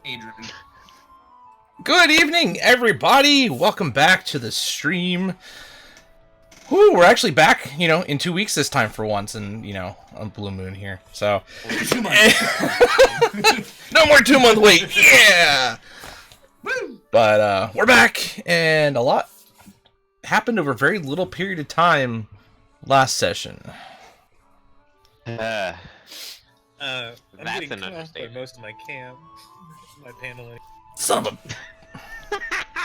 Adrian. Good evening, everybody. Welcome back to the stream. Whew, we're actually back, in 2 weeks this time for once, and, on Blue Moon here. So, 2 months. no more 2-month wait. Yeah. But we're back, and a lot happened over a very little period of time last session. I'm That's getting an cuffed by understatement. most of my cam, my paneling. Son of a...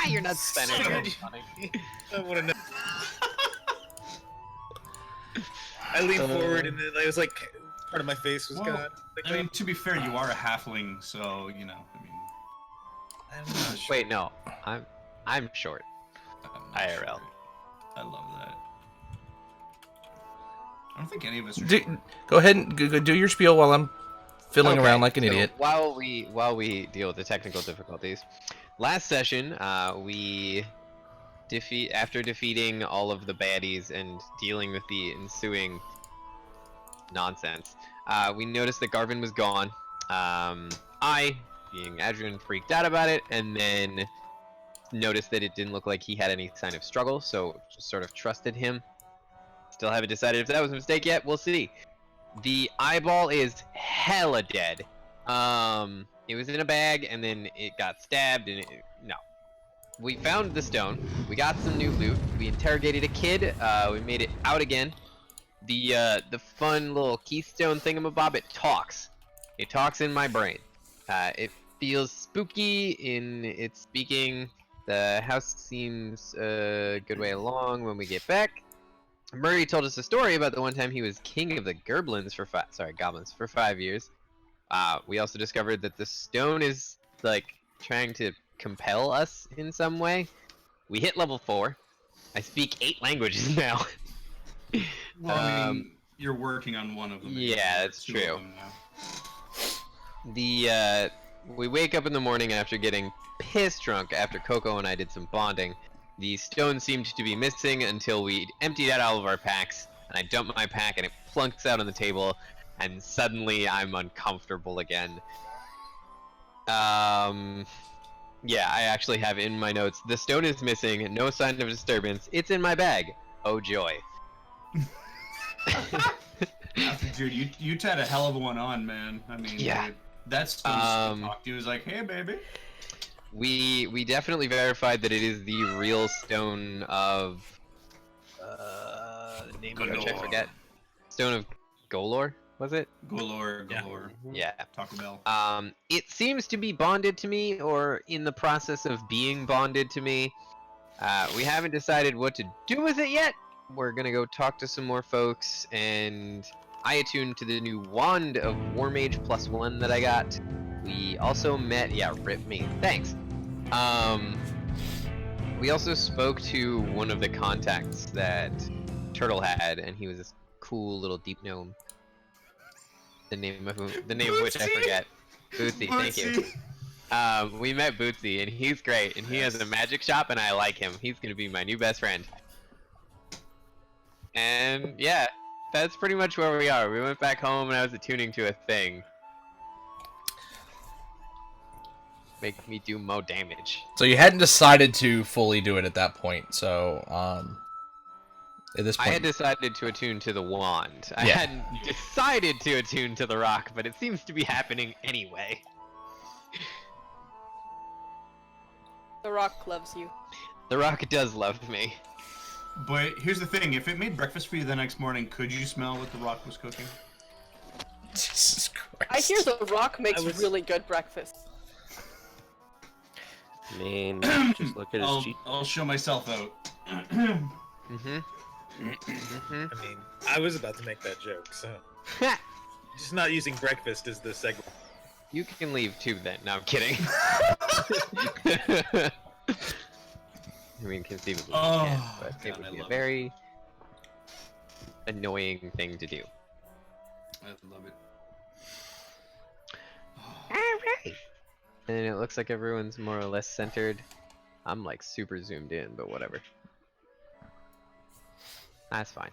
You're not spending Son it. I want to know. I leaned forward and then I was like, part of my face was gone. Like, I mean, to be fair, you are a halfling, so I'm not sure. Wait, no. I'm short. I'm not IRL. sure. I love that. I don't think any of us are short. Go ahead and go do your spiel while I'm fiddling around like an idiot. While we deal with the technical difficulties, last session after defeating all of the baddies and dealing with the ensuing nonsense, we noticed that Garvin was gone. I, being Adrian, freaked out about it, and then noticed that it didn't look like he had any sign of struggle, so just sort of trusted him. Still haven't decided if that was a mistake yet. We'll see. The eyeball is hella dead. It was in a bag, and then it got stabbed, and no. We found the stone. We got some new loot. We interrogated a kid. We made it out again. The fun little keystone thingamabob, it talks. It talks in my brain. It feels spooky in its speaking. The house seems a good way along when we get back. Murray told us a story about the one time he was king of the goblins for 5 years. We also discovered that the stone is like trying to compel us in some way. We hit level 4. I speak 8 languages now. Well, I mean, you're working on one of them. Yeah, that's true. We wake up in the morning after getting piss drunk after Coco and I did some bonding. The stone seemed to be missing until we emptied out all of our packs, and I dumped my pack and it plunks out on the table, and suddenly I'm uncomfortable again. Yeah, I actually have in my notes, the stone is missing, no sign of disturbance, it's in my bag. Oh joy. Dude, you had a hell of a one on, man. I mean, yeah. Dude, that stone talked to you. It was like, hey, baby. We definitely verified that it is the real stone of the name of which I forget. Stone of Golor, was it? Golor. Yeah. Taco Bell. It seems to be bonded to me, or in the process of being bonded to me. We haven't decided what to do with it yet. We're gonna go talk to some more folks, and I attuned to the new wand of War Mage +1 that I got. We also met, rip me, thanks. We also spoke to one of the contacts that Turtle had, and he was this cool little deep gnome. The name of which I forget. Bootsy, thank you. We met Bootsy, and he's great, and he has a magic shop, and I like him. He's gonna be my new best friend. And yeah, that's pretty much where we are. We went back home, and I was attuning to a thing. Make me do more damage. So you hadn't decided to fully do it at that point, so, at this point... I had decided to attune to the wand. I hadn't decided to attune to the rock, but it seems to be happening anyway. The rock loves you. The rock does love me. But here's the thing, if it made breakfast for you the next morning, could you smell what the rock was cooking? Jesus Christ. I hear the rock makes really good breakfast. I mean, just look at his cheek. I'll show myself out. I mean, I was about to make that joke, so just not using breakfast as the segment. You can leave too then. No, I'm kidding. I mean, conceivably you can, but it would be a very annoying thing to do. I love it. Alright. And it looks like everyone's more or less centered. I'm like super zoomed in, but whatever. That's fine.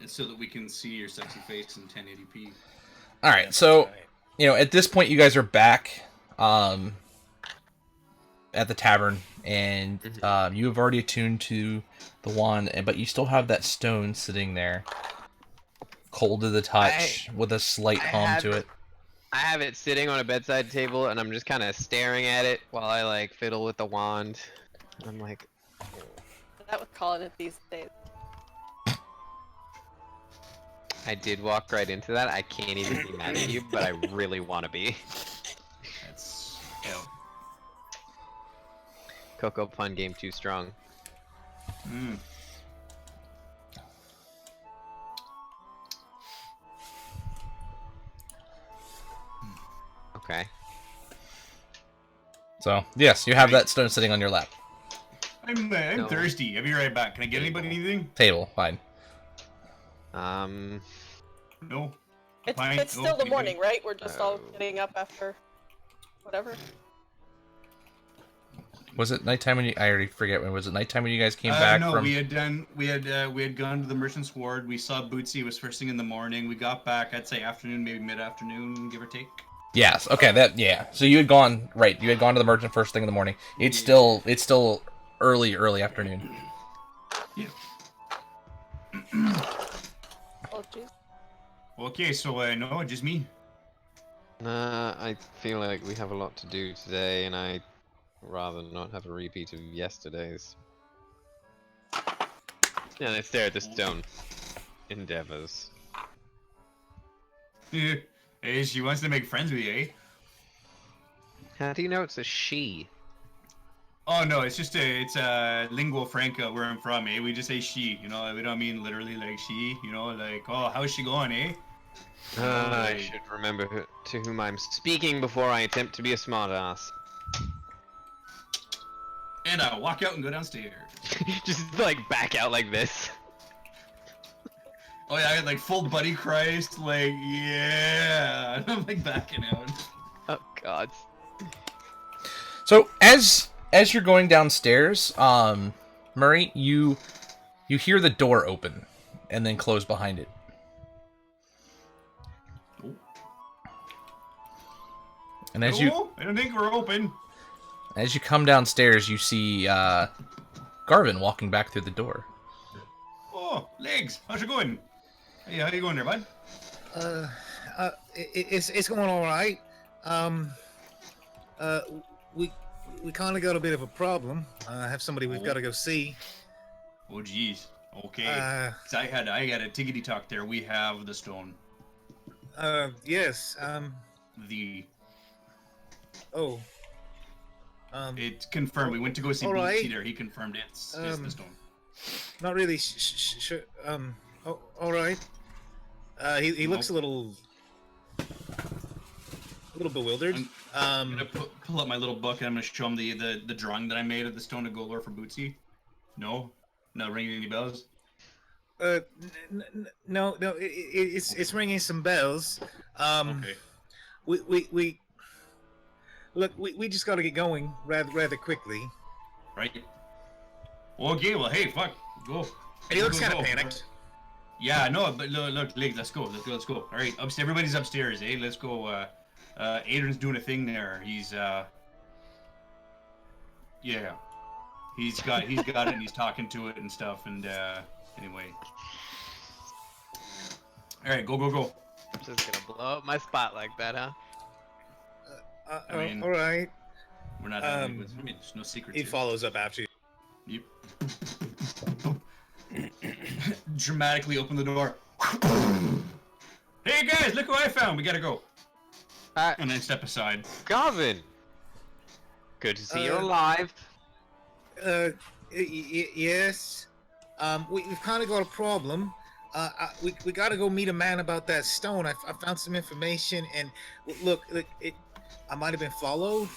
It's so that we can see your sexy face in 1080p. Alright, so, at this point you guys are back. at the tavern, and Mhm. you have already attuned to the wand, but you still have that stone sitting there, cold to the touch, with a slight I hum have to it. I have it sitting on a bedside table, and I'm just kind of staring at it while I like fiddle with the wand. I'm like, That was calling it these days. I did walk right into that. I can't even be mad at you, but I really want to be. That's you know. Coco pun game too strong. Mm. Okay. So yes, you have that stone sitting on your lap. I'm No. thirsty. I'll be right back. Can I get anybody anything? Table, fine. No. It's, Fine. it's No, still the anything? morning, right? We're just all Oh. getting up after whatever. Was it nighttime when you? I already forget when. Was it nighttime when you guys came back No, from? we had done. We had gone to the Merchant's Ward. We saw Bootsy. It was first thing in the morning. We got back. I'd say afternoon, maybe mid-afternoon, give or take. Yes. Okay. That. Yeah. So you had gone right. You had gone to the merchant first thing in the morning. It's still early afternoon. Yeah. Oh, jeez. Okay, so no, just me. I feel like we have a lot to do today, and I rather not have a repeat of yesterday's. Yeah, I stare at the stone. Endeavors. Hey, she wants to make friends with you, eh? How do you know it's a she? Oh no, it's a lingua franca where I'm from, eh? We just say she, you know. We don't mean literally like she, you know, like oh, how's she going, eh? I should remember to whom I'm speaking before I attempt to be a smartass. And I walk out and go downstairs. Just like back out like this. Oh yeah, I had like full buddy Christ, like yeah, and I'm like backing out. Oh god. So as you're going downstairs, Murray, you hear the door open and then close behind it. Oh. And as No, I don't think we're open. you come downstairs, you see Garvin walking back through the door. Oh, legs, how's it going? Hey, how you going there, bud? It's going all right. We kind of got a bit of a problem. I have somebody we've got to go see. Oh, jeez. Okay. Uh, 'Cause I had a tiggity talk there. We have the stone. Yes. The Oh. it's confirmed. We went to go see all Bootsy right. there. He confirmed it's the stone. Not really sure. Oh, all right. He looks a little bewildered. I'm gonna pull up my little book and I'm gonna show him the drawing that I made of the stone of Golor for Bootsy. No, not ringing any bells. No, it's ringing some bells. Okay. We look, we just got to get going rather quickly. Right. Okay. Well, hey, fuck, go. And he looks Go, kind of go. panicked. Yeah, no, but look, Legs, let's go. Let's go. All right, everybody's upstairs, eh? Let's go. Adrian's doing a thing there. He's yeah, he's got it, and he's talking to it and stuff. And anyway, all right, go. Just gonna blow up my spot like that, huh? I mean, all right. We're not having there's no secrets. He here. follows up after you. Yep. Dramatically open the door. Hey guys, look who I found. We gotta go. And then step aside. Garvin! Good to see you're Uh, alive. Yes. We've kind of got a problem. We got to go meet a man about that stone. I found some information, and look, I might have been followed.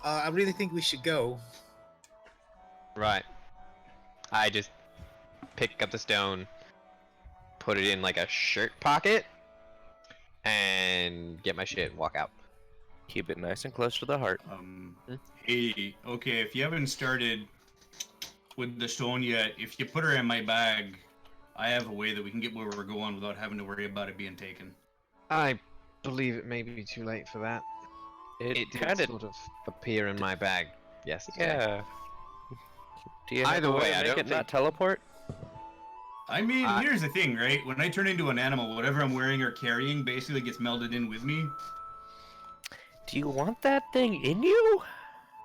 I really think we should go. Right. I just pick up the stone, put it in like a shirt pocket, and get my shit and walk out. Keep it nice and close to the heart. Hey, okay, if you haven't started with the stone yet, if you put her in my bag, I have a way that we can get where we're going without having to worry about it being taken. I believe it may be too late for that. It did Kinda sort of appear in my bag. yesterday. Yeah. Do you have Either a way way, to I make don't it not think- teleport? I mean, I- here's the thing, right? When I turn into an animal, whatever I'm wearing or carrying basically gets melded in with me. Do you want that thing in you?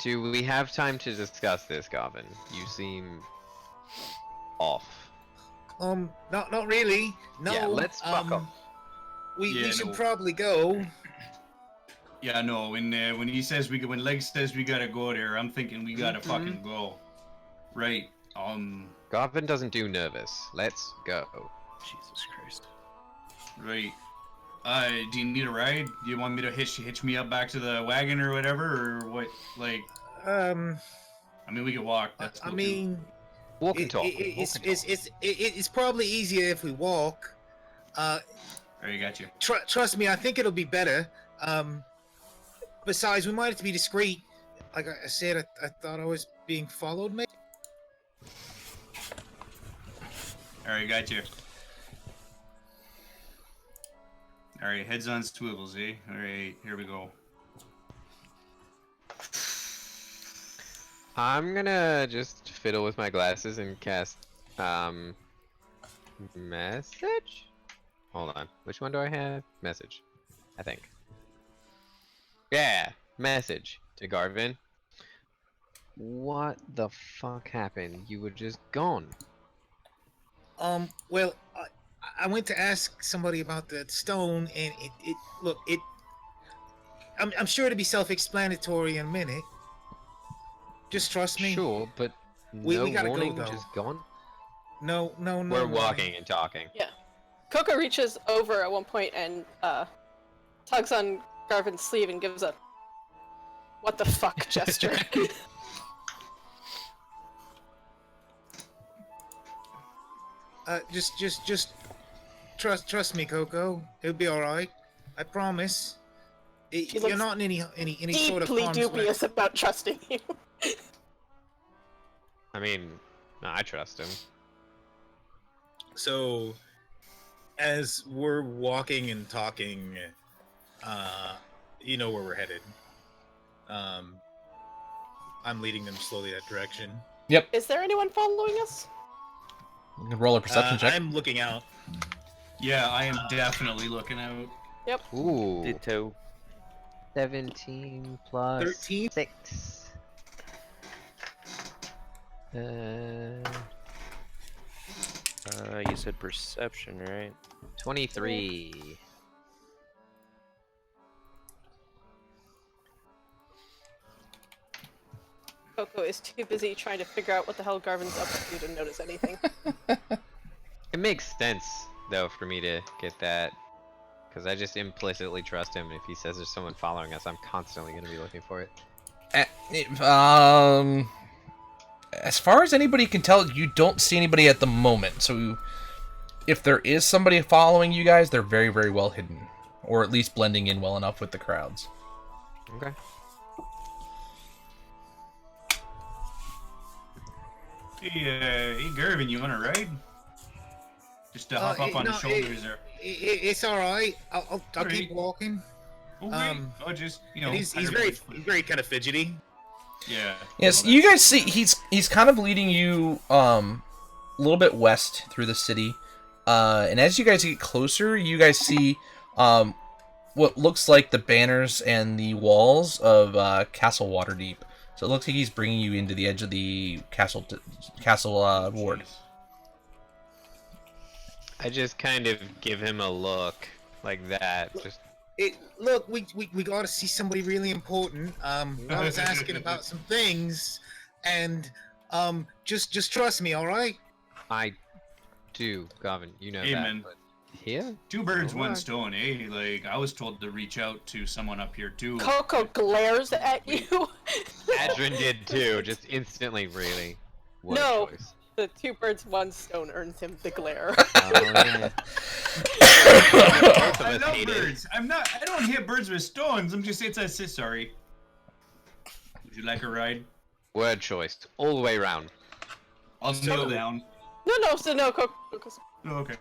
Do we have time to discuss this, Garvin? You seem off. Not really. No. Yeah, let's fuck off. We Yeah, should no. probably go. Yeah, no. When he says when Legs says we gotta go there, I'm thinking we gotta fucking go. Right. Garvin doesn't do nervous. Let's go. Jesus Christ. Right. Do you need a ride? Do you want me to hitch me up back to the wagon or whatever, or what? Like, I mean, we could walk. That's I cool, too. mean, Walk and talk. it's probably easier if we walk. Alright, got you. Trust me, I think it'll be better. Besides, we might have to be discreet. Like I said, I thought I was being followed, maybe. Alright, got you. Alright, heads on swivels, eh? Alright, here we go. I'm gonna just fiddle with my glasses and cast message? Hold on. Which one do I have? Message. I think. Yeah, message to Garvin. What the fuck happened? You were just gone. Well, I went to ask somebody about the stone, and I'm sure it'll be self-explanatory in a minute. Just trust me. Sure, but We no gotta go, warning, though. just gone? No. We're walking and talking. Coco reaches over at one point and tugs on Garvin's sleeve and gives a "what the fuck" gesture. Just trust me, Coco. It'll be all right. I promise. He You're looks not in any sort of Deeply harm's way. dubious about trusting you. I mean, no, I trust him. So, as we're walking and talking, you know where we're headed. I'm leading them slowly that direction. Is there anyone following us? You can roll a perception check. I'm looking out. Yeah, I am definitely looking out. Ooh. Ditto. 17 plus 13? 6. You said perception, right? 23. Coco is too busy trying to figure out what the hell Garvin's up to notice anything. It makes sense, though, for me to get that. Because I just implicitly trust him. If he says there's someone following us, I'm constantly going to be looking for it. As far as anybody can tell, you don't see anybody at the moment. So, if there is somebody following you guys, they're very, very well hidden, or at least blending in well enough with the crowds. Okay. Hey, Garvin, you want to ride? Just to hop up on his shoulders there. It's all right. I'll keep Alright. walking. Oh, wait. Just, And he's very kind of fidgety. Yeah. Yes, well, you that's- guys see he's kind of leading you a little bit west through the city, and as you guys get closer, you guys see what looks like the banners and the walls of Castle Waterdeep. So it looks like he's bringing you into the edge of the castle ward. Jeez. I just kind of give him a look like that. Just Look, we gotta see somebody really important. I was asking about some things, and just trust me, all right? I do, Gavin. You know Hey, that. man. But here, Two birds, one Alright. stone, eh? Like, I was told to reach out to someone up here, too. Coco glares at you. Adrian did too. Just instantly, really. What No. a choice. The 2 birds, 1 stone earns him the glare. Oh, yeah. Both of I us love hate it. birds. I don't hit birds with stones. I'm just sorry. Would you like a ride? Word choice, all the way around. I'll kneel down. No, Coco's. Oh, okay.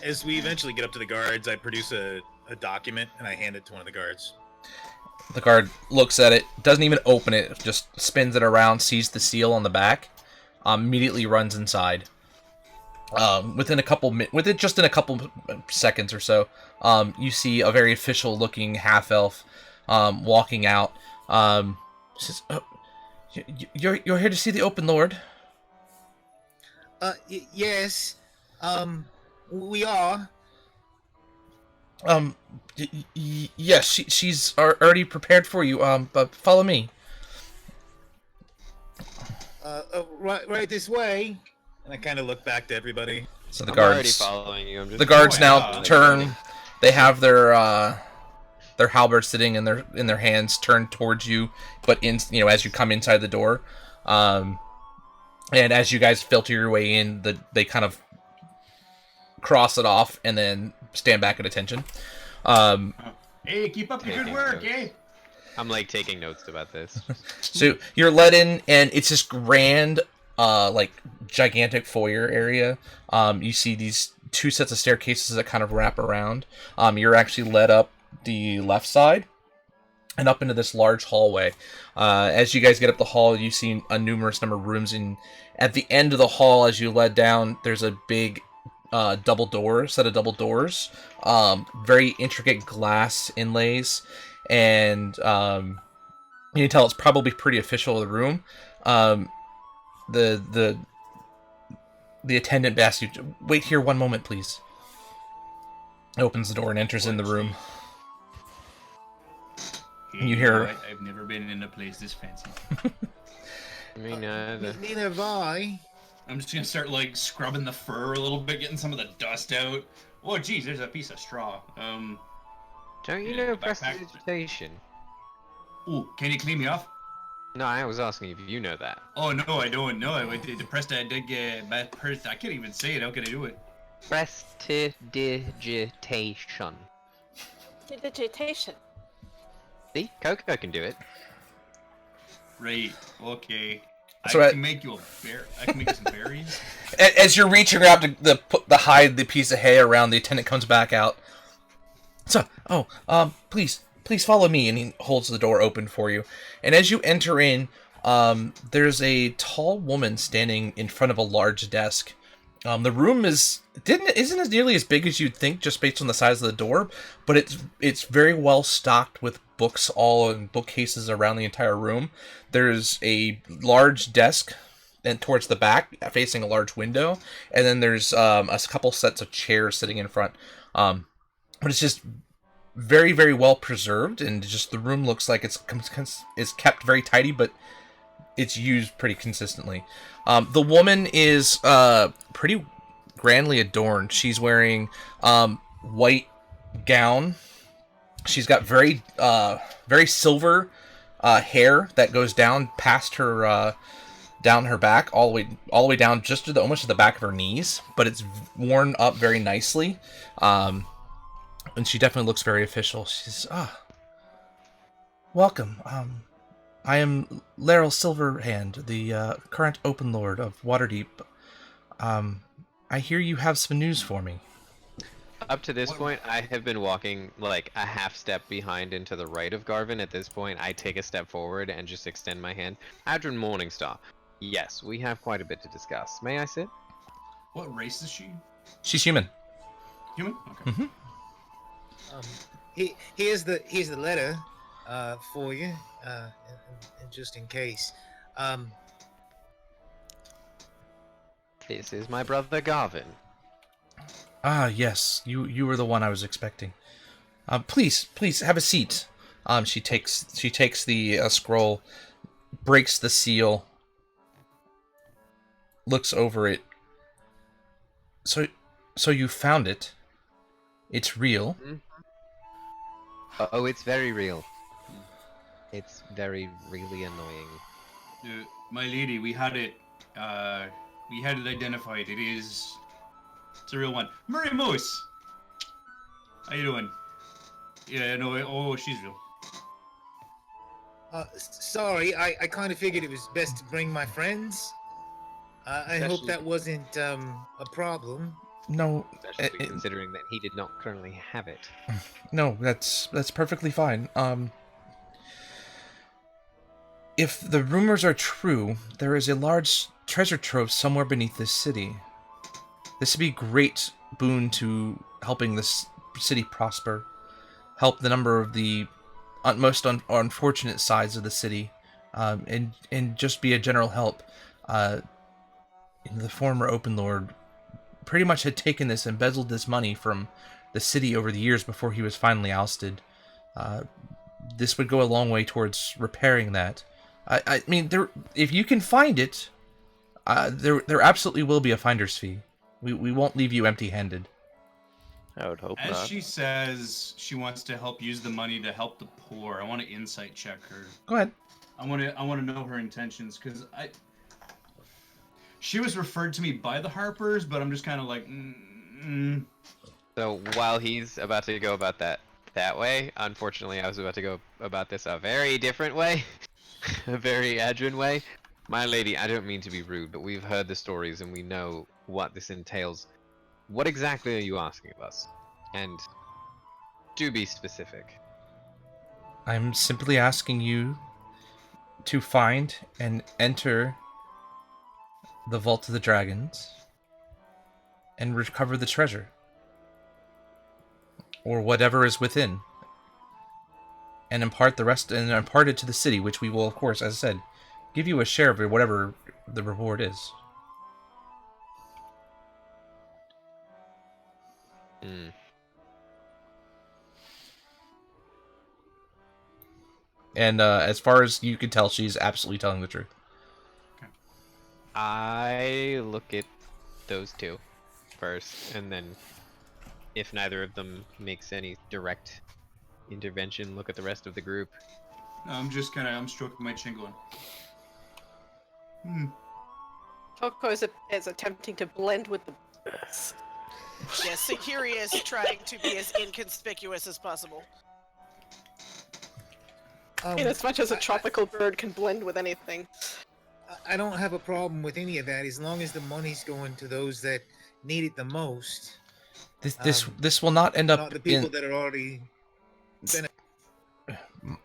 As we eventually get up to the guards, I produce a document and I hand it to one of the guards. The guard looks at it, doesn't even open it, just spins it around, sees the seal on the back, immediately runs inside. Within just in a couple seconds or so, you see a very official-looking half-elf walking out. Says, oh, you're here to see the Open Lord? Yes. We are. Yes, she's already prepared for you. But follow me. Right this way. And I kind of look back to everybody. So the I'm already guards, following you. I'm just the guards now yeah. turn. They have their halberds sitting in their hands, turned towards you. But as you come inside the door, and as you guys filter your way in, they kind of cross it off and then stand back at attention. Hey, keep up the good work, eh? I'm like taking notes about this. So you're let in, and it's this grand, gigantic foyer area. You see these two sets of staircases that kind of wrap around. You're actually led up the left side and up into this large hallway. As you guys get up the hall, you see a numerous number of rooms. And at the end of the hall, as you led down, there's a big set of double doors. Very intricate glass inlays. And you can tell it's probably pretty official, the room. The attendant asks you, wait here one moment, please. Opens the door and enters in the room. Hey, You hear- what? I've never been in a place this fancy. Me Neither neither. have I. I'm just gonna start like scrubbing the fur a little bit, getting some of the dust out. Oh, geez, there's a piece of straw. Don't you Yeah, know backpack. prestidigitation? Ooh, can you clean me off? No, I was asking if you know that. Oh no, I don't know. I did get bad person. I can't even say it. How can I do it? Prestidigitation. Digitation. See, Coco can do it. Right. Okay. So I at- can make you a bear. I can make you some berries. As you're reaching out to hide the piece of hay around, the attendant comes back out. So, please follow me, and he holds the door open for you. And as you enter in, there's a tall woman standing in front of a large desk. The room isn't as nearly as big as you'd think, just based on the size of the door, but it's very well stocked with books all in bookcases around the entire room. There's a large desk and towards the back, facing a large window, and then there's a couple sets of chairs sitting in front. But it's just very, very well preserved, and just the room looks like it's kept very tidy, but it's used pretty consistently. The woman is pretty grandly adorned. She's wearing white gown. She's got very silver hair that goes down past her down her back, all the way down just to almost to the back of her knees, but it's worn up very nicely. And she definitely looks very official. She's welcome. I am Laryl Silverhand, the current Open Lord of Waterdeep. I hear you have some news for me. Up to this point, I have been walking like a half step behind and to the right of Garvin. At this point, I take a step forward and just extend my hand. Adrian Morningstar. Yes, we have quite a bit to discuss. May I sit? What race is she? She's human. Human? Okay. Here's the letter for you, just in case. This is my brother Garvin. Ah, yes, you were the one I was expecting. Please have a seat. She takes the scroll, breaks the seal, looks over it. So you found it. It's real. Oh, it's very real. It's very, really annoying. My lady, we had it identified. It's a real one. Murray Moose! How you doing? Yeah, no, she's real. Sorry, I kind of figured it was best to bring my friends. I hope Especially- that wasn't a problem. No, Especially considering that he did not currently have it. no, that's perfectly fine. If the rumors are true, there is a large treasure trove somewhere beneath this city. This would be a great boon to helping this city prosper, help the number of the most unfortunate sides of the city, and just be a general help. Uh, the former Open Lord pretty much had taken this, embezzled this money from the city over the years before he was finally ousted. This would go a long way towards repairing that. I mean, if you can find it, there absolutely will be a finder's fee. We won't leave you empty-handed. I would hope As not. she says she wants to help use the money to help the poor, I want to insight check her. Go ahead. I want to know her intentions because she was referred to me by the Harpers, but I'm just kind of like. So while he's about to go about that way, unfortunately, I was about to go about this a very different way, a very Adrian way. My lady, I don't mean to be rude, but we've heard the stories and we know what this entails. What exactly are you asking of us? And do be specific. I'm simply asking you to find and enter the Vault of the Dragons and recover the treasure. Or whatever is within. And impart the rest, and impart it to the city, which we will, of course, as I said, give you a share of whatever the reward is. Hmm. And as far as you can tell, she's absolutely telling the truth. I look at those two first, and then if neither of them makes any direct intervention, look at the rest of the group. I'm just I'm stroking my chin going. Toko is attempting to blend with the. Yes, so here he is trying to be as inconspicuous as possible. In as much as a tropical bird can blend with anything. I don't have a problem with any of that as long as the money's going to those that need it the most. This will not end up Not the people in that are already.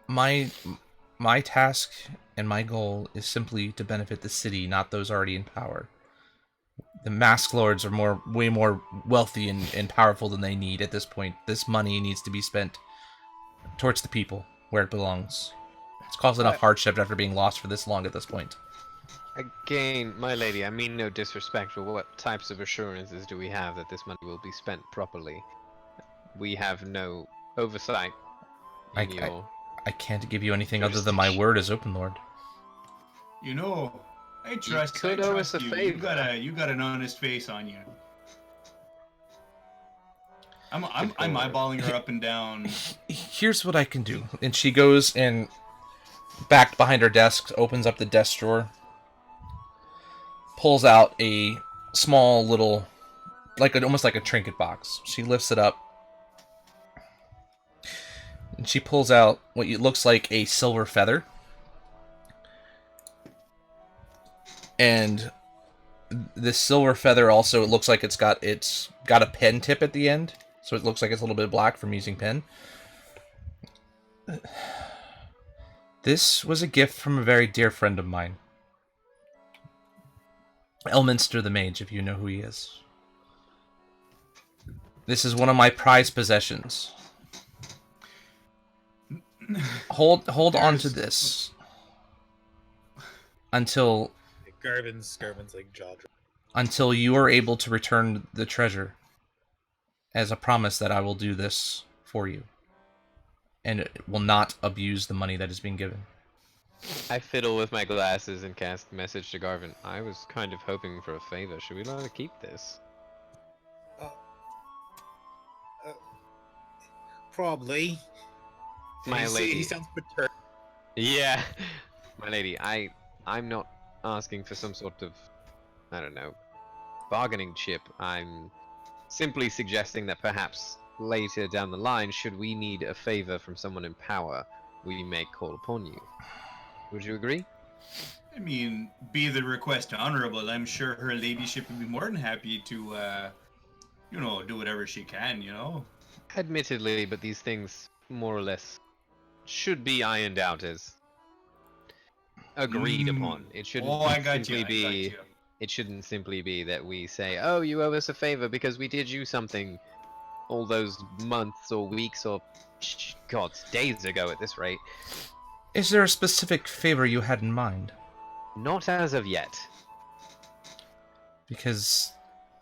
my task and my goal is simply to benefit the city, not those already in power. The Mask Lords are way more wealthy and powerful than they need at this point. This money needs to be spent towards the people, where it belongs. It's caused enough hardship after being lost for this long at this point. Again, my lady, I mean no disrespect, but what types of assurances do we have that this money will be spent properly? We have no oversight in your... I can't give you anything other than my word as Open Lord. You know, I trust could owe us a you. favor. You got an honest face on you. I'm eyeballing her up and down. Here's what I can do. And she goes and back behind her desk, opens up the desk drawer, pulls out a small little, almost like a trinket box. She lifts it up, and she pulls out what looks like a silver feather. And this silver feather also looks like it's got a pen tip at the end, so it looks like it's a little bit black from using pen. This was a gift from a very dear friend of mine. Elminster the Mage, if you know who he is. This is one of my prized possessions. Hold on to this until Garvin's like jaw drop. Until you are able to return the treasure, as a promise that I will do this for you, and it will not abuse the money that is being given. I fiddle with my glasses and cast message to Garvin. I was kind of hoping for a favor. Should we let her keep this? Probably. My lady. He sounds perturbed. Yeah, my lady. I'm not asking for some sort of, I don't know, bargaining chip. I'm simply suggesting that perhaps later down the line, should we need a favor from someone in power, we may call upon you. Would you agree? I mean, be the request honorable, I'm sure her ladyship would be more than happy to, do whatever she can, Admittedly, but these things, more or less, should be ironed out as agreed upon. It shouldn't Oh, I got simply you. be. I got you. It shouldn't simply be that we say, "Oh, you owe us a favor because we did you something all those months or weeks or God, days ago at this rate." Is there a specific favor you had in mind? Not as of yet. Because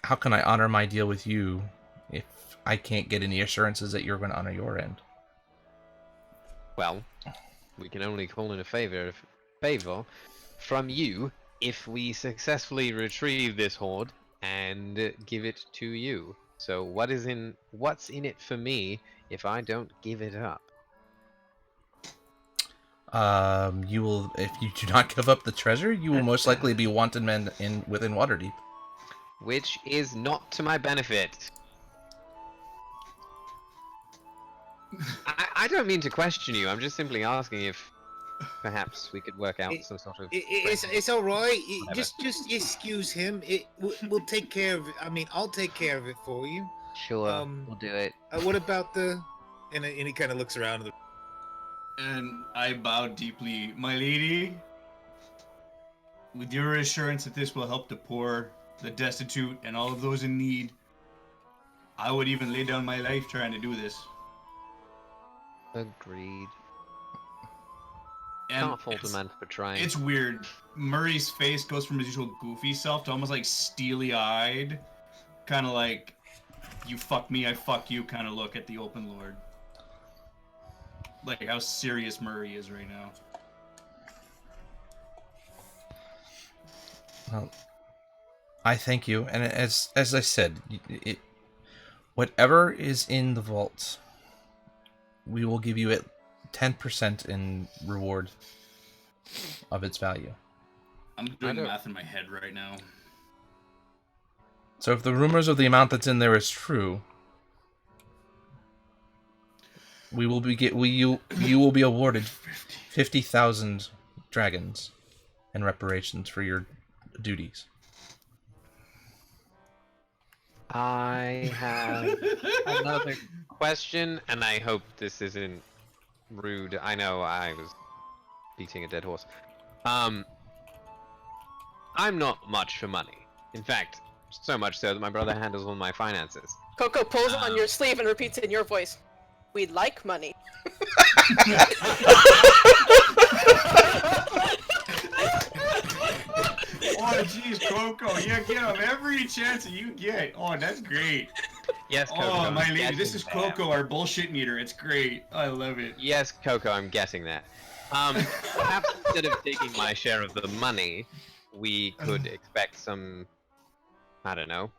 how can I honor my deal with you if I can't get any assurances that you're going to honor your end? Well, we can only call in a favor from you if we successfully retrieve this hoard and give it to you. So what's in it for me if I don't give it up? You will, if you do not give up the treasure, you will most likely be wanted men within Waterdeep. Which is not to my benefit. I don't mean to question you. I'm just simply asking if perhaps we could work out some sort of. It's all right. Whatever. Just excuse him. We'll take care of it. I mean, I'll take care of it for you. Sure, we'll do it. What about the? And he kind of looks around. And I bow deeply. My lady, with your assurance that this will help the poor, the destitute, and all of those in need, I would even lay down my life trying to do this. Agreed. And Can't fault a man for trying. It's weird. Murray's face goes from his usual goofy self to almost like steely-eyed, kind of like, you fuck me, I fuck you kind of look at the Open Lord. Like how serious Murray is right now. Well, I thank you, and as I said, whatever is in the vault, we will give you 10% in reward of its value. I'm doing math in my head right now. So if the rumors of the amount that's in there is true, you will be awarded 50,000 dragons in reparations for your duties. I have another question, and I hope this isn't rude. I know I was beating a dead horse. I'm not much for money. In fact, so much so that my brother handles all my finances. Coco pulls on your sleeve and repeats in your voice, "We like money." Oh, jeez, Coco. Yeah, get him every chance that you get. Oh, that's great. Yes, Coco. Oh, my I'm lady, getting this is that. Coco, our bullshit meter. It's great. I love it. Yes, Coco, I'm getting that. Perhaps instead of taking my share of the money, we could expect some, I don't know,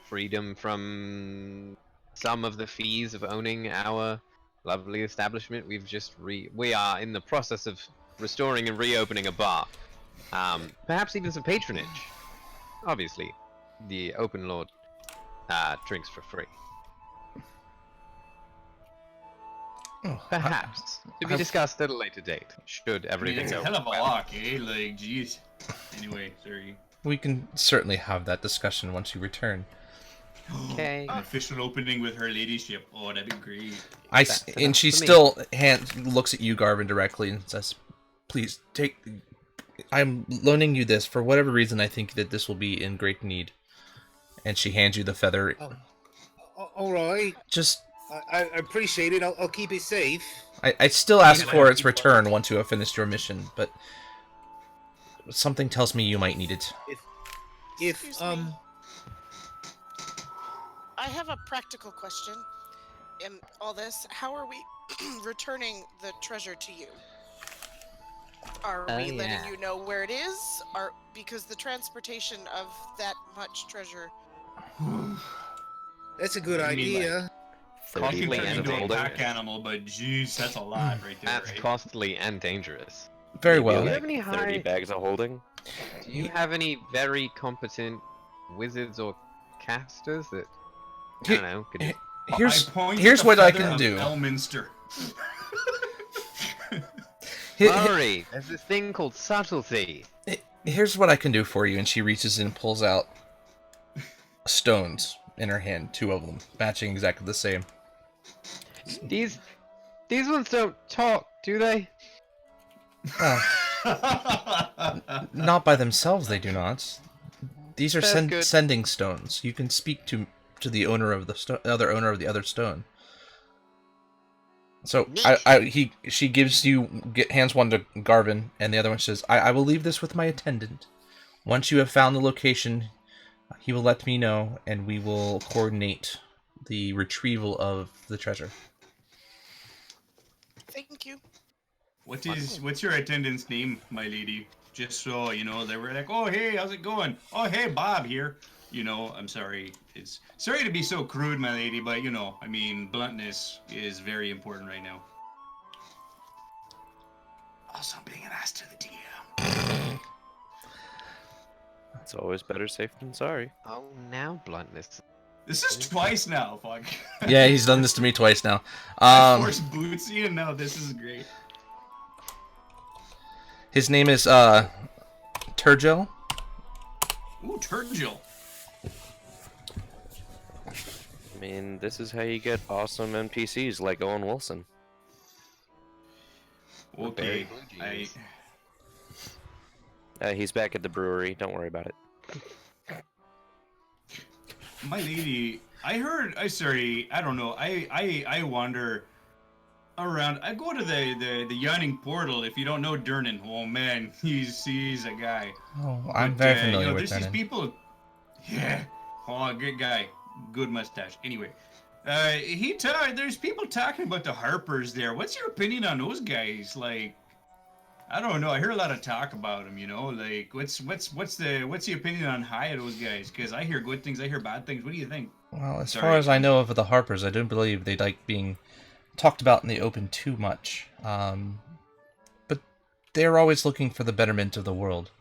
freedom from some of the fees of owning our lovely establishment. We are in the process of restoring and reopening a bar. Perhaps even some patronage. Obviously, the Open Lord drinks for free. Perhaps. To be discussed at a later date, should everything It's a go hell of a well. walk, eh? Like, jeez. Anyway, sorry. We can certainly have that discussion once you return. Okay. An official opening with her ladyship. Oh, that'd be great. And she for me. still looks at you, Garvin, directly and says, "Please take. I'm loaning you this for whatever reason. I think that this will be in great need." And she hands you the feather. All right. Just, I appreciate it. I'll keep it safe. I still ask for its return once you have finished your mission, but something tells me you might need it. Excuse me. I have a practical question. In all this, how are we returning the treasure to you? Are we letting you know where it is? Because the transportation of that much treasure. That's a good I mean, idea. You can Costly turn and into a dangerous. pack animal, but jeez, that's a lot right there, That's right? costly and dangerous. Very Maybe well. like you have any 30 high- bags of holding? Do you have any very competent wizards or casters that I don't know? Could He- you... Here's what I can do. Elminster. Murray, there's this thing called subtlety. Here's what I can do for you. And she reaches in and pulls out stones in her hand, 2 of them, matching exactly the same. These ones don't talk, do they? Not by themselves, they do not. These are That's good. sending stones. You can speak to the owner of the other owner of the other stone. So she gives hands one to Garvin, and the other one says, I will leave this with my attendant. Once you have found the location, he will let me know, and we will coordinate the retrieval of the treasure. Thank you. What's your attendant's name, my lady? Just so you know, they were like, oh hey, how's it going? Oh hey, Bob here. You know, I'm sorry. It's sorry to be so crude, my lady, but you know, I mean, bluntness is very important right now. Also, I'm being an ass to the DM. It's always better safe than sorry. Oh, now bluntness. This is twice now, fuck. Yeah, he's done this to me twice now. I forced Bootsy, and now this is great. His name is Turgel. Ooh, Turgel. I mean, this is how you get awesome NPCs like Owen Wilson. Okay, He's back at the brewery. Don't worry about it. my lady, I don't know. I wander around. I go to the yawning portal. If you don't know Durnan, oh man, he's a guy. Oh, I'm very familiar you know, with there's that. these people. Yeah, oh, good guy, good mustache. Anyway, there's people talking about the Harpers there. What's your opinion on those guys? Like, I don't know. I hear a lot of talk about them. You know, like what's the opinion on high of those guys? Because I hear good things, I hear bad things. What do you think? Well, as far as I know of the Harpers, I don't believe they like being talked about in the open too much. But they're always looking for the betterment of the world.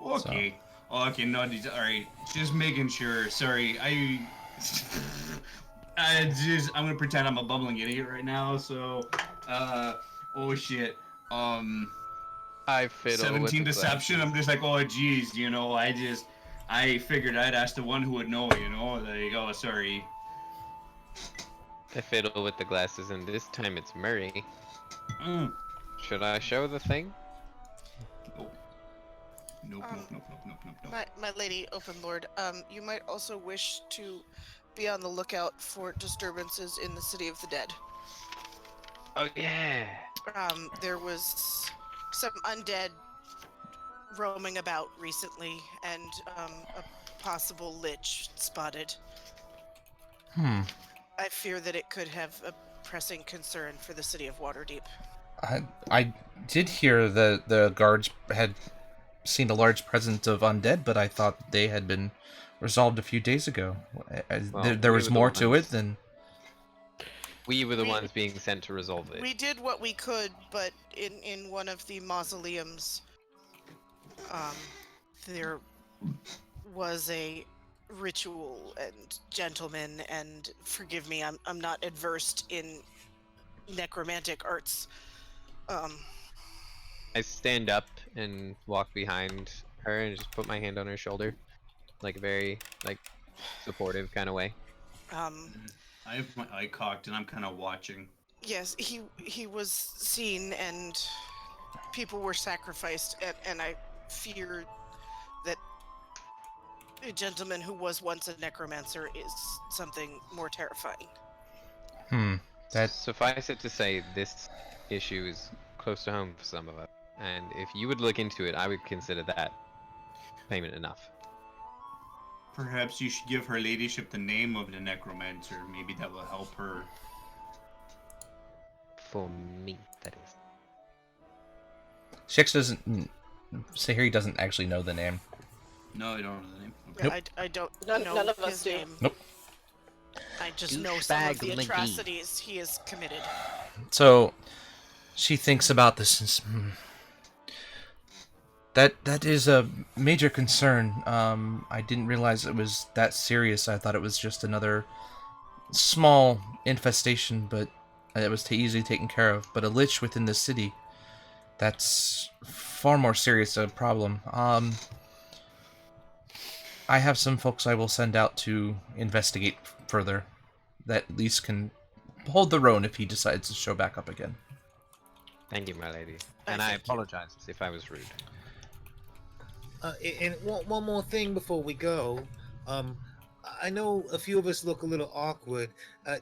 Okay. So. Okay, no, alright. Just making sure. Sorry, I'm gonna pretend I'm a bumbling idiot right now, so, oh shit. I fiddle 17 with the deception, I'm just like, oh geez, you know, I figured I'd ask the one who would know, you know, like, oh, sorry. I fiddle with the glasses, and this time it's Murray. Mm. Should I show the thing? Nope. My lady, Open Lord, you might also wish to be on the lookout for disturbances in the City of the Dead. Oh yeah. There was some undead roaming about recently, and a possible lich spotted. I fear that it could have a pressing concern for the city of Waterdeep. I did hear that the guards had seen a large presence of undead, but I thought they had been resolved a few days ago. Well, there was more to it than... We were the ones being sent to resolve it. We did what we could, but in one of the mausoleums, there was a ritual, and gentlemen, and forgive me, I'm not adverse in necromantic arts. I stand up and walk behind her and just put my hand on her shoulder, like a very supportive kind of way. I have my eye cocked and I'm kind of watching. Yes, he was seen and people were sacrificed, and I fear that a gentleman who was once a necromancer is something more terrifying. Suffice it to say, this issue is close to home for some of us, and if you would look into it, I would consider that payment enough. Perhaps you should give her ladyship the name of the necromancer. Maybe that will help her. For me, that is. Shix doesn't... Sahiri doesn't actually know the name. No, I don't know the name. Yeah, Nope. I don't None know of us his do. name. Nope. I just know some of the Douchebag McGee. atrocities he has committed. So, she thinks about this and that is a major concern. I didn't realize it was that serious. I thought it was just another small infestation, but it was easily taken care of. But a lich within the city, that's far more serious a problem. I have some folks I will send out to investigate further that at least can hold the roan if he decides to show back up again. Thank you, my lady. And I apologize if I was rude. And one more thing before we go. I know a few of us look a little awkward.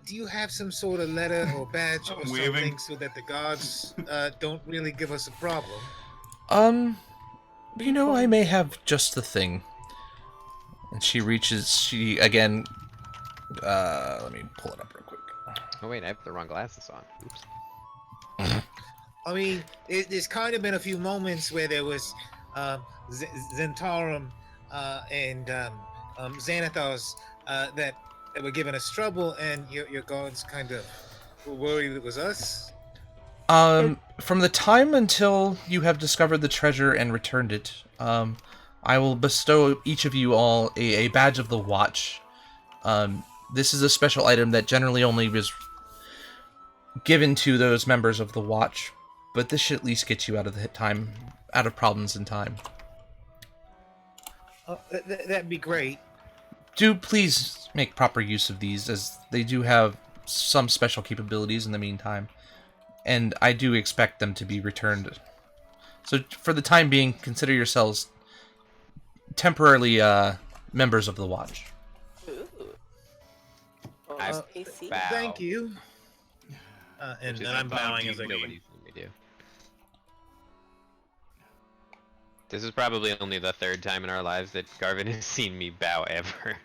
Do you have some sort of letter or badge or Waving. something so that the guards don't really give us a problem? You know, I may have just the thing. And she again, let me pull it up real quick. Oh wait, I have the wrong glasses on. Oops. I mean, there's kind of been a few moments where there was Zentarum and Xanathar's that were giving us trouble, and your guards kind of were worried it was us. From the time until you have discovered the treasure and returned it, I will bestow each of you all a badge of the watch. This is a special item that generally only is given to those members of the watch, but this should at least get you out of problems in time. That'd be great. Do please make proper use of these, as they do have some special capabilities in the meantime, and I do expect them to be returned. So for the time being, consider yourselves temporarily members of the watch. Ooh. I AC. bow. Thank you. And Which is I'm about bowing as I go. nobody's seen me do. This is probably only the third time in our lives that Garvin has seen me bow ever.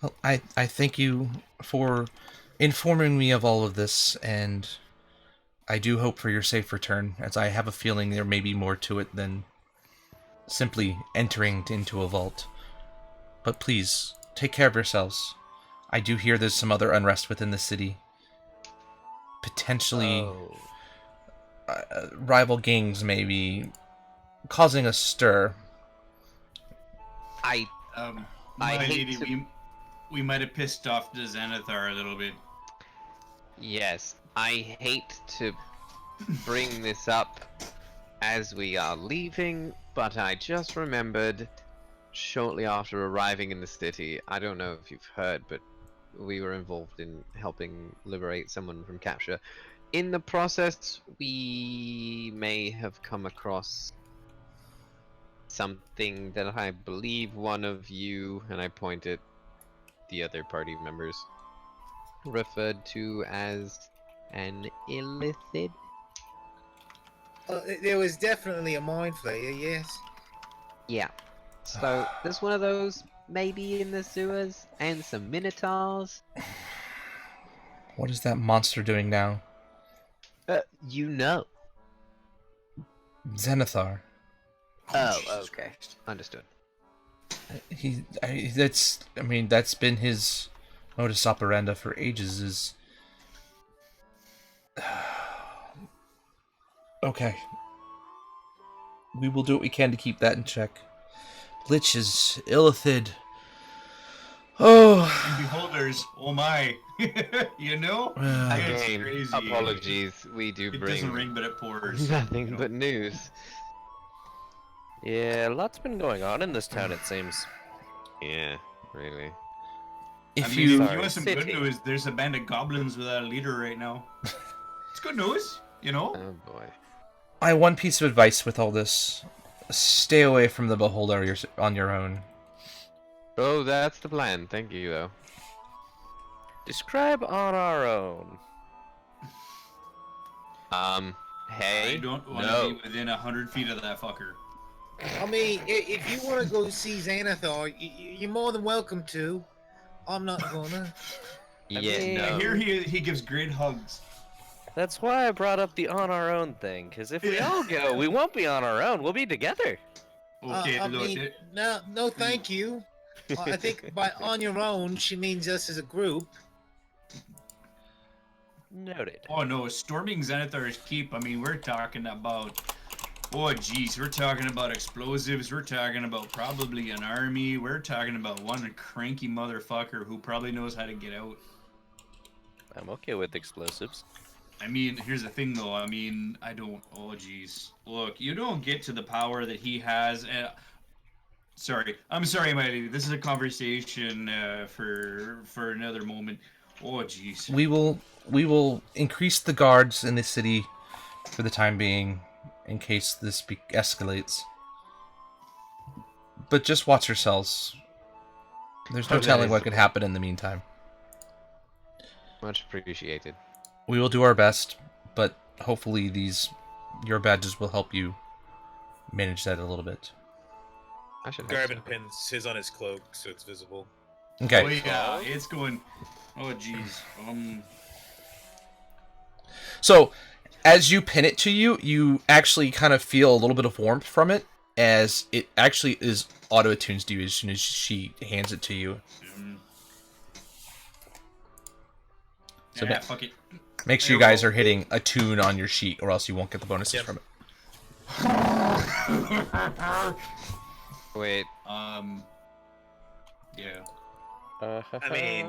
Well, I thank you for informing me of all of this, and I do hope for your safe return, as I have a feeling there may be more to it than simply entering into a vault. But please, take care of yourselves. I do hear there's some other unrest within the city. Potentially, rival gangs may be causing a stir. I My hate lady, to- we might have pissed off the Xanathar a little bit. Yes, I hate to bring this up as we are leaving, but I just remembered shortly after arriving in the city, I don't know if you've heard, but we were involved in helping liberate someone from capture. In the process, we may have come across something that I believe one of you, and I point at the other party members, referred to as an illicit. There was definitely a mind flayer, yes. Yeah. So there's one of those maybe in the sewers, and some minotaurs. What is that monster doing now? You know. Xanathar. Oh, Jesus okay. Christ. Understood. That's been his modus operandi for ages, is... Okay. We will do what we can to keep that in check. Liches, Illithid. Oh. And beholders, oh my. You know? It's Again, crazy. apologies. We do It bring doesn't ring, but it pours. nothing you know? but news. Yeah, lots been going on in this town, it seems. Yeah, really. If I mean, you... if you want some City. good news, there's a band of goblins without a leader right now. It's good news, you know? Oh boy. I have one piece of advice with all this. Stay away from the Beholder on your own. Oh, that's the plan. Thank you, though. Describe on our own. Hey. I don't want to no. be within 100 feet of that fucker. I mean, if you want to go see Xanathar, you're more than welcome to. I'm not gonna. Yeah, mean- I no. hear he gives great hugs. That's why I brought up the on our own thing, because if we all go, we won't be on our own. We'll be together. Okay, I look, mean, no, thank you. I think by on your own, she means us as a group. Noted. oh no, storming Xanathar's keep. I mean, we're talking about. Oh geez, we're talking about explosives. We're talking about probably an army. We're talking about one cranky motherfucker who probably knows how to get out. I'm okay with explosives. I mean, here's the thing though. I mean, I don't. Oh geez, look, you don't get to the power that he has. Sorry. I'm sorry, my lady. This is a conversation for another moment. Oh, jeez. We will increase the guards in the city for the time being, in case this escalates. But just watch yourselves. There's no Oh, that telling is what could happen in the meantime. Much appreciated. We will do our best, but hopefully your badges will help you manage that a little bit. I should hope Garvin so. pins his on his cloak so it's visible. Okay. Oh yeah, it's going. Oh jeez. So, as you pin it to you, you actually kind of feel a little bit of warmth from it, as it actually is auto-attunes to you as soon as she hands it to you. So Yeah, fuck it. make sure you guys are hitting attune on your sheet, or else you won't get the bonuses from it. Wait. Yeah. I mean,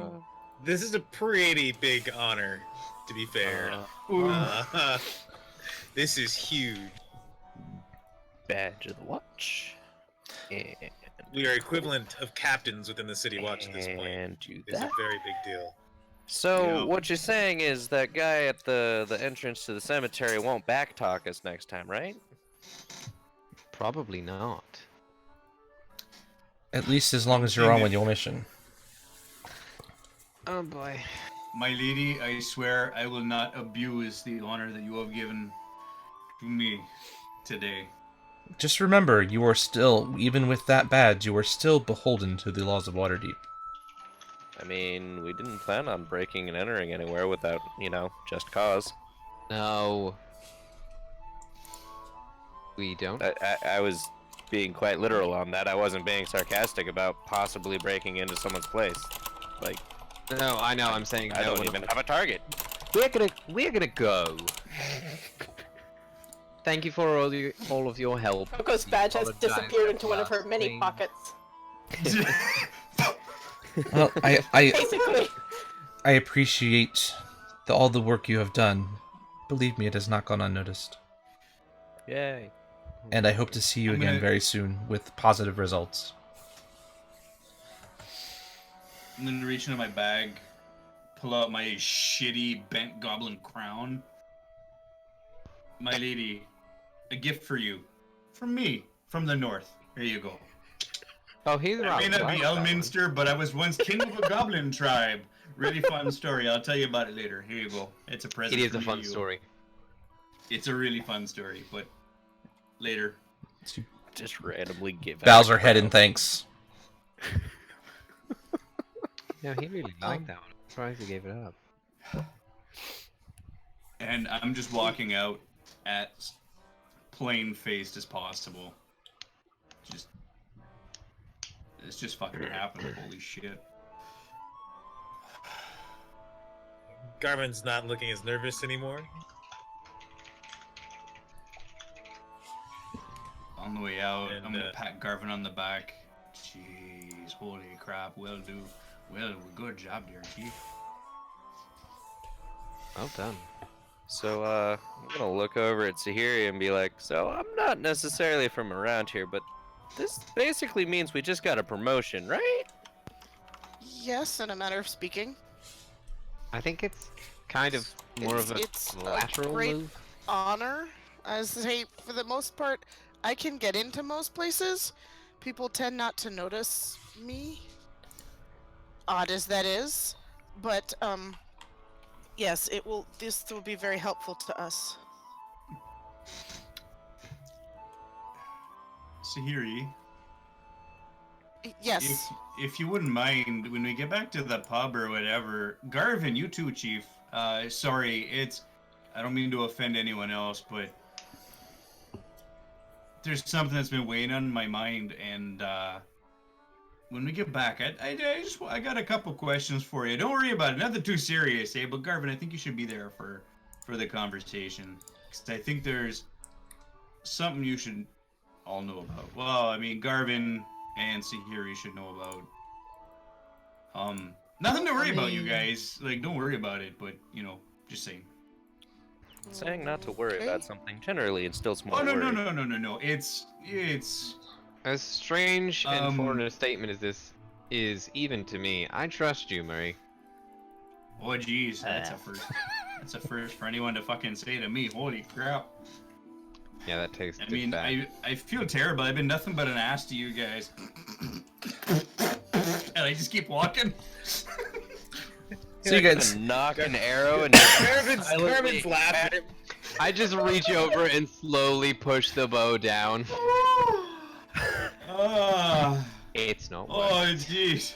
this is a pretty big honor, to be fair. This is huge. Badge of the watch. And We are equivalent of captains within the city watch at this point. and do It's a that. very big deal. So Yeah. what you're saying is that guy at the entrance to the cemetery won't backtalk us next time, right? Probably not. At least as long as you're on with your mission. Oh boy. My lady, I swear I will not abuse the honor that you have given to me today. Just remember, you are still, even with that badge, you are still beholden to the laws of Waterdeep. I mean, we didn't plan on breaking and entering anywhere without, just cause. No. We don't. I was being quite literal on that. I wasn't being sarcastic about possibly breaking into someone's place. Like, No, I know. I'm saying I no. don't even have a target. We're gonna go. Thank you for all of your help. Coco's badge has Apologize disappeared into one of her last many thing. pockets. Well, I Basically. I appreciate all the work you have done. Believe me, it has not gone unnoticed. Yay. And I hope to see you I'm again gonna- very soon with positive results. And then reach into my bag, pull out my shitty bent goblin crown. My lady, a gift for you. From me, from the north. Here you go. Oh, he's I right. may not be Elminster, but I was once king of a goblin tribe. Really fun story. I'll tell you about it later. Here you go. It's a present. It is from a me fun to you. story. It's a really fun story, but later. Just randomly give Bows out. her head in thanks. No, he really liked that one. I'm surprised he gave it up. And I'm just walking out as plain-faced as possible. It's just fucking happening. Holy shit. Garvin's not looking as nervous anymore. On the way out, And, I'm gonna pat Garvin on the back. Jeez, holy crap. Well, good job, dear chief. Well done. So, I'm gonna look over at Sahiri and be like, so I'm not necessarily from around here, but this basically means we just got a promotion, right? Yes, in a matter of speaking. I think it's kind of more of a It's a lateral great move. honor. I say, for the most part, I can get into most places. People tend not to notice me, odd as that is. But yes, it will. This will be very helpful to us. Sahiri, Yes. if you wouldn't mind, when we get back to the pub or whatever, Garvin, you too, chief. Sorry, I don't mean to offend anyone else, but there's something that's been weighing on my mind, and when we get back, I got a couple questions for you. Don't worry about it, nothing too serious, eh? But Garvin, I think you should be there for the conversation, because I think there's something you should all know about. Well, I mean, Garvin and Sahiri should know about. Nothing to worry about, you guys. Like, don't worry about it, but just saying. Saying not to worry Okay. about something generally instills more Oh no worry. no no no no no! It's As strange and foreign Um, a statement as this is, even to me, I trust you, Murray. Oh, jeez, that's a first. That's a first for anyone to fucking say to me. Holy crap. Yeah, that tastes I mean, bad. I feel terrible. I've been nothing but an ass to you guys. And I just keep walking. So you guys, Knock an arrow and just Garvin's laughing. I just reach over and slowly push the bow down. It's not Oh, working. jeez.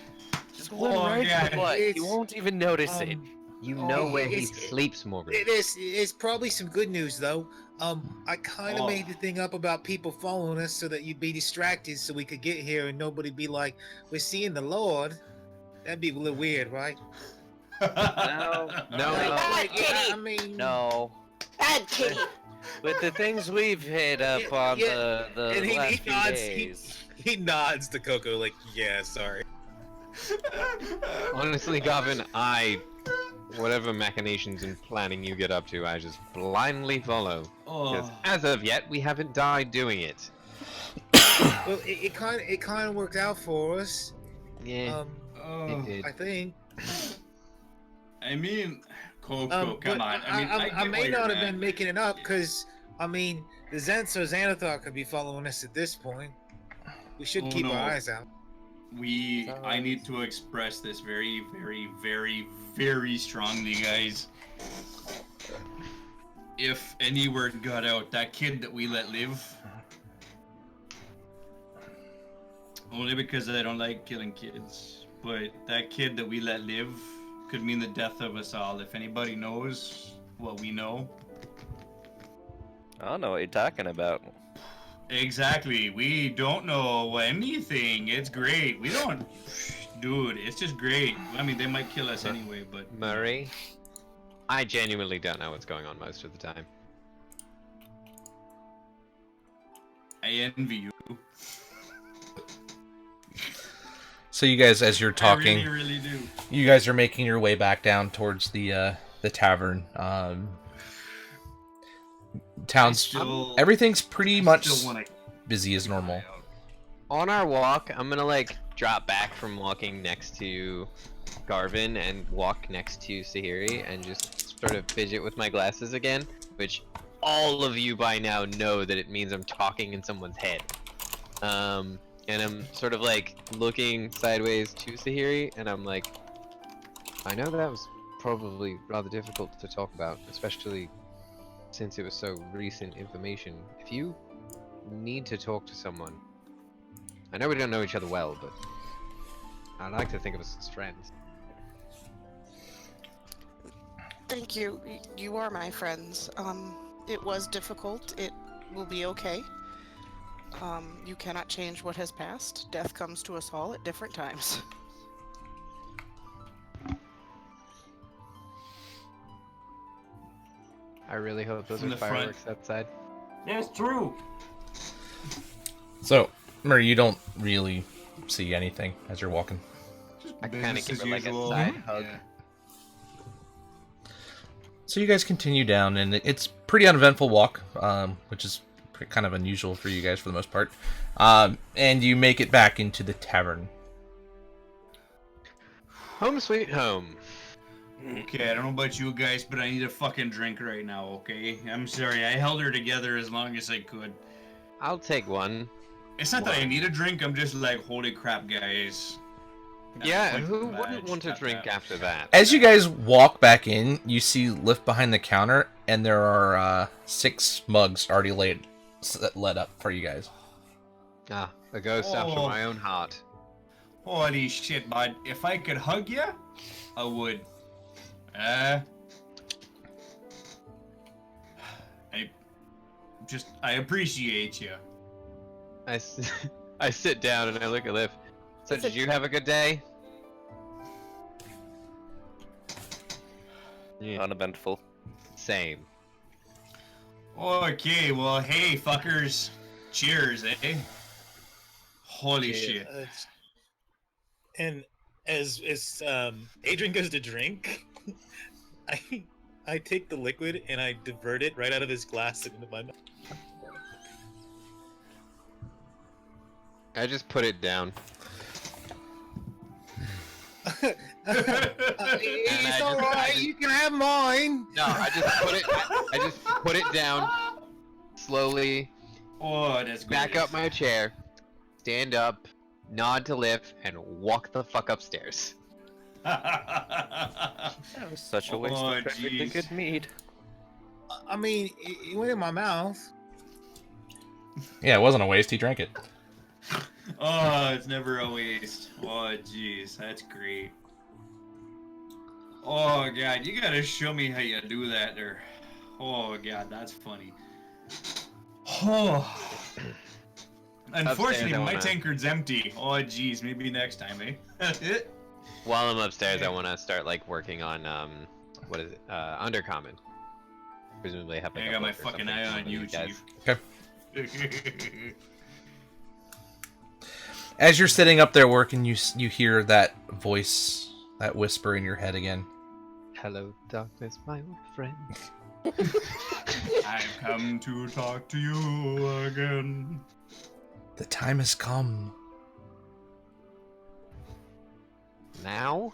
just one right in the God. butt. You It's, won't even notice it. You Oh, know where he it's- sleeps, Morgan. It's probably some good news though. I kind of Oh. made the thing up about people following us so that you'd be distracted, so we could get here and nobody be like, "We're seeing the Lord." That'd be a little weird, right? No, No, Like, Kitty. I mean, no. Bad kitty. With the things we've hit up on Yeah, the and he last few nods. days. He nods to Coco like, "Yeah, sorry." Honestly, Garvin, whatever machinations and planning you get up to, I just blindly follow. Because Oh. as of yet, we haven't died doing it. Well, it kind of worked out for us. Yeah, Oh. it did. I think. I mean, Coco, But come on. I mean, I get why may you're not have mad. been making it up because I mean the Zents or Xanathar could be following us at this point. We should Oh, keep no. our eyes out. I need to express this very, very, very, very strongly, guys. If any word got out, that kid that we let live, only because I don't like killing kids, but that kid that we let live could mean the death of us all. If anybody knows what we know. I don't know what you're talking about. Exactly. We don't know anything. It's great. We don't... Dude, it's just great. I mean, they might kill us anyway, but... Murray, I genuinely don't know what's going on most of the time. I envy you. so you guys, as you're talking, I really, really do. you guys are making your way back down towards the tavern. Town's Still, everything's pretty much still wanna busy as normal. On our walk, I'm gonna like drop back from walking next to Garvin and walk next to Sahiri and just sort of fidget with my glasses again, which all of you by now know that it means I'm talking in someone's head. And I'm sort of like looking sideways to Sahiri, and I'm like, I know that was probably rather difficult to talk about, especially since it was so recent information. If you need to talk to someone, I know we don't know each other well, but I like to think of us as friends. Thank you. You are my friends. It was difficult. It will be okay. You cannot change what has passed. Death comes to us all at different times. I really hope those From are the front. fireworks outside. That's true. So, Murray, you don't really see anything as you're walking. I kind of Business give as her like a usual. side hug. Yeah. So you guys continue down, and it's pretty uneventful walk, which is kind of unusual for you guys for the most part. And you make it back into the tavern. Home sweet home. Okay, I don't know about you guys, but I need a fucking drink right now, okay? I'm sorry, I held her together as long as I could. I'll take one. It's not that I need a drink, I'm just like, holy crap, guys. Yeah, Like, who badge, wouldn't want to tap, drink tap. after that? As you guys walk back in, you see lift behind the counter, and there are 6 mugs already let up for you guys. Ah, a ghost after Oh. my own heart. Holy shit, bud. If I could hug you, I would. I appreciate you. I sit down and I look at Liv. So did you have a good day? Yeah, Uneventful. same. Okay, well, hey, fuckers. Cheers, eh? Holy shit. And as Adrian goes to drink, I take the liquid and I divert it right out of his glass and into my mouth. I just put it down. It's all right. You can have mine. No, I just put it down slowly. Oh, that's Back up my chair, stand up, nod to lift, and walk the fuck upstairs. That was such a waste Oh, of perfectly jeez. good mead. I mean, it went in my mouth. Yeah, it wasn't a waste. He drank it. Oh, it's never a waste. Oh, jeez, that's great. Oh god, you gotta show me how you do that there. Oh god, that's funny. Oh. Unfortunately, my tankard's empty. Oh jeez, maybe next time, eh? While I'm upstairs, I want to start like working on what is it? Undercommon. Presumably, I have like I a got my book or fucking something eye from on one of you, these guys. Chief. As you're sitting up there working, you hear that voice, that whisper in your head again. Hello, darkness, my old friend. I've come to talk to you again. The time has come. Now?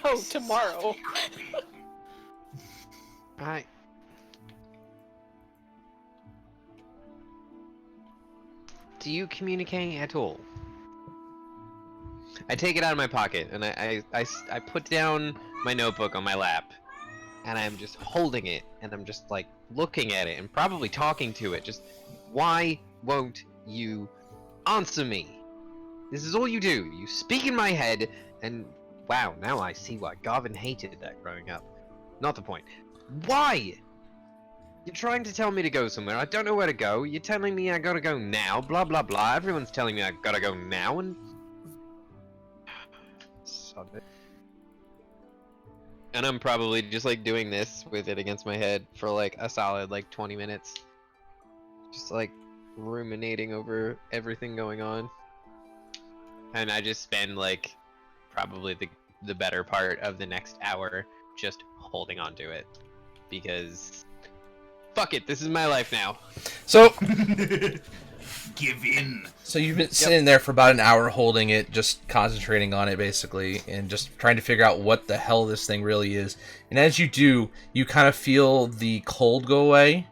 Oh, tomorrow. Do you communicate at all? I take it out of my pocket and I put down my notebook on my lap and I'm just holding it and I'm just like looking at it and probably talking to it. Just why won't you answer me? This is all you do. You speak in my head and wow, now I see why Garvin hated that growing up. Not the point. Why? You're trying to tell me to go somewhere. I don't know where to go. You're telling me I gotta go now. Blah, blah, blah. Everyone's telling me I gotta go now and... Sod it. And I'm probably just like doing this with it against my head for like a solid like 20 minutes. Just like ruminating over everything going on. And I just spend like probably the better part of the next hour just holding on to it. Because... fuck it, this is my life now. So, Give in. so you've been sitting there for about an hour holding it, just concentrating on it basically, and just trying to figure out what the hell this thing really is. And as you do, you kind of feel the cold go away,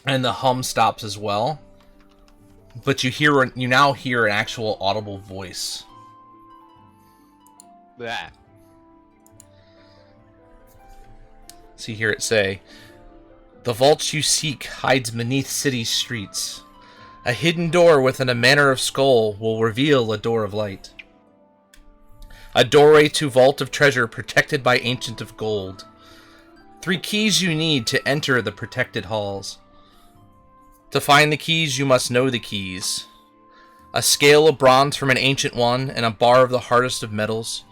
and the hum stops as well. But you now hear an actual audible voice. That. So you hear it say, "The vault you seek hides beneath city streets. A hidden door within a manor of skull will reveal a door of light. A doorway to vault of treasure protected by ancient of gold. 3 keys you need to enter the protected halls. To find the keys, you must know the keys. A scale of bronze from an ancient one, and a bar of the hardest of metals.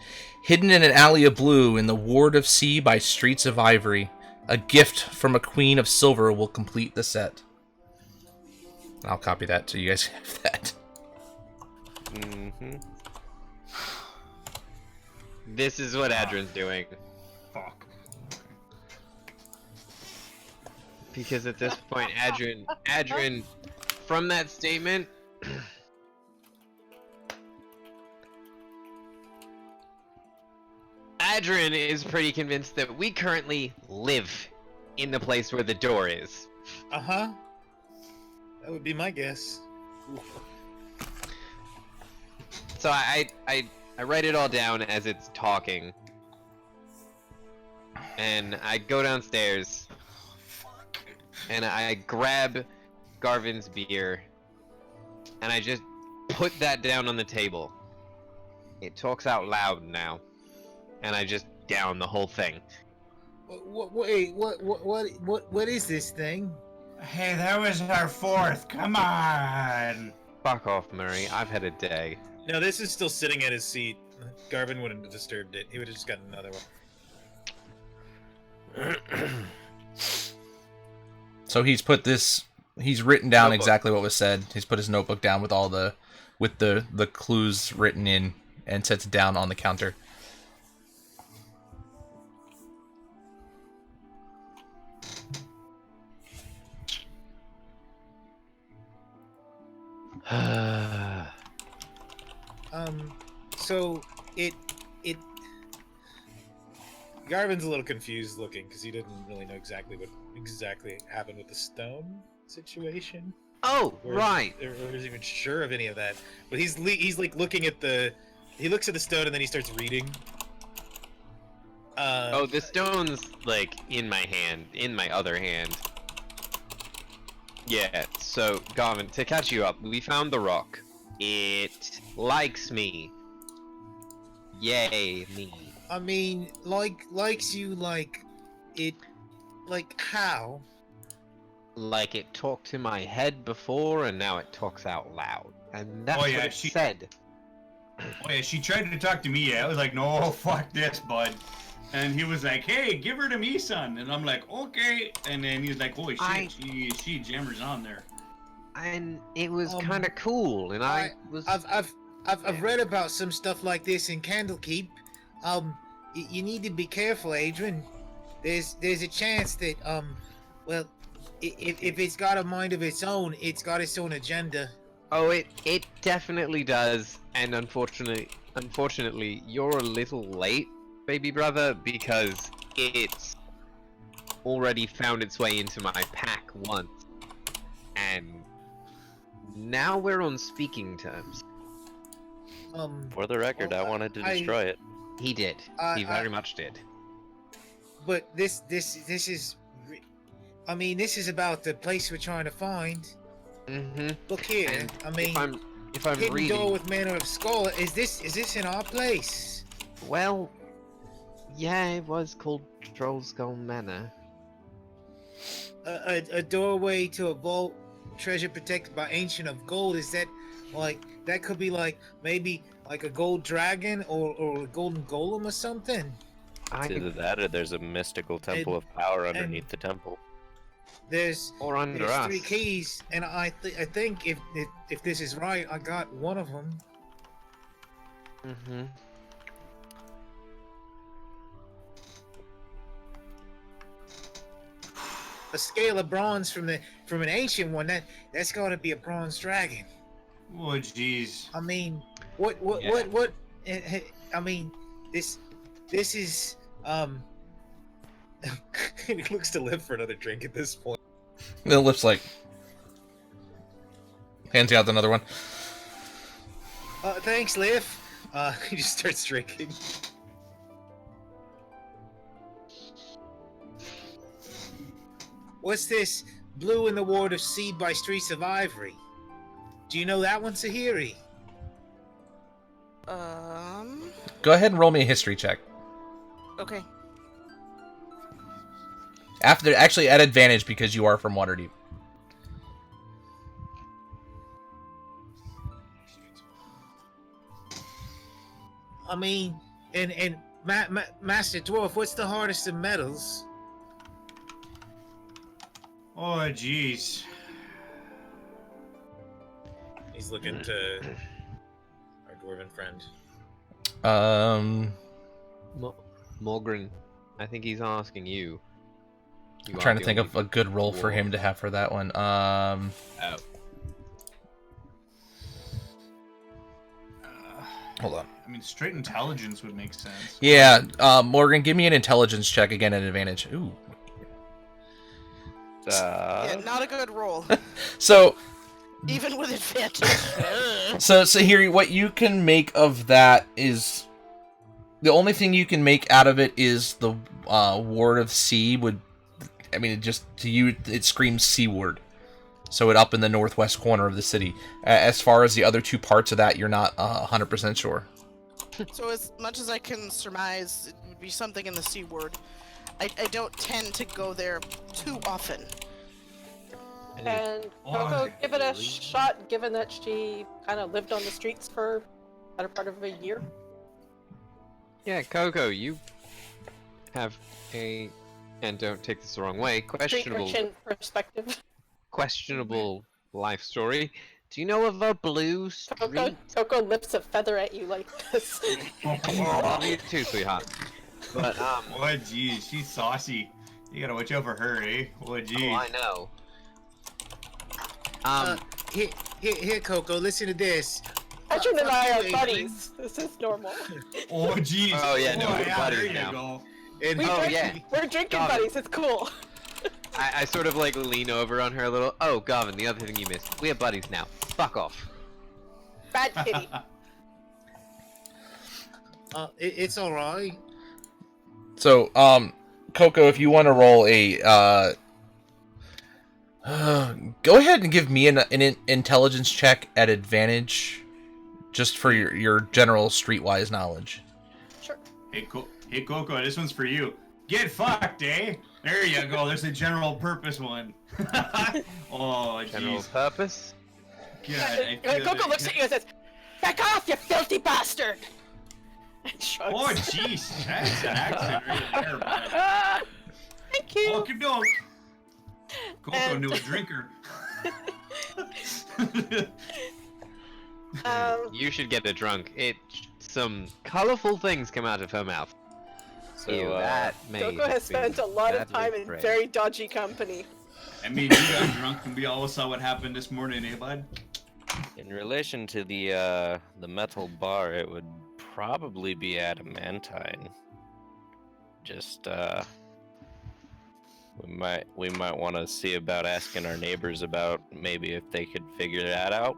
Hidden in an alley of blue, in the ward of sea by streets of ivory. A gift from a queen of silver will complete the set." I'll copy that so you guys have that. Mm-hmm. This is what Adrin's doing. Fuck. Because at this point, Adrin, from that statement, Adrin is pretty convinced that we currently live in the place where the door is. Uh-huh. That would be my guess. So I write it all down as it's talking. And I go downstairs. And I grab Garvin's beer. And I just put that down on the table. It talks out loud now. And I just down the whole thing. Wait, what is this thing? Hey, that was our 4th. Come on. Fuck off, Murray. I've had a day. No, this is still sitting at his seat. Garvin wouldn't have disturbed it. He would have just gotten another one. So he's written down Notebook. exactly what was said. He's put his notebook down with all the clues written in and sets it down on the counter. So it Garvin's a little confused looking because he didn't really know exactly what happened with the stone situation. Oh, Or right. Or is even sure of any of that. But he's like looking at he looks at the stone and then he starts reading. Oh, the stone's like in my hand, in my other hand. Yeah, so Garvin, to catch you up, we found the rock. It likes me. Yay, me. I mean, likes you like it, like how? Like it talked to my head before, and now it talks out loud. And that's Oh, yeah, what it she- said. Oh yeah, she tried to talk to me. I was like, no, fuck this, bud. And he was like, hey, give her to me, son. And I'm like, okay. And then he's like, holy shit, she jammers on there. And it was kind of cool, and I was. I've read about some stuff like this in Candlekeep. You need to be careful, Adrian. There's a chance that well, if it's got a mind of its own, it's got its own agenda. Oh, it definitely does, and unfortunately, you're a little late, baby brother, because it's already found its way into my pack once, and now we're on speaking terms. For the record, I wanted to destroy it. He did. He very much did. But this is, I mean, this is about the place we're trying to find. Mm-hmm. Look here. And I mean, if I'm hidden reading, door with manner of skull. Is this in our place? well, yeah, it was called Trollskull Manor. A doorway to a vault, treasure protected by ancient of gold. Is that like that? Could be like maybe like a gold dragon or a golden golem or something. It's either that or there's a mystical temple of power underneath the temple. There's under there's us. 3 keys, and I think if this is right, I got one of them. Mm-hmm. A scale of bronze from an ancient one. That's got to be a bronze dragon. Oh jeez. I mean, what? I mean, this is he looks to live for another drink at this point. The lips like hands you out another one. Thanks, Liv. He just starts drinking. What's this? Blue in the Ward of Seed by Streets of Ivory. Do you know that one, Sahiri? Go ahead and roll me a history check. Okay. Actually at advantage because you are from Waterdeep. I mean, and Master Dwarf, what's the hardest of metals? Oh jeez. He's looking to our dwarven friend. Morgren, I think he's asking you. I'm trying to think of a good role for him to have for that one. Oh. Hold on. I mean, straight intelligence would make sense. Yeah, Morgan, give me an intelligence check again at advantage. Ooh. Yeah, not a good roll. So, Even with advantage. so Sahiri, what you can make of that is the only thing you can make out of it is the ward of sea would. I mean, it just to you, it screams seaward. So it up in the northwest corner of the city. As far as the other 2 parts of that, you're not 100% sure. So as much as I can surmise, it would be something in the C word. I don't tend to go there too often. And Coco, give it a shot, given that she kind of lived on the streets for a better part of a year. Yeah, Coco, you have a, and don't take this the wrong way, Street urchin perspective. questionable life story. Do you know of a blue street? Coco lifts a feather at you like this. Love you too, sweetheart. But Oh jeez, she's saucy. You gotta watch out for her, eh? Oh jeez. oh, I know. Here, Coco. Listen to this. Edrin and fuck I you, are Adrian. buddies. This is normal. Oh jeez. Oh, yeah, no, we're yeah, buddies there you now. go. And We Oh, drink, yeah. We're drinking Got it. buddies. It's cool. I sort of like lean over on her a little. Oh, Garvin, the other thing you missed. We are buddies now. Fuck off. Bad kitty. it's all right. So, Coco, if you want to roll a, go ahead and give me an intelligence check at advantage, just for your general streetwise knowledge. Sure. Hey, Coco, this one's for you. Get fucked, eh? There you go. There's a general purpose one. Oh, General jeez. purpose? God, I feel Coco it. looks at you and says, "Back off, you filthy bastard!" And shrugs. Oh, jeez. That's an accent right there, man. Thank you. Oh, keep going. Coco And- knew a drinker. You should get a drunk. Some colorful things come out of her mouth. So, Ew, that made Coco has me spent a lot of time badly in afraid. very dodgy company. I mean, you got drunk and we all saw what happened this morning, eh, bud? in relation to the metal bar, it would probably be adamantine. Just we might want to see about asking our neighbors about maybe if they could figure that out.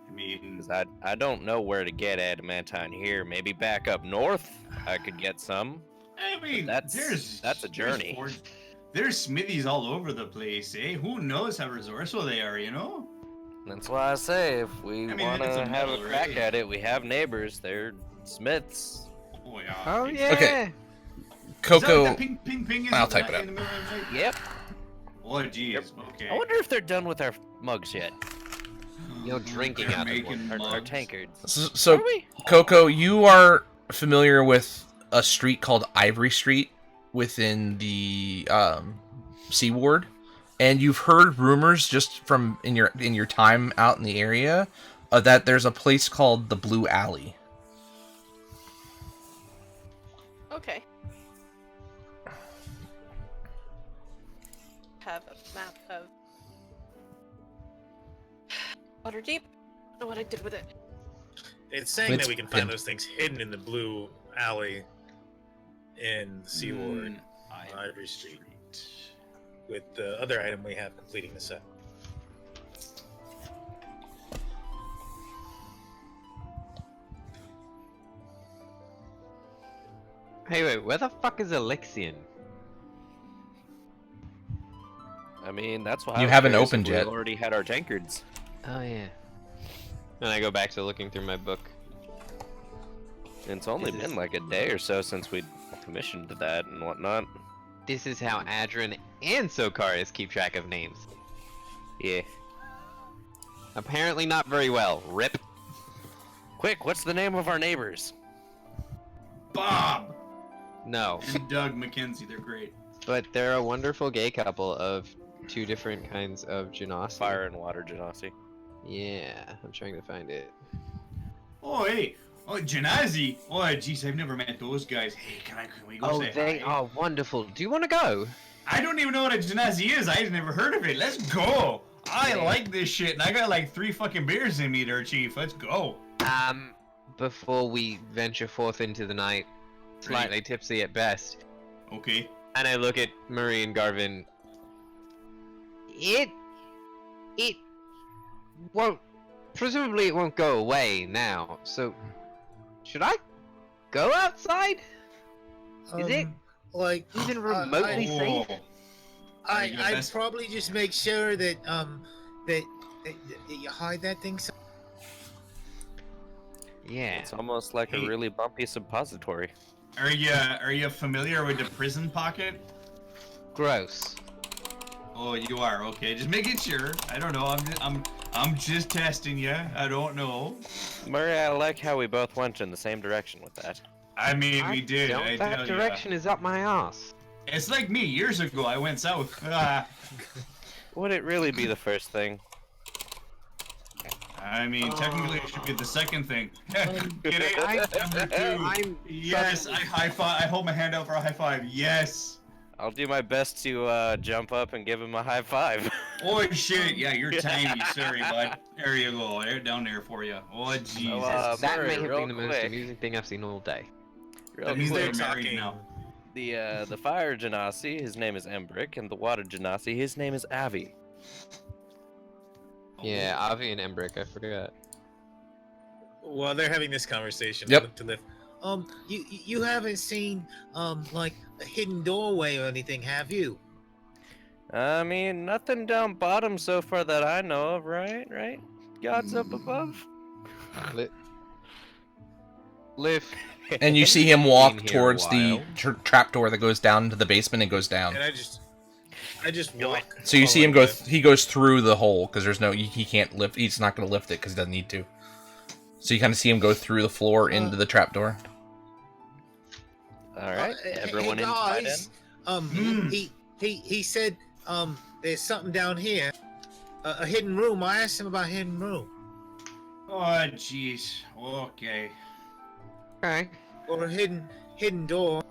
I mean, 'Cause I don't know where to get adamantine here. Maybe back up north, I could get some. I mean, that's a journey. There's smithies all over the place, eh? Who knows how resourceful they are, you know? That's why I say if we I mean, want it's to a have a metal, crack right? at it, we have neighbors. They're smiths. Oh yeah. Oh Is yeah. Okay. that Coco, what that ping ping is? I'll Is type that it up. in the middle of the night? Yep. Oh jeez. Okay. I wonder if they're done with our mugs yet. You're drinking They're out of making one. Our mugs. tankards. so Are we? Coco, you are familiar with a street called Ivory Street within the Sea Ward, and you've heard rumors just from in your time out in the area that there's a place called the Blue Alley. Okay. Have a map of Waterdeep. I don't know what I did with it. It's saying It's that we can find been- those things hidden in the blue alley in the Sea Ward, Hmm, Ivory Street, with the other item we have completing the set. Hey, wait, where the fuck is Alexian? I mean, that's why You I was haven't curious if opened we yet. already had our tankards. Oh yeah. And I go back to looking through my book. It's only This is- been like a day or so since we commissioned that and whatnot. This is how Adrin and Sokaris keep track of names. Yeah. Apparently not very well. Rip. Quick, what's the name of our neighbors? Bob No. and Doug McKenzie. They're great. But they're a wonderful gay couple of two different kinds of genocide. Fire and water genasi. Yeah, I'm trying to find it. Oh hey. Oh Janazi. Oh jeez, I've never met those guys. Hey, can we go Oh, say they hi? are wonderful. Do you want to go? I don't even know what a Janazi is. I've never heard of it. Let's go. I like this shit, and I got like 3 fucking beers in me there, Chief. Let's go. Before we venture forth into the night, slightly tipsy at best, Okay. and I look at Murray and Garvin. It won't, presumably it won't go away now, so should I go outside? Is it like even remotely safe? I'd probably just make sure that that you hide that thing. Yeah. It's almost like Hey. a really bumpy suppository. Are you familiar with the prison pocket? Gross. Oh, you are. Okay, just making sure. I don't know. I'm just testing you. I don't know. Murray, I like how we both went in the same direction with that. I mean, we did. I That tell ya. direction is up my ass. It's like me years ago. I went south. Would it really be the first thing? I mean, technically, it should be the second thing. Get it? Number 2. I'm Yes, suddenly- I high five. I hold my hand out for a high five. Yes. I'll do my best to jump up and give him a high five. Oh shit! Yeah, you're tiny. Sorry, bud. There you go. They're down there for you. Oh Jesus. That Murray, may have real been the most quick. amusing thing I've seen all day. Real That means they're quick, married talking. now. the fire genasi, his name is Embrick, and the water genasi, his name is Avi. Yeah, Avi and Embrick, I forgot. While they're having this conversation, Yep. I look to Liv. You haven't seen like a hidden doorway or anything, have you? I mean, nothing down bottom so far that I know of, right? Right? God's up above. Liv. And you see him walk Been here a towards the while. trapdoor that goes down into the basement and goes down. And I just walk. So you see him following go. Liv. He goes through the hole because there's no. He can't lift. He's not going to lift it because he doesn't need to. So you kind of see him go through the floor into the trapdoor. All right, Hey, everyone hey inside. guys, Hmm. he said there's something down here, a hidden room. I asked him about hidden room Oh jeez. Okay. Okay. or a hidden door,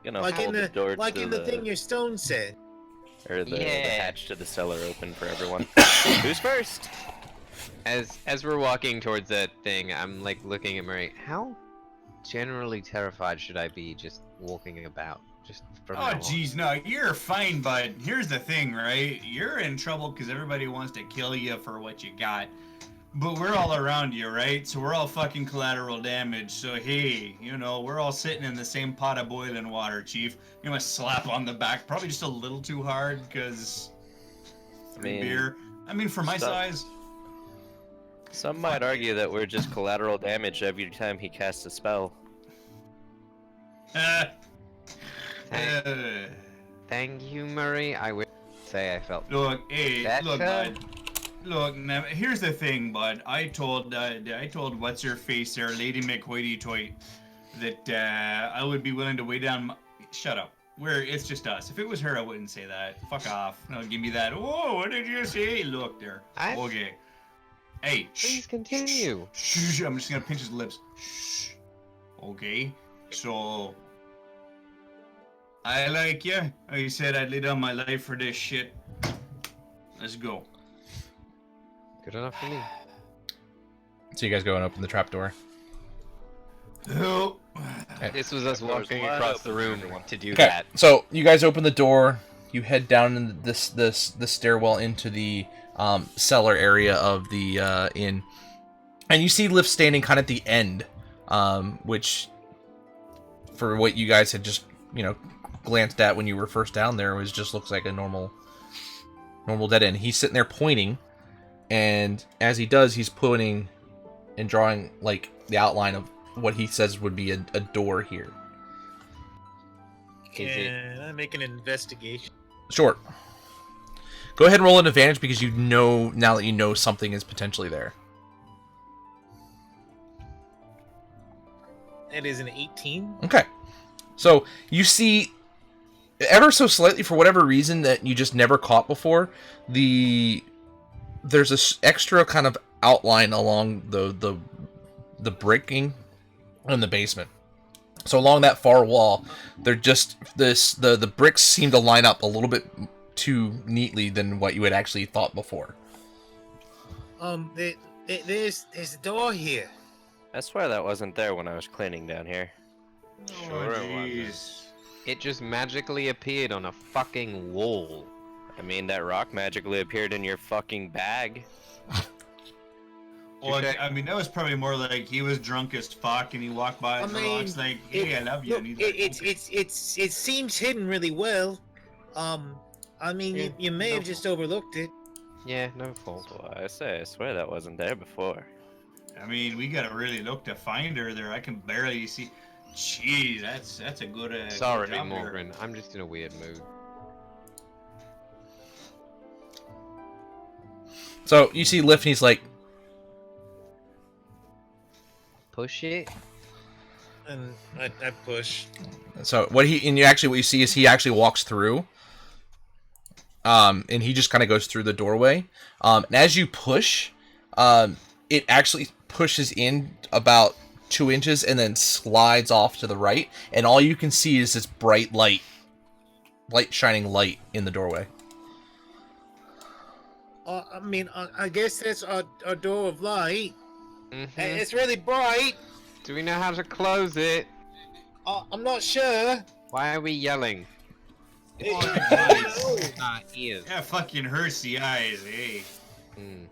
Gonna like in hold the door like to in the thing your stone said. or the Yeah. hatch to the cellar open for everyone. Who's first? As we're walking towards that thing, I'm like looking at Murray. How generally terrified should I be just walking about? Just from Oh now on? jeez, no, you're fine, bud. Here's the thing, right? You're in trouble because everybody wants to kill you for what you got. But we're all around you, right? So we're all fucking collateral damage. So hey, you know, we're all sitting in the same pot of boiling water, Chief. You want to slap on the back, probably just a little too hard, because beer. I mean, for my Stop. size. Some might argue that we're just collateral damage every time he casts a spell. Thank you, Murray. I would say I felt Look, hey, better. look, bud. Look, now, here's the thing, bud. I told what's her face there, Lady McHoity-Toy, that I would be willing to weigh down. Shut up. It's just us. If it was her, I wouldn't say that. Fuck off. No, give me that. Whoa, what did you say? Look there. Okay. Hey, Please shh, continue. Shh, shh, I'm just gonna pinch his lips. Shh. Okay. So, I like you. I said I'd lay down my life for this shit. Let's go. Good enough for me. So you guys go and open the trapdoor. Oh. This was us Door's walking wide across open the for room everyone. to do Okay, that. so you guys open the door. You head down in the stairwell into the cellar area of the inn, and you see Liv standing kind of at the end, which, for what you guys had just glanced at when you were first down there, was just looks like a normal dead end. He's sitting there pointing, and as he does, he's pointing and drawing like the outline of what he says would be a door here. Can I make an investigation? Sure. Go ahead and roll an advantage because you know now that you know something is potentially there. That is an 18. Okay. So you see ever so slightly, for whatever reason that you just never caught before, there's this extra kind of outline along the bricking in the basement. So along that far wall, they're just the bricks seem to line up a little bit too neatly than what you had actually thought before. There's a door here. I swear that wasn't there when I was cleaning down here. Sure it jeez. It just magically appeared on a fucking wall. I mean, that rock magically appeared in your fucking bag. Well, Touche. I mean, that was probably more like he was drunk as fuck and he walked by I and the mean, rock's like, hey, I love you. Look, And he's like, it seems hidden really well. I mean, Yeah, you may have no. just overlooked it. Yeah, no fault. That's why I swear that wasn't there before. I mean, we gotta really look to find her there. I can barely see. Jeez, that's a good. Sorry, good job there. Morgan. I'm just in a weird mood. So you see Liv and he's like, Push it. And I push. so what you see is he actually walks through. And he just kind of goes through the doorway. And as you push, it actually pushes in about 2 inches and then slides off to the right. And all you can see is this bright light shining light in the doorway. I mean, I guess that's our door of light. Mhm. It's really bright. Do we know how to close it? I'm not sure. Why are we yelling? Nice. Ears. Yeah, fucking hurts the eyes, eh? Mm.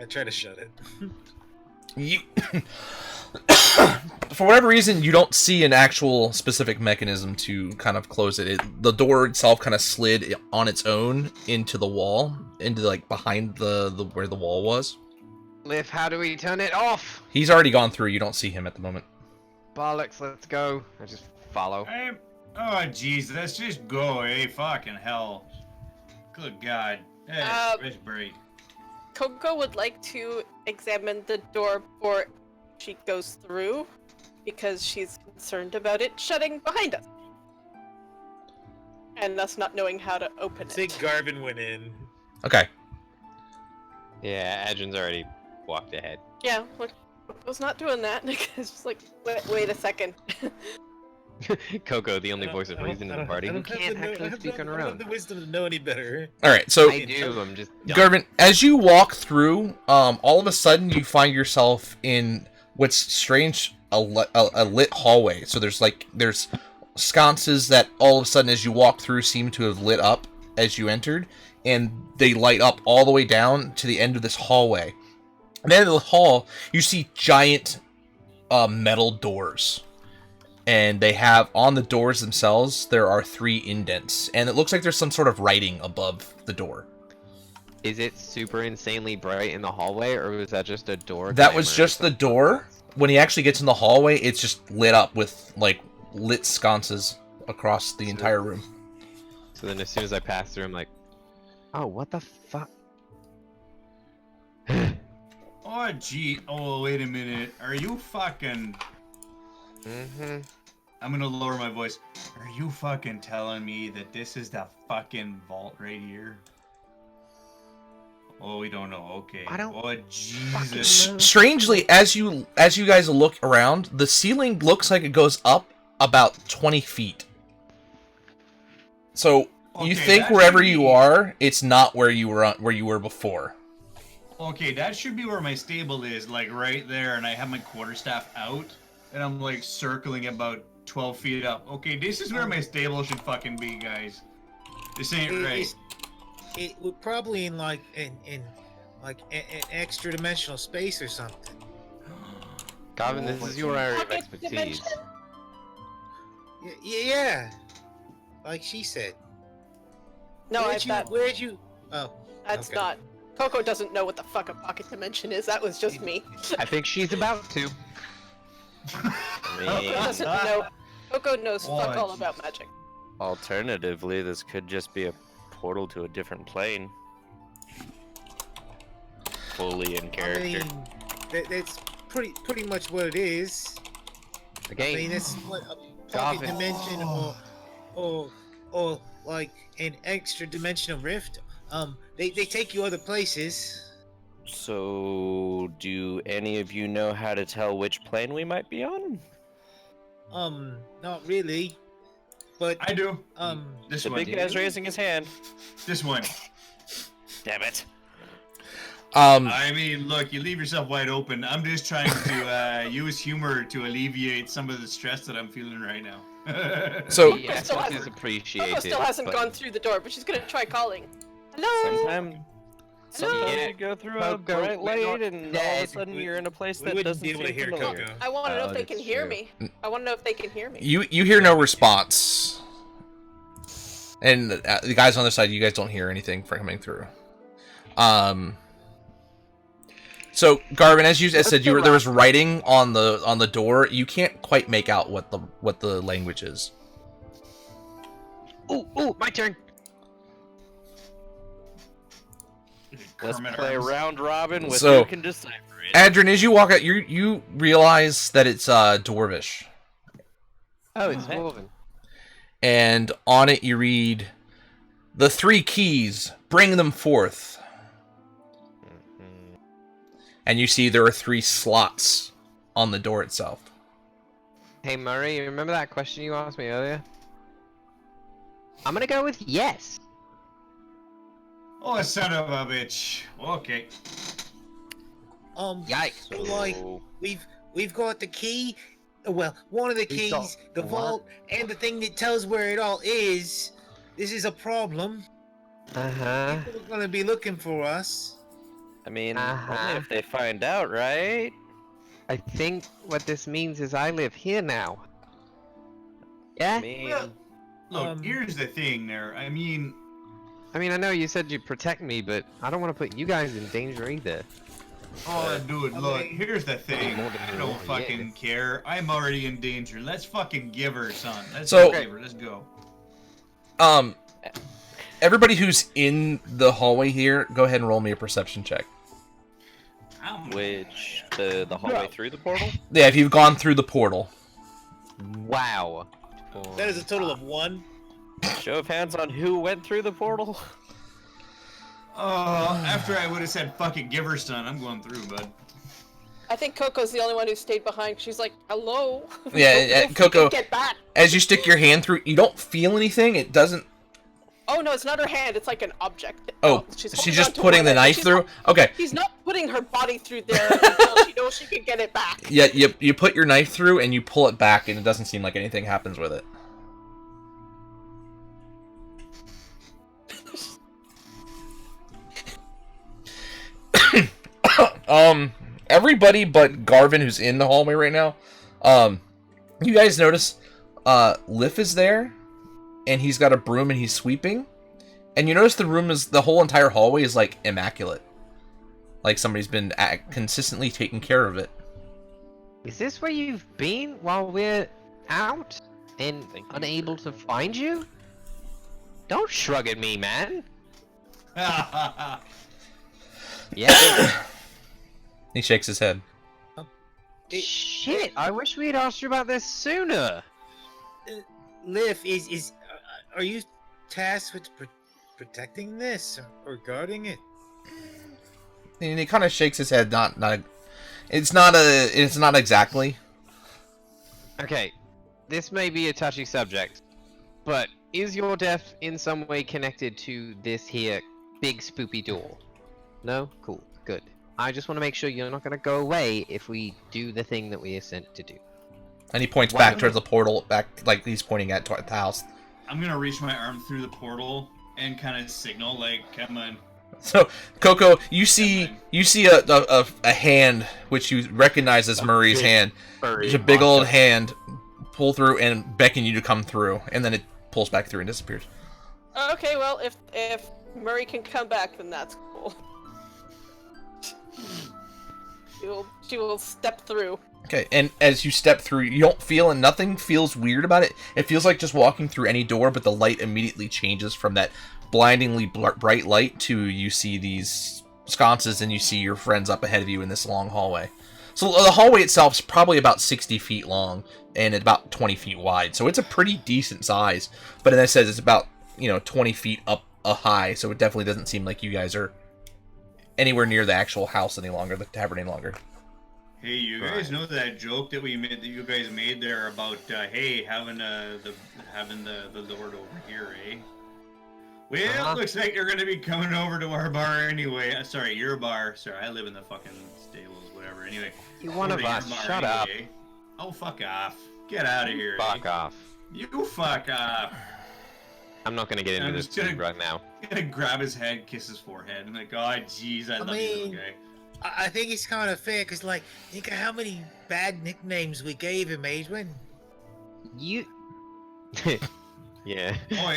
I try to shut it. You, for whatever reason, you don't see an actual specific mechanism to kind of close it. The door itself kind of slid on its own into the wall, into like behind the where the wall was. Liv, how do we turn it off? He's already gone through. You don't see him at the moment. Bollocks, let's go. I just follow. Oh, jeez, let's just go, eh? Fucking hell. Good God. It's great. Coco would like to examine the door before she goes through, because she's concerned about it shutting behind us. And us not knowing how to open I think it. Garvin went in. Okay. Yeah, Adrian's already walked ahead. Yeah, look, was not doing that. It's just like, wait a second. Coco, the only voice of reason in the party, who I don't have can't the actually speak on her I don't own. have the wisdom to know any better. All right. So I do, I'm just dumb. Garvin, as you walk through, all of a sudden you find yourself in what's strange, a lit hallway. So there's sconces that all of a sudden, as you walk through, seem to have lit up as you entered, and they light up all the way down to the end of this hallway. And then in the hall, you see giant metal doors. And they have, on the doors themselves, there are 3 indents. And it looks like there's some sort of writing above the door. Is it super insanely bright in the hallway, or was that just a door? That was clamor or just the something? door. When he actually gets in the hallway, it's just lit up with, like, lit sconces across the entire room. So then as soon as I pass through, I'm like, oh, what the fuck? Oh, gee. Oh, wait a minute. Are you fucking... Mm-hmm. I'm gonna lower my voice. Are you fucking telling me that this is the fucking vault right here? Oh, we don't know. Okay. I don't Oh, Jesus. Strangely, as you guys look around, the ceiling looks like it goes up about 20 feet. So you Okay, think that wherever should you be- are, it's not where you were before. Okay, that should be where my stable is, like right there, and I have my quarterstaff out, and I'm like circling about 12 feet up. Okay, this is where my stable should fucking be, guys. This ain't right. It would probably in like an extra dimensional space or something. Gavin, this is your area of Pocket expertise. dimension? Yeah. Like she said. No, Where'd you? Oh, that's okay. not. Coco doesn't know what the fuck a pocket dimension is. That was just me. I think she's about to. Coco doesn't know. Coco knows fuck all jeez. about magic. Alternatively, this could just be a portal to a different plane. Fully in I character. mean, that's pretty much what it is. I Again, mean, it's what a pocket Gavin. dimension or like an extra dimensional rift. They take you other places. So, do any of you know how to tell which plane we might be on? Not really. But I do. This The one. big guy's raising his hand. This one. Damn it. I mean, look, you leave yourself wide open. I'm just trying to use humor to alleviate some of the stress that I'm feeling right now. So the still effort is hasn't- appreciated. Coco still hasn't but gone through the door, but she's gonna try calling. Hello. Sometimes Yeah. you go through a Coco, bright we're light not and all of dead. a sudden you're in a place We that wouldn't doesn't be able to seem hear familiar. Coco. I want to know if they that's can hear true. me. I want to know if they can hear me. you hear no response, and the guys on the side, you guys don't hear anything for coming through. So Garvin, as you said, there was writing on the door. You can't quite make out what the language is. Ooh, my turn. Let's Kermit play arms. round robin with So- who can decipher it. Adrian, as you walk out, you realize that it's Dwarvish, Oh, it's woven. and on it you read, "The 3 keys, bring them forth." And you see there are 3 slots on the door itself. Hey Murray, you remember that question you asked me earlier? I'm gonna go with yes. Oh, son of a bitch. Okay. Yikes. So like Oh, we've got the key. Well, one of the We've got keys, the what? vault, and the thing that tells where it all is. This is a problem. Uh-huh. People are gonna be looking for us. I mean, Uh-huh. only if they find out, right? I think what this means is I live here now. Yeah? I mean, Well, look, Um, here's the thing there. I mean, I mean, I know you said you'd protect me, but I don't want to put you guys in danger either. oh, dude, look, mean, here's the thing. more than I you don't want, fucking yeah. care. I'm already in danger. Let's fucking give her, son. Let's So- give her. Let's go. Everybody who's in the hallway here, go ahead and roll me a perception check. which the hallway through the portal? Yeah, if you've gone through the portal. Wow. that is a total of 1. Show of hands on who went through the portal. After I would have said fucking give her, son, I'm going through, bud. I think Coco's the only one who stayed behind. She's like, hello. Yeah, Don't Coco- Get back. As you stick your hand through, you don't feel anything. It doesn't. Oh no, it's not her hand. It's like an object. Oh, she's she's holding just onto putting one the end, but knife she's through. not- Okay. She's not putting her body through there until she knows she can get it back. Yeah, you put your knife through and you pull it back, and it doesn't seem like anything happens with it. Everybody but Garvin, who's in the hallway right now, you guys notice, Liff is there, and he's got a broom and he's sweeping, and you notice the whole entire hallway is like immaculate, like somebody's been consistently taking care of it. Is this where you've been while we're out and unable to find you? Don't shrug at me, man. Yeah. He shakes his head. Shit, I wish we'd asked you about this sooner. Liv, are you tasked with protecting this or guarding it? And he kind of shakes his head. It's not exactly. Okay, this may be a touchy subject, but is your death in some way connected to this here big spoopy door? No? Cool. Good. I just want to make sure you're not going to go away if we do the thing that we are sent to do. And he points Wow. back towards the portal, back like he's pointing at the house. I'm gonna reach my arm through the portal and kind of signal, like, come on. So, Coco, you see a hand which you recognize as Murray's hand. It's a big old hand pull through and beckon you to come through, and then it pulls back through and disappears. Okay, well, if Murray can come back, then that's cool. She will step through. Okay, and as you step through, you don't feel, and nothing feels weird about it. It feels like just walking through any door, but the light immediately changes from that blindingly bright light to you see these sconces and you see your friends up ahead of you in this long hallway. So the hallway itself is probably about 60 feet long and about 20 feet wide, so it's a pretty decent size. But as I said, it's about 20 feet up high, so it definitely doesn't seem like you guys are anywhere near the actual house any longer, the tavern any longer. Hey, you guys know that joke that you guys made there about hey, having the Lord over here, eh? Well, looks like you're gonna be coming over to our bar anyway. Sorry, your bar. Sorry, I live in the fucking stables, whatever. Anyway, You one over of to your us. bar Shut up. anyway, eh? Oh, fuck off. Get out of here. Fuck eh? off. You fuck off. I'm not gonna get into I'm this just gonna- right now. I'm gonna grab his head, kiss his forehead. I'm like, oh, jeez, I love you, mean- little guy. I think it's kind of fair, because, like, think of how many bad nicknames we gave him, Adrian. You. Yeah. Oh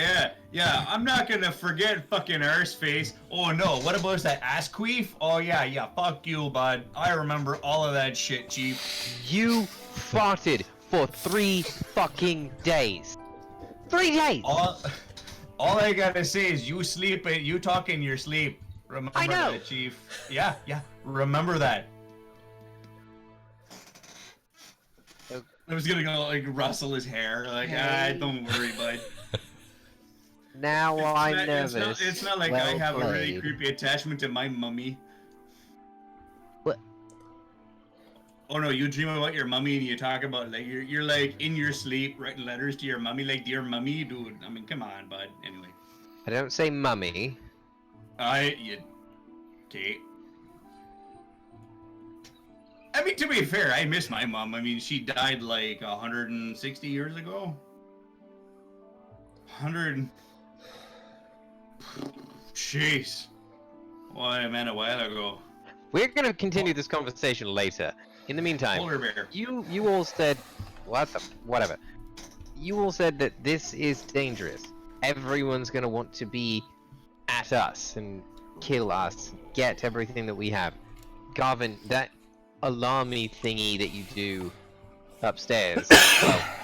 yeah. I'm not gonna forget fucking Arseface. Oh no, what about that ass queef? Oh yeah. Fuck you, bud. I remember all of that shit, Chief. You farted for 3 fucking days. 3 days. All I gotta say is you sleep. You talk in your sleep. Remember I know. that, Chief. Yeah. Remember that. I was gonna go like rustle his hair, like don't worry, bud. Now I'm nervous. It's not like Well I have a really played. creepy attachment to my mummy. What? Oh no, you dream about your mummy and you talk about like you're like in your sleep writing letters to your mummy, like dear mummy, dude. I mean, come on, bud. Anyway, I don't say mummy. Okay. I mean, to be fair, I miss my mom. I mean, she died like 160 years ago. 100. Jeez. Well, I meant a while ago. We're gonna continue this conversation later. In the meantime, Polar bear. you all said whatever. You all said that this is dangerous. Everyone's gonna want to be at us and kill us, get everything that we have. Garvin, that alarmy thingy that you do upstairs.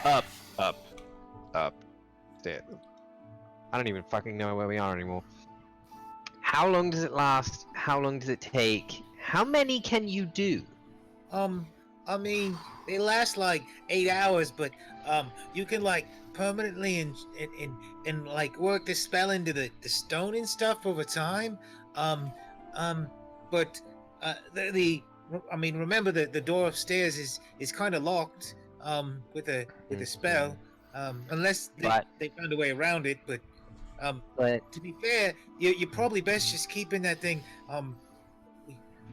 well, upstairs. I don't even fucking know where we are anymore. How long does it last? How long does it take? How many can you do? I mean, they last like 8 hours, but you can like permanently and like work the spell into the stone and stuff over time. But I mean, remember that the door upstairs is kind of locked with a spell, unless they found a way around it. But to be fair, you're probably best just keeping that thing.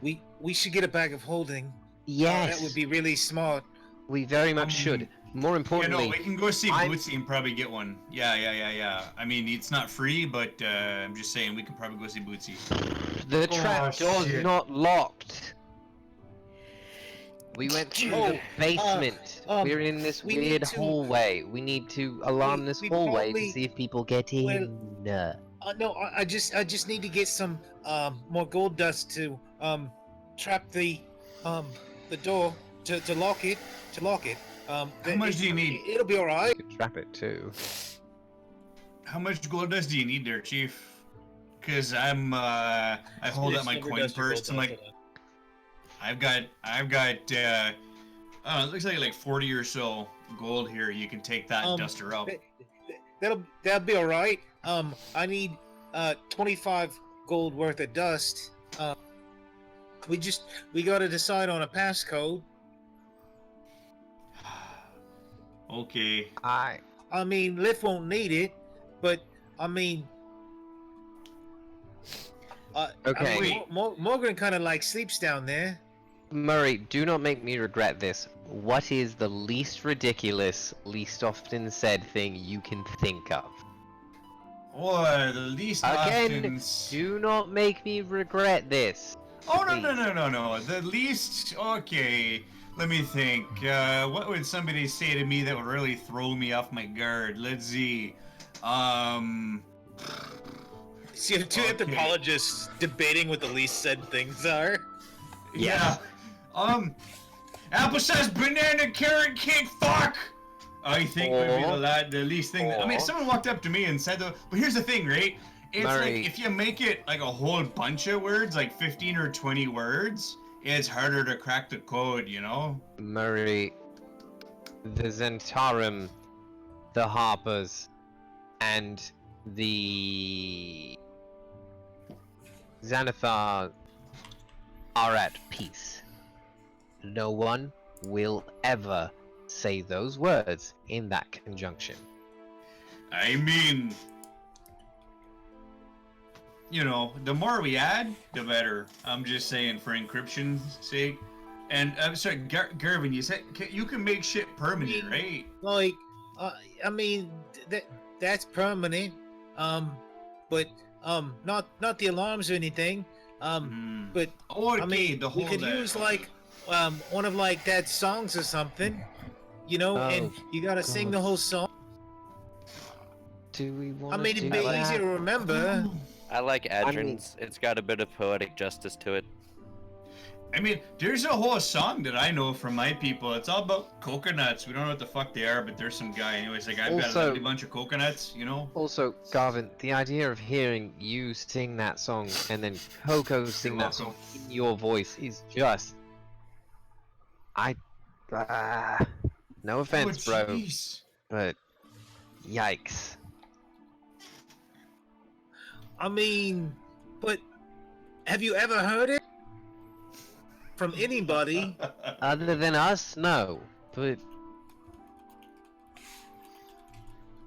We should get a bag of holding. Yes, that would be really smart. we very much should. More importantly, Yeah, no, we can go see Bootsy and probably get one. Yeah. I mean, it's not free, but I'm just saying we can probably go see Bootsy. the trap door's shit. not locked. We went through the basement. We're in this we weird need to- hallway. We need to alarm this we hallway probably- to see if people get in. No, I just need to get some more gold dust to trap the door to lock it. How much do you need? It'll be all right. You could trap it too. How much gold dust do you need there, Chief? Because I hold up my coin purse. I'm like, I've got it looks like 40 or so gold here. You can take that and dust her up. That'll be all right. I need 25 gold worth of dust. We gotta decide on a passcode. Okay. I mean, Lift won't need it, but I mean, Okay. I mean, Morgan kind of like sleeps down there. Murray, do not make me regret this. What is the least ridiculous, least often said thing you can think of? Or the least Again, often... do not make me regret this. Oh, please. no. The least... Okay. Let me think. What would somebody say to me that would really throw me off my guard? Let's see. So you have two anthropologists debating what the least said things are. Yeah. Applesauce, banana, carrot cake, fuck! I think would be the least thing. I mean, if someone walked up to me and said, but here's the thing, right? It's Murray. like, if you make it like a whole bunch of words, like 15 or 20 words, it's harder to crack the code, you know? Murray, the Zentarum, the Harpers, and the Xanathar are at peace. No one will ever say those words in that conjunction. I mean, you know, the more we add, the better. I'm just saying for encryption's sake. And I'm sorry, Garvin, you said you can make shit permanent, right? Like, I mean, that's permanent. But not the alarms or anything. But okay, I mean, the whole we could use like one of like Dad's songs or something, you know, and you gotta sing the whole song. Do we want I mean, it'd be easy to remember. I like Adrian's. It's got a bit of poetic justice to it. I mean, there's a whole song that I know from my people. It's all about coconuts. We don't know what the fuck they are, but there's some guy. Anyways, like I've got a Also- lovely bunch of coconuts, you know. Also, Garvin, the idea of hearing you sing that song and then Coco sing that song in your voice is just... no offense, bro, jeez. but yikes. I mean, but have you ever heard it? from anybody. Other than us, no. But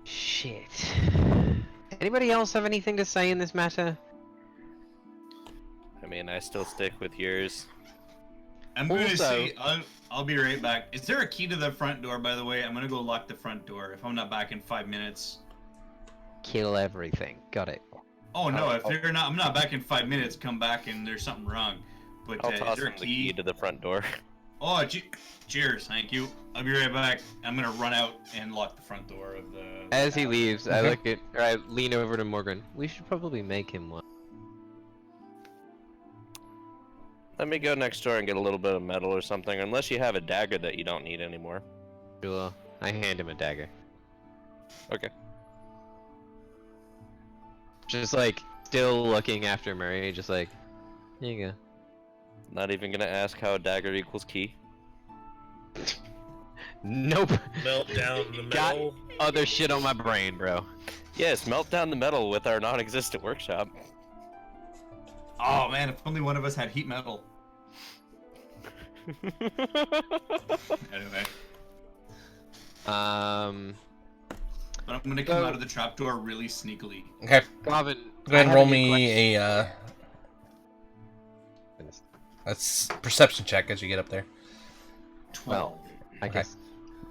shit. Anybody else have anything to say in this matter? I mean, I still stick with yours. I'm gonna Also- say I'll be right back. Is there a key to the front door, by the way? I'm gonna go lock the front door if I'm not back in 5 minutes. Kill everything. Got it. Oh no, if they're not, I'm not back in 5 minutes. Come back and there's something wrong. But I'll is toss there a him the key to the front door. Oh, cheers, thank you. I'll be right back. I'm gonna run out and lock the front door of the. As he leaves, I Okay. look at, or I lean over to Morgan. We should probably make him one. Let me go next door and get a little bit of metal or something, unless you have a dagger that you don't need anymore. Sure. I hand him a dagger. Okay. Just like, still looking after Murray, just like, here you go. Not even gonna ask how a dagger equals key. Nope. Melt down the Got- metal. Other shit on my brain, bro. Yes, melt down the metal with our non-existent workshop. Oh man, if only one of us had heat metal. Anyway, but I'm gonna come So- out of the trapdoor really sneakily. Okay. Gavin, Go ahead and roll me a Goodness. that's perception check as you get up there. 12. I Okay. guess.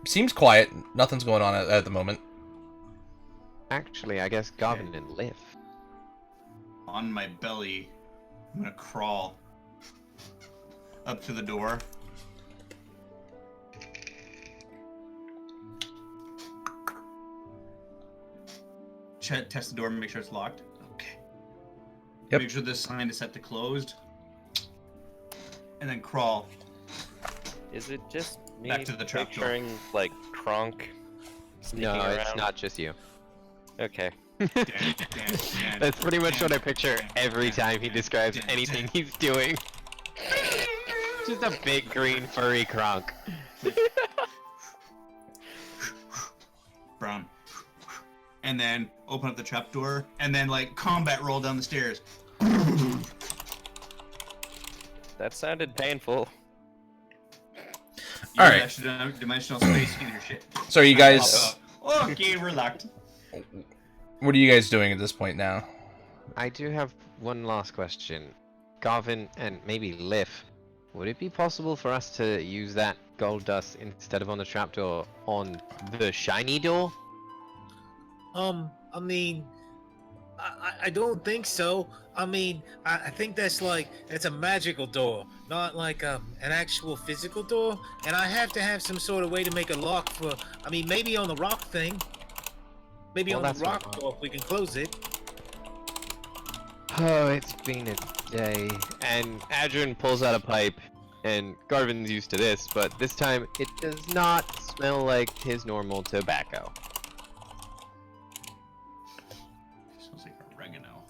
Seems quiet. Nothing's going on at the moment. Actually, I guess Gavin and Liv. On my belly, I'm gonna crawl up to the door. Test the door and make sure it's locked. Okay. Yep. Make sure the sign is set to closed. And then crawl. Is it just me Back to the trapdoor. picturing, like, Kronk sneaking No, around? it's not just you. Okay. That's pretty much what I picture every time he describes anything he's doing. Just a big green furry Kronk. Brown. And then open up the trapdoor, and then like combat roll down the stairs. That sounded painful. All right. right. Dimensional space in your shit. So are you guys, Okay, we're locked. what are you guys doing at this point now? I do have one last question. Garvin and maybe Liv, would it be possible for us to use that gold dust instead of on the trapdoor on the shiny door? I mean, I don't think so. I mean, I think that's a magical door, not like an actual physical door. And I have to have some sort of way to make a lock for. I mean, maybe on the rock thing. Maybe Well, on the that's not rock door if we can close it. Oh, it's been a day. And Adrian pulls out a pipe, and Garvin's used to this, but this time it does not smell like his normal tobacco. Smells like oregano.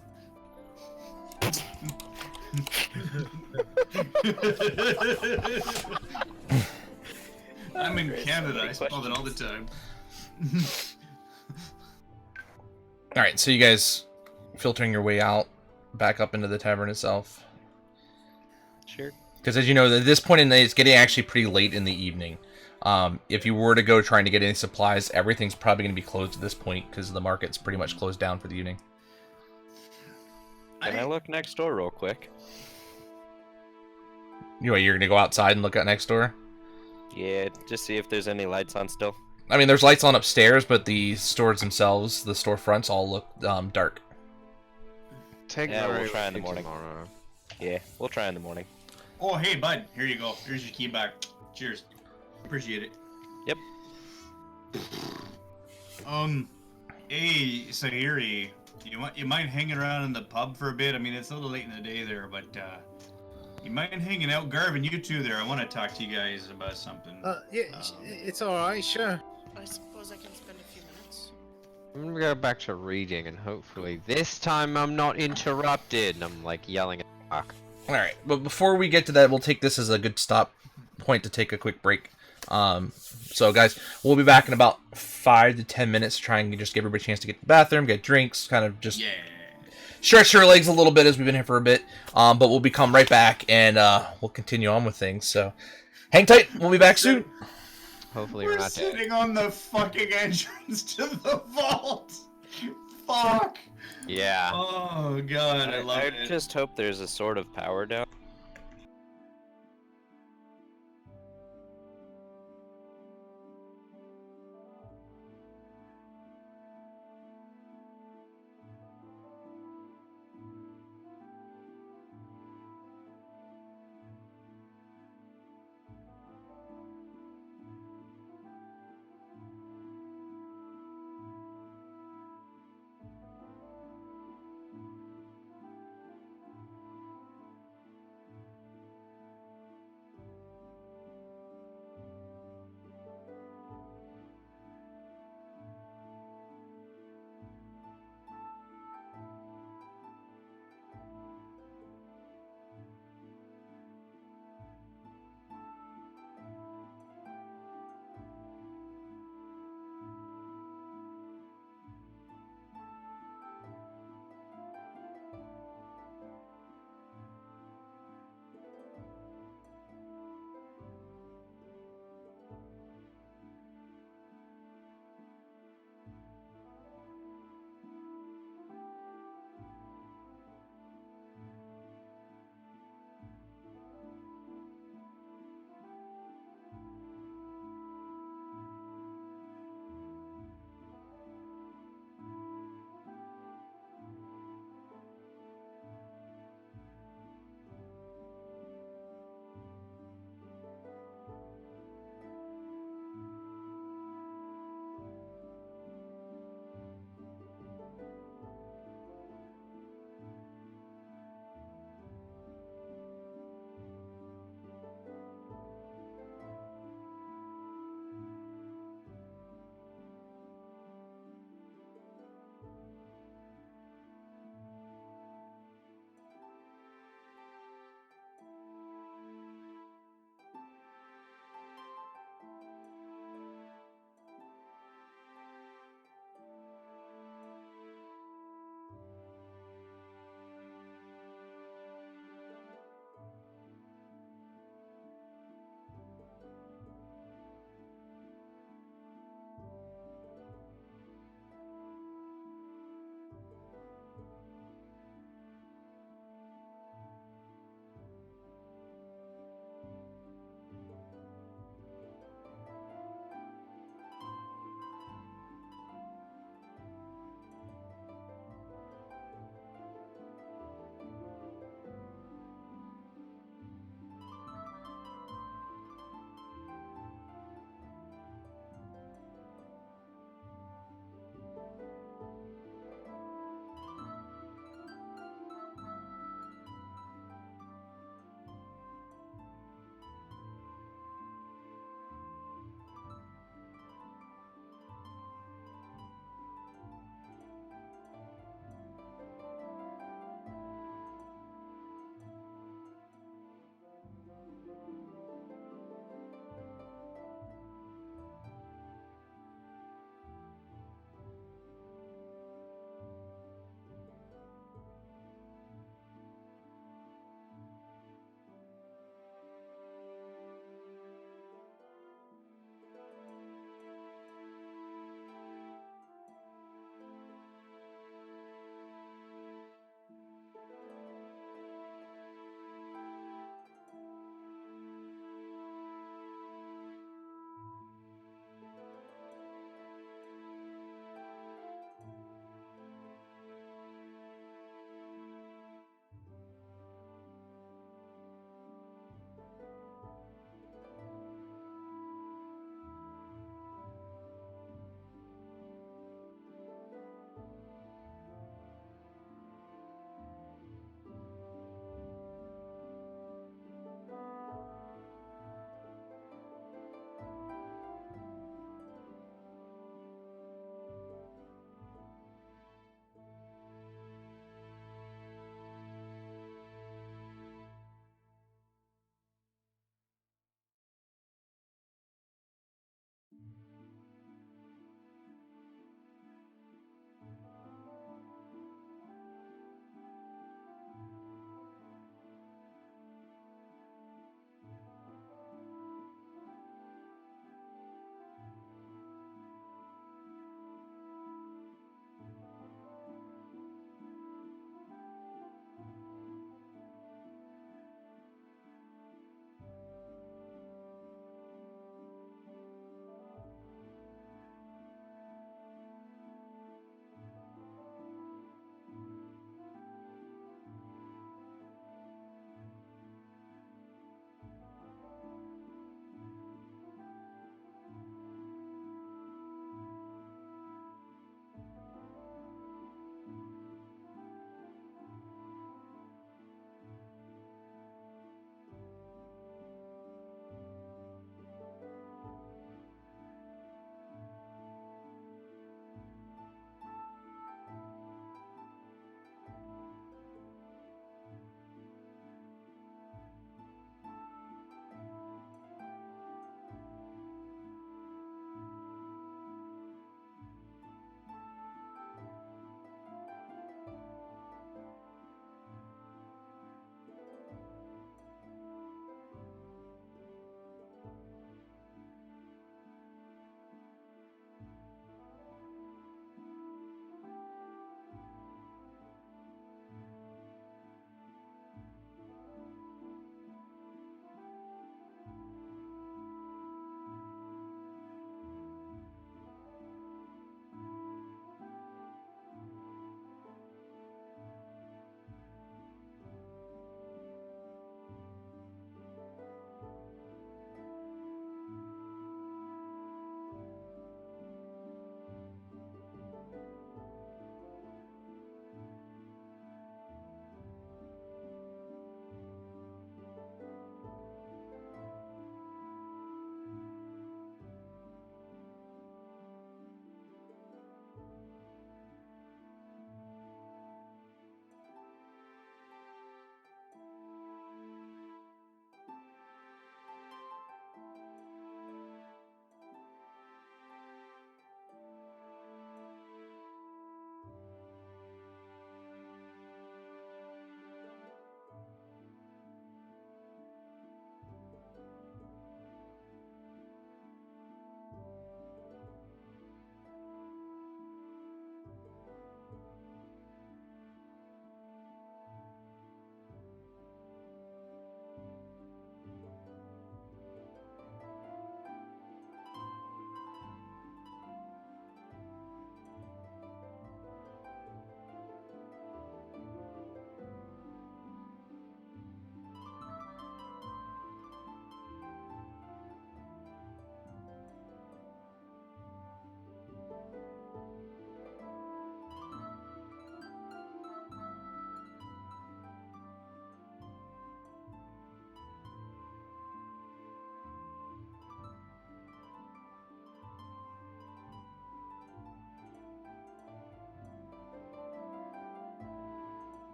I'm in Canada. I smell it all the time. All right, so you guys filtering your way out, back up into the tavern itself. Sure. Because as you know, at this point in the day, it's getting actually pretty late in the evening. If you were to go trying to get any supplies, everything's probably going to be closed at this point because the market's pretty much closed down for the evening. Can I look next door real quick? You're going to go outside and look at next door? Yeah, just see if there's any lights on still. I mean, there's lights on upstairs, but the stores themselves, the storefronts, all look dark. Take Yeah, we'll Murray try in the with you morning. tomorrow. Yeah, we'll try in the morning. Oh, hey, bud. Here you go. Here's your key back. Cheers. Appreciate it. Yep. Hey, Sahiri, you mind hanging around in the pub for a bit? I mean, it's a little late in the day there, but you mind hanging out? Garvin, you too there. I want to talk to you guys about something. Yeah, it's all right, sure. I suppose I can spend a few minutes. I'm gonna go back to reading, and hopefully this time I'm not interrupted. And I'm like yelling at Doc. All right, but before we get to that, we'll take this as a good stop point to take a quick break. So guys, we'll be back in about 5 to 10 minutes, trying to just give everybody a chance to get to the bathroom, get drinks, kind of just Yeah. stretch our legs a little bit as we've been here for a bit. But we'll come right back and we'll continue on with things. So hang tight. We'll be back soon. Hopefully We're we're not dead. sitting on the fucking entrance to the vault. Fuck. Yeah. Oh god, I love I it. just hope there's a sort of power down.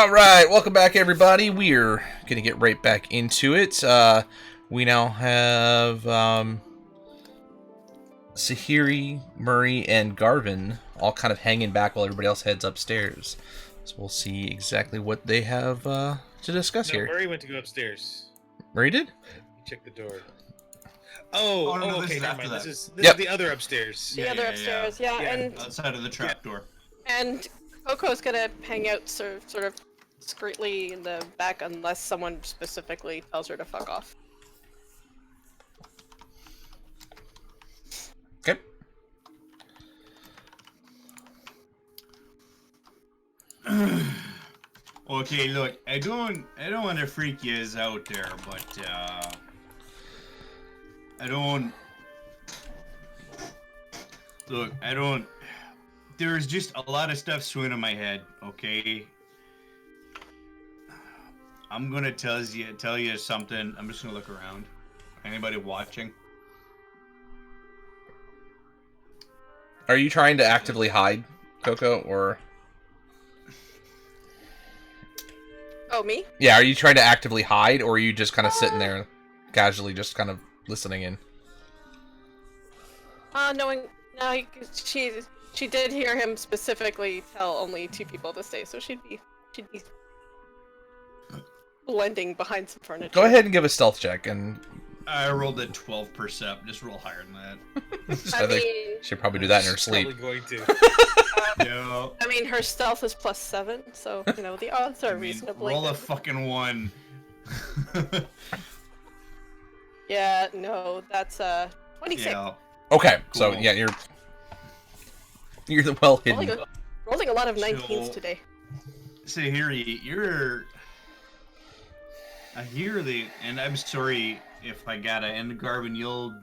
All right, welcome back, everybody. We're gonna get right back into it. We now have Sahiri, Murray, and Garvin all kind of hanging back while everybody else heads upstairs. So we'll see exactly what they have to discuss No, here. Murray went to go upstairs. Murray did? He checked the door. Oh, no, this Okay, is never after mind. that. This Yep. is the other upstairs. The other upstairs, yeah, and Outside of the trapdoor. and Coco's gonna hang out sort of discreetly in the back unless someone specifically tells her to fuck off. Okay. Okay, look, I don't want to freak you out there, but there's just a lot of stuff swimming in my head, okay? I'm gonna tell you something. I'm just gonna look around. Anybody watching? Are you trying to actively hide, Coco, or... Oh, me? Yeah, are you trying to actively hide, or are you just kind of sitting there casually just kind of listening in? No, she did hear him specifically tell only 2 people to stay, so she'd be blending behind some furniture. Go ahead and give a stealth check, and I rolled a 12 percent. Just roll higher than that. I think she'll probably do that in her sleep. Probably going to. Yeah. I mean, her stealth is +7, so, you know, the odds are reasonably roll a good. fucking 1. Yeah, no, that's 26. Yeah. Okay, so Cool. yeah, you're the well Rolling hidden. rolling a lot of 19s So- today. Sahiri, I hear and I'm sorry if I gotta, and Garvin, you'll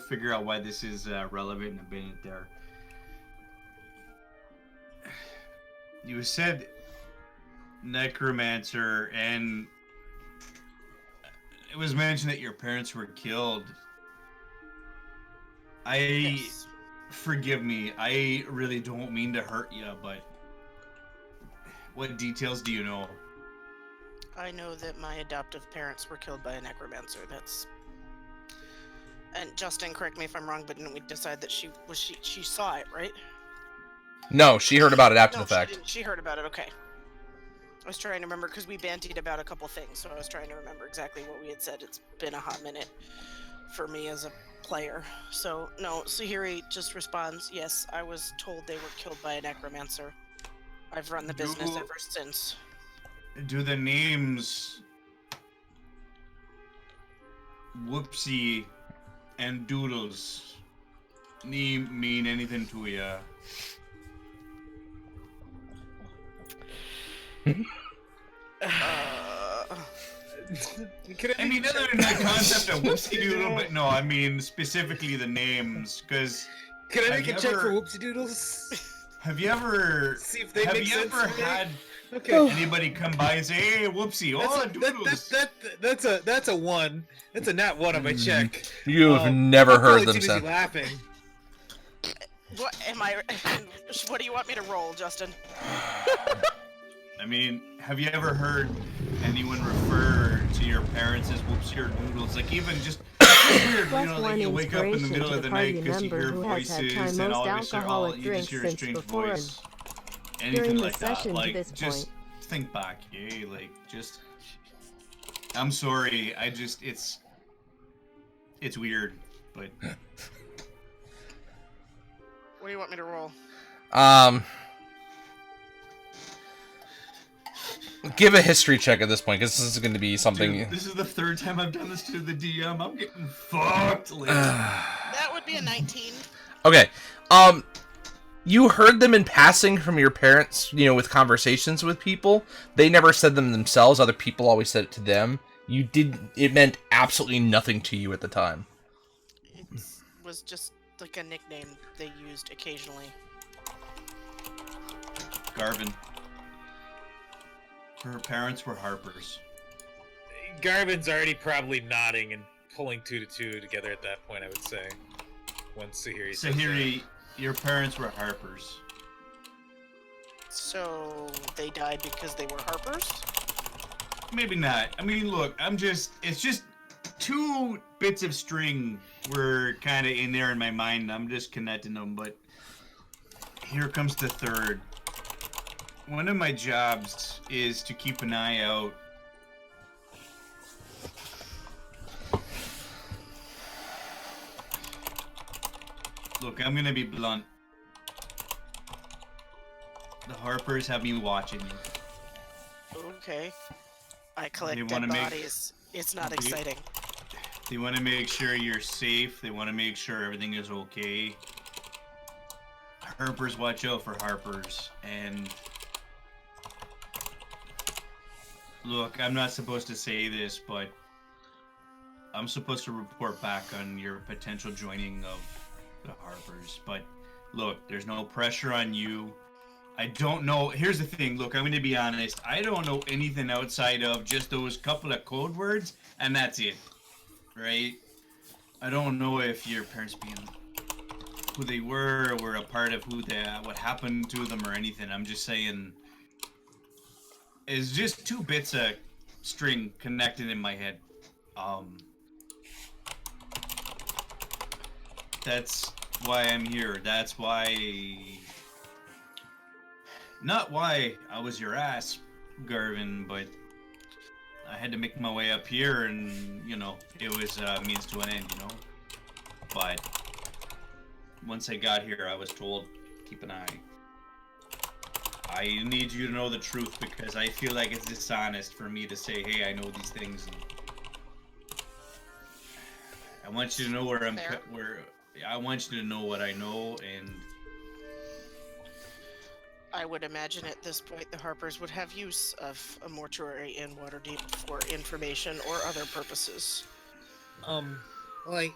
figure out why this is relevant in a minute there. You said necromancer, and it was mentioned that your parents were killed. Yes. Forgive me, I really don't mean to hurt you, but what details do you know? I know that my adoptive parents were killed by a necromancer. That's. And Justin, correct me if I'm wrong, but didn't we decide that she saw it, right? No, she heard about it after No, the fact. She didn't. She heard about it. Okay. I was trying to remember because we bandied about a couple things, so I was trying to remember exactly what we had said. It's been a hot minute for me as a player. So no, Sahiri just responds, "Yes, I was told they were killed by a necromancer. I've run the business You- ever since." Do the names Whoopsie and Doodles mean anything to you? I mean, other than the concept of Whoopsie Doodle, but no, I mean specifically the names, because Can I Have make a you check for ever- whoopsie doodles? have you ever See if they have make you sense ever to me? had Okay. anybody come by and say, "Hey, Whoopsie, oh, Doodles"? That's a 1. That's a nat 1 on my check. You've never I'll heard probably them too busy say. laughing. What am I? What do you want me to roll, Justin? I mean, have you ever heard anyone refer to your parents as Whoopsie or Doodles? Like, even just it's weird, you know, like you wake up in the middle of the night because you hear voices, and all of a sudden, you just hear a strange voice. Anything like that, like, just think back, eh? Like, just. I'm sorry, it's weird, but. What do you want me to roll? Give a history check at this point, because this is going to be something. Dude, this is the 3rd time I've done this to the DM. I'm getting fucked. Like, That would be a 19. Okay. You heard them in passing from your parents, you know, with conversations with people. They never said them themselves. Other people always said it to them. It meant absolutely nothing to you at the time. It was just like a nickname they used occasionally. Garvin. Her parents were Harpers. Garvin's already probably nodding and pulling 2 to 2 together at that point, I would say. Once Sahiri says that. Sahiri, your parents were Harpers. So they died because they were Harpers? Maybe not. I mean, look, it's just 2 bits of string were kind of in there in my mind. I'm just connecting them, but here comes the third. One of my jobs is to keep an eye out. Look, I'm gonna be blunt. The Harpers have me watching you. Okay. I collect They dead wanna make- bodies. It's not They- exciting. They want to make sure you're safe. They want to make sure everything is okay. Harpers watch out for Harpers. And look, I'm not supposed to say this, but I'm supposed to report back on your potential joining of the Harpers. But look, there's no pressure on you. I don't know. Here's the thing. Look, I'm going to be honest. I don't know anything outside of just those couple of code words, and that's it. Right? I don't know if your parents being who they were a part of what happened to them or anything. I'm just saying it's just 2 bits of string connected in my head. That's why I'm here. That's why not why I was your ass, Garvin, but I had to make my way up here, and it was means to an end, But once I got here, I was told keep an eye. I need you to know the truth because I feel like it's dishonest for me to say, "Hey, I know these things." And I want you to know I want you to know what I know, and I would imagine at this point the Harpers would have use of a mortuary in Waterdeep for information or other purposes. Like,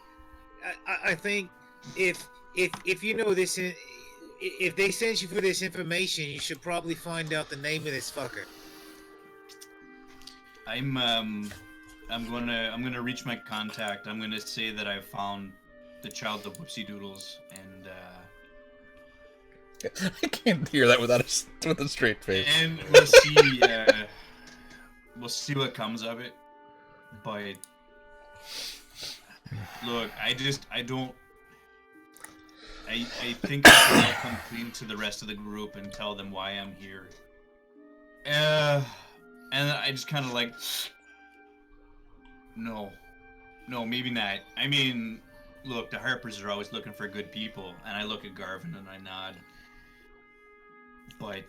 I think if you know this, if they sent you for this information, you should probably find out the name of this fucker. I'm gonna reach my contact. I'm gonna say that I found the child of Whoopsie Doodles, and I can't hear that with a straight face. and we'll see what comes of it. But look, I think I'll come clean to the rest of the group and tell them why I'm here. And I just kind of like, no, maybe not. I mean, look, the Harpers are always looking for good people, and I look at Garvin and I nod. But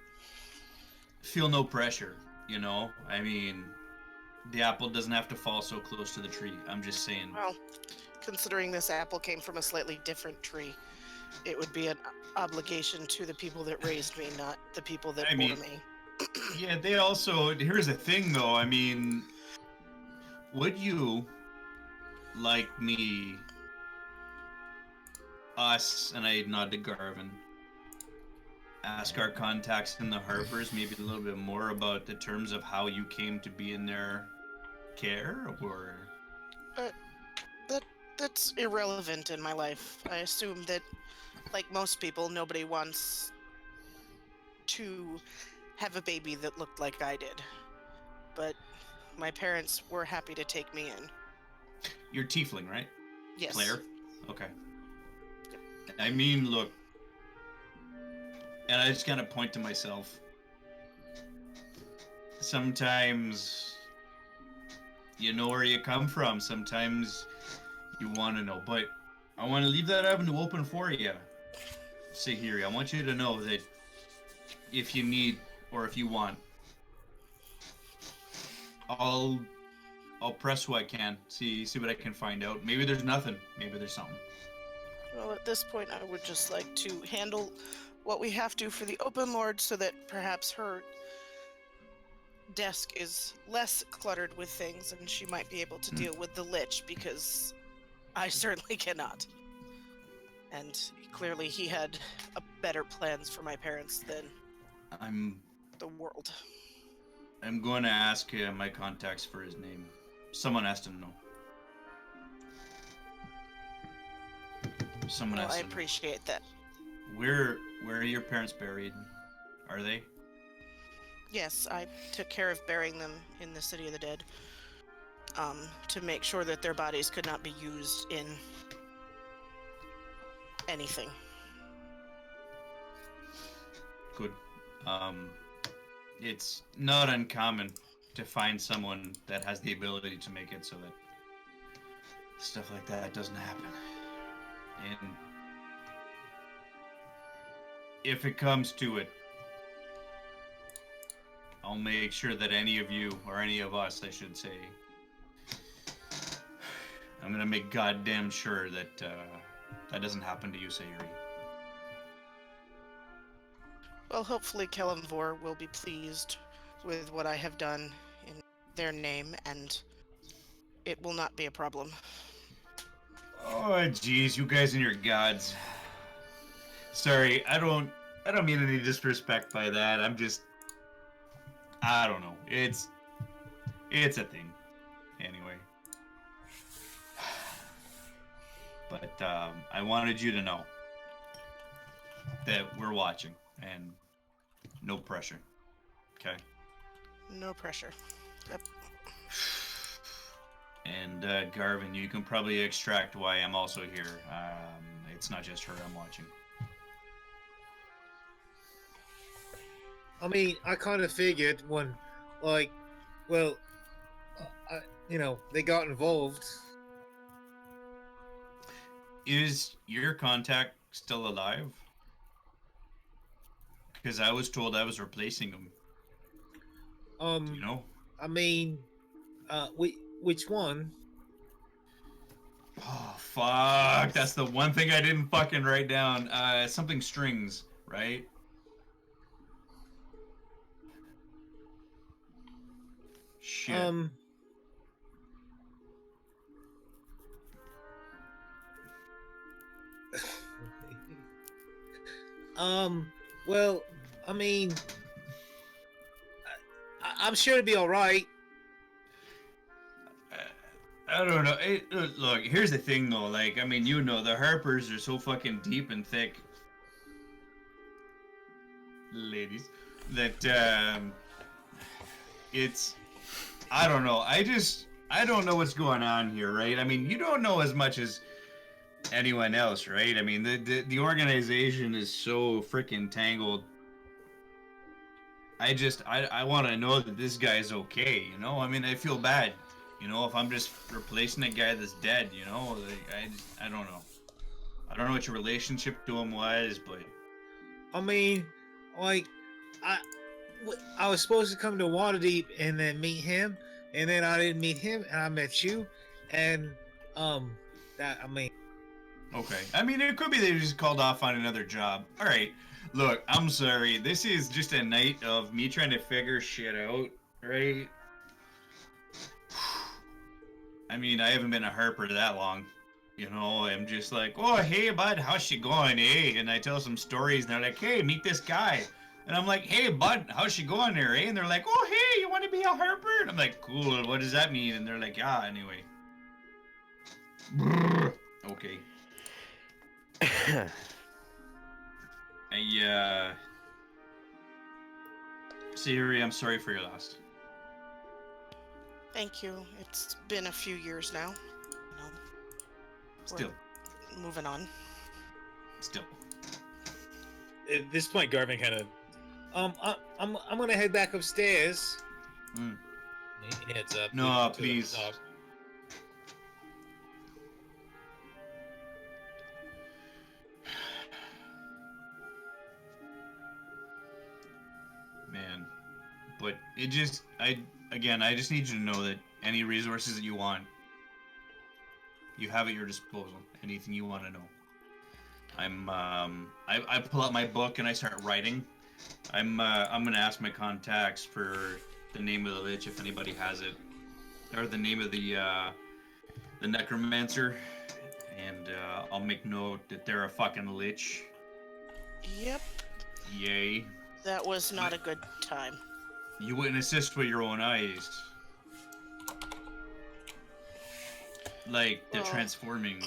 feel no pressure, I mean, the apple doesn't have to fall so close to the tree. I'm just saying. Well, considering this apple came from a slightly different tree, it would be an obligation to the people that raised me, not the people that bore me. Yeah, they also. Here's the thing, though. I mean, would you like us, and I nod to Garvin, ask our contacts in the Harpers maybe a little bit more about the terms of how you came to be in their care, or? That's irrelevant in my life. I assume that, like most people, nobody wants to have a baby that looked like I did. But my parents were happy to take me in. You're tiefling, right? Yes. Claire? Okay. I mean, look, and I just kind of point to myself. Sometimes you know where you come from. Sometimes you want to know. But I want to leave that avenue open for you, Sahiri. I want you to know that if you need or if you want, I'll press who I can. See what I can find out. Maybe there's nothing. Maybe there's something. Well, at this point, I would just like to handle what we have to for the Open Lord so that perhaps her desk is less cluttered with things and she might be able to deal with the Lich, because I certainly cannot. And clearly he had better plans for my parents than the world. I'm going to ask my contacts for his name. Someone has to know. Well, I appreciate that. Where are your parents buried? Are they? Yes, I took care of burying them in the City of the Dead. To make sure that their bodies could not be used in anything. Good. It's not uncommon to find someone that has the ability to make it so that stuff like that doesn't happen. And if it comes to it, I'll make sure that any of you, or any of us, I should say, I'm gonna make goddamn sure that that doesn't happen to you, Sayuri. Well, hopefully Kellamvor will be pleased with what I have done in their name, and it will not be a problem. Oh, jeez, you guys and your gods. Sorry, I don't mean any disrespect by that. I don't know. It's a thing. Anyway. But I wanted you to know that we're watching and no pressure. Okay? No pressure. Yep. And Garvin, you can probably extract why I'm also here. It's not just her I'm watching. I mean, I kind of figured when, like, well, they got involved. Is your contact still alive? Because I was told I was replacing him. You know? I mean, which one? Oh, fuck. That's the one thing I didn't fucking write down. Something strings, right? Shit. Well, I mean, I'm sure it'll be all right. I don't know. Look, here's the thing, though. Like, I mean, the Harpers are so fucking deep and thick, ladies, that it's. I don't know. I don't know what's going on here, right? I mean, you don't know as much as anyone else, right? I mean, the organization is so freaking tangled. I want to know that this guy's okay, you know? I mean, I feel bad, if I'm just replacing a guy that's dead, like, I don't know. I don't know what your relationship to him was, but I mean, like, I was supposed to come to Waterdeep and then meet him, and then I didn't meet him, and I met you, and I mean. Okay. I mean, it could be they just called off on another job. All right. Look, I'm sorry. This is just a night of me trying to figure shit out, right? I mean, I haven't been a Harper that long. I'm just like, oh, hey, bud, how's she going, eh? And I tell some stories, and they're like, hey, meet this guy. And I'm like, hey, bud, how's she going there, eh? And they're like, oh, hey, you want to be a Harper? And I'm like, cool, what does that mean? And they're like, yeah, anyway. Okay. Sayuri, I'm sorry for your loss. Thank you. It's been a few years now. Still. We're moving on. Still. At this point, Garvin kind of I'm gonna head back upstairs. he heads up. No, to the please. top. Man. But I just need you to know that any resources that you want, you have at your disposal. Anything you want to know. I pull out my book and I start writing. I'm gonna ask my contacts for the name of the lich if anybody has it, or the name of the necromancer, and I'll make note that they're a fucking lich. Yep. Yay. That was not a good time. You witnessed this with your own eyes. Like the transforming.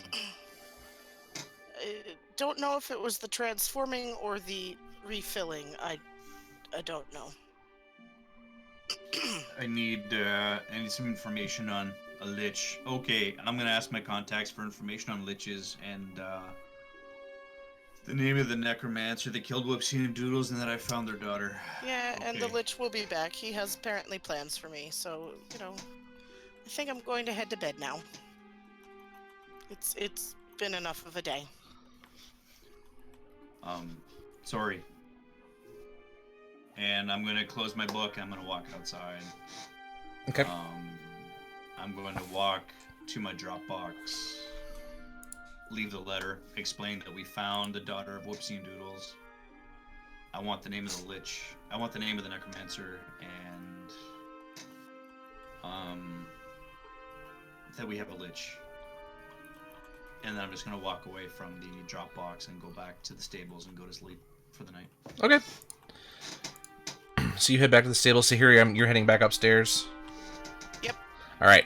I don't know if it was the transforming or the refilling. I don't know. I need some information on a lich. Okay, I'm gonna ask my contacts for information on liches and the name of the necromancer that killed Whoopsie and Doodles, and that I found their daughter. Yeah, and the Okay. Lich will be back. He has apparently plans for me, so, you know, I think I'm going to head to bed now. It's been enough of a day. Sorry. And I'm gonna close my book. I'm gonna walk outside. Okay. I'm going to walk to my Dropbox, leave the letter, explain that we found the daughter of Whoopsie and Doodles. I want the name of the lich. I want the name of the necromancer, and that we have a lich. And then I'm just gonna walk away from the Dropbox and go back to the stables and go to sleep for the night. Okay. So you head back to the stable. So here you're heading back upstairs. Yep. All right.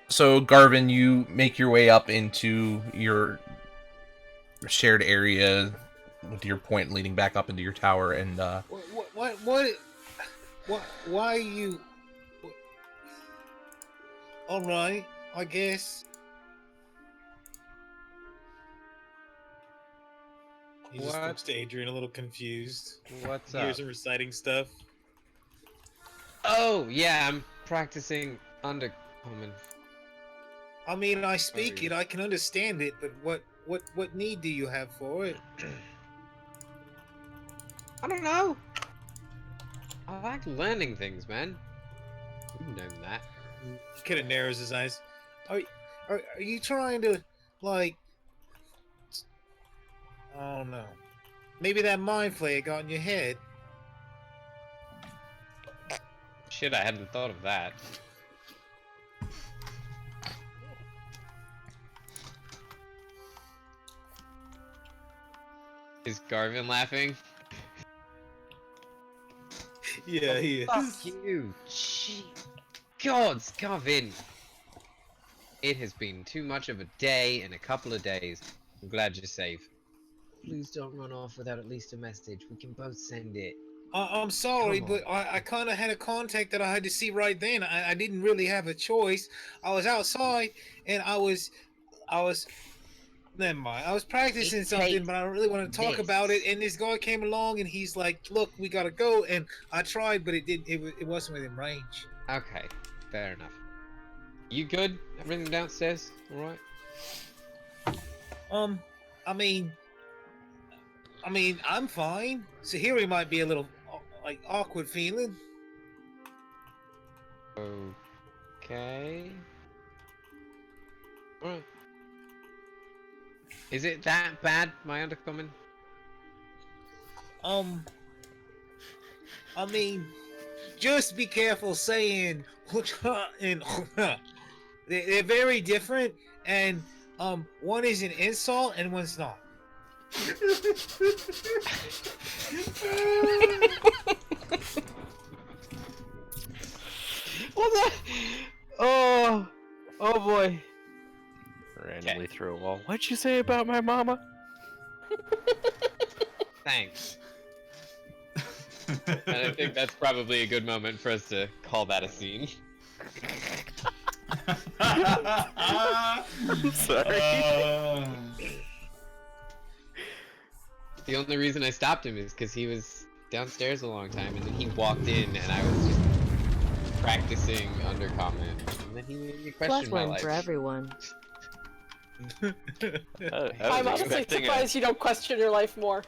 So Garvin, you make your way up into your shared area with your point leading back up into your tower, and why are you? All right, I guess. He just looks to Adrian a little confused. What's Hears up? him reciting stuff. Oh, yeah, I'm practicing Undercommon. I mean, I speak it, I can understand it, but what need do you have for it? I don't know. I like learning things, man. You've known that. He kind of narrows his eyes. Are you trying to, like, I don't know, maybe that mind flare got in your head? Shit, I hadn't thought of that. Is Garvin laughing? Yeah, he is. Fuck you. Gods, Garvin. It has been too much of a day and a couple of days. I'm glad you're safe. Please don't run off without at least a message. We can both send it. I'm sorry, Come but I kind of had a contact that I had to see right then. I didn't really have a choice. I was outside, and I was never mind. I was practicing something, but I don't really want to talk about it. And this guy came along, and he's like, "Look, we gotta go." And I tried, but it wasn't within range. Okay, fair enough. You good? Everything downstairs? Alright? I mean, I'm fine. Sahiri might be a little like awkward feeling. Okay. Alright. Is it that bad, my Undercommon? I mean, just be careful saying and they're very different, and one is an insult and one's not. What the? Oh boy. Randomly through a wall. What'd you say about my mama? Thanks. And I think that's probably a good moment for us to call that a scene. I'm sorry. The only reason I stopped him is because he was downstairs a long time, and then he walked in, and I was just practicing Undercommon, and then he made me Plus question my one life. for everyone. I'm honestly surprised you don't question your life more.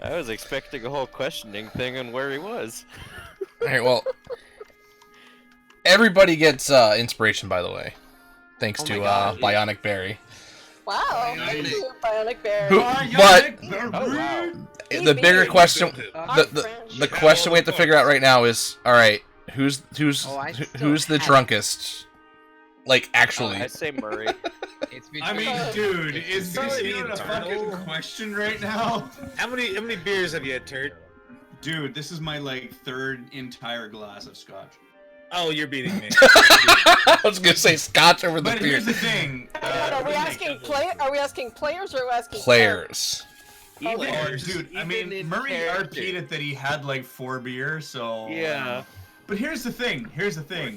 I was expecting a whole questioning thing on where he was. Alright, well, everybody gets inspiration, by the way, thanks Oh to my God. Bionic Berry. Wow, thank you, Bionic Bear. But Oh wow. the bigger question, Our the friend. question we have to figure out right now is, all right, who's Oh, I still who's the have it. drunkest? Like, actually, I say Murray. It's between I mean, dude, is So this even a internal. fucking question right now? How many beers have you had, Turd? Dude, this is my like third entire glass of scotch. Oh, you're beating me. I was gonna say Scotch over the But beer. here's the thing. Are we asking Are we asking players or are we asking Players. Oh, dude, I Even mean, in Murray character. repeated that he had like 4 beers, so Yeah. But here's the thing.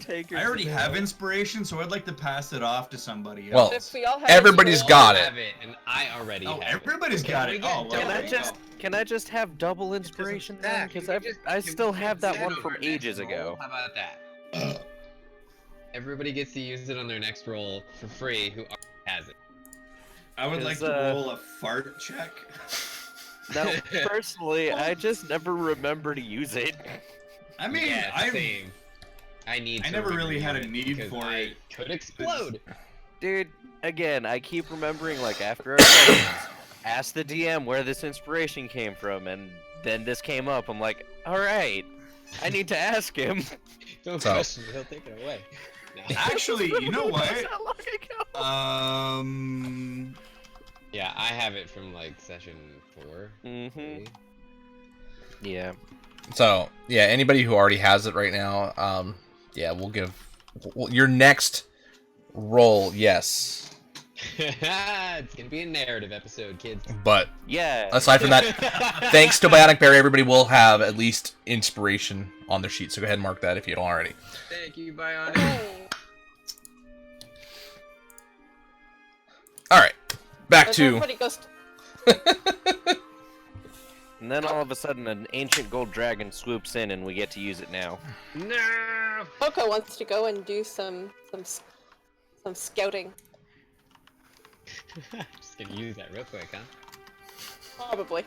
take I already yours have now. inspiration, so I'd like to pass it off to somebody else. Well, If we all have everybody's it, got I it. have it, and I already Oh, have everybody's it. got Can it. we get Oh, well, double- there you Can I just have double inspiration then? stack. Because Can we just- I can we still just have that set one on from our next ages roll? ago. How about that? go. Everybody gets to use it on their next roll for free who already has it. I would like to roll a fart check. No, personally, I just never remember to use it. I mean, Yeah, same. I need. I to never remember really to had use a it need because for I it. could explode. Dude, again, I keep remembering, like, after our sessions, ask the DM where this inspiration came from, and then this came up. I'm like, alright, I need to ask him. Don't So- question it. He'll take it away. No. Actually, you know what? How long ago? Yeah, I have it from like session 4. Mm-hmm. 3. Yeah. So yeah, anybody who already has it right now, yeah, we'll give your next roll. Yes, It's gonna be a narrative episode, kids. but Yeah. aside from that, thanks to Bionic Berry, everybody will have at least inspiration on their sheet. So go ahead and mark that if you don't already. Thank you, Bionic. All right, back As to everybody goes And then all of a sudden, an ancient gold dragon swoops in, and we get to use it now. No. Coco wants to go and do some scouting. Just gonna use that real quick, huh? Probably.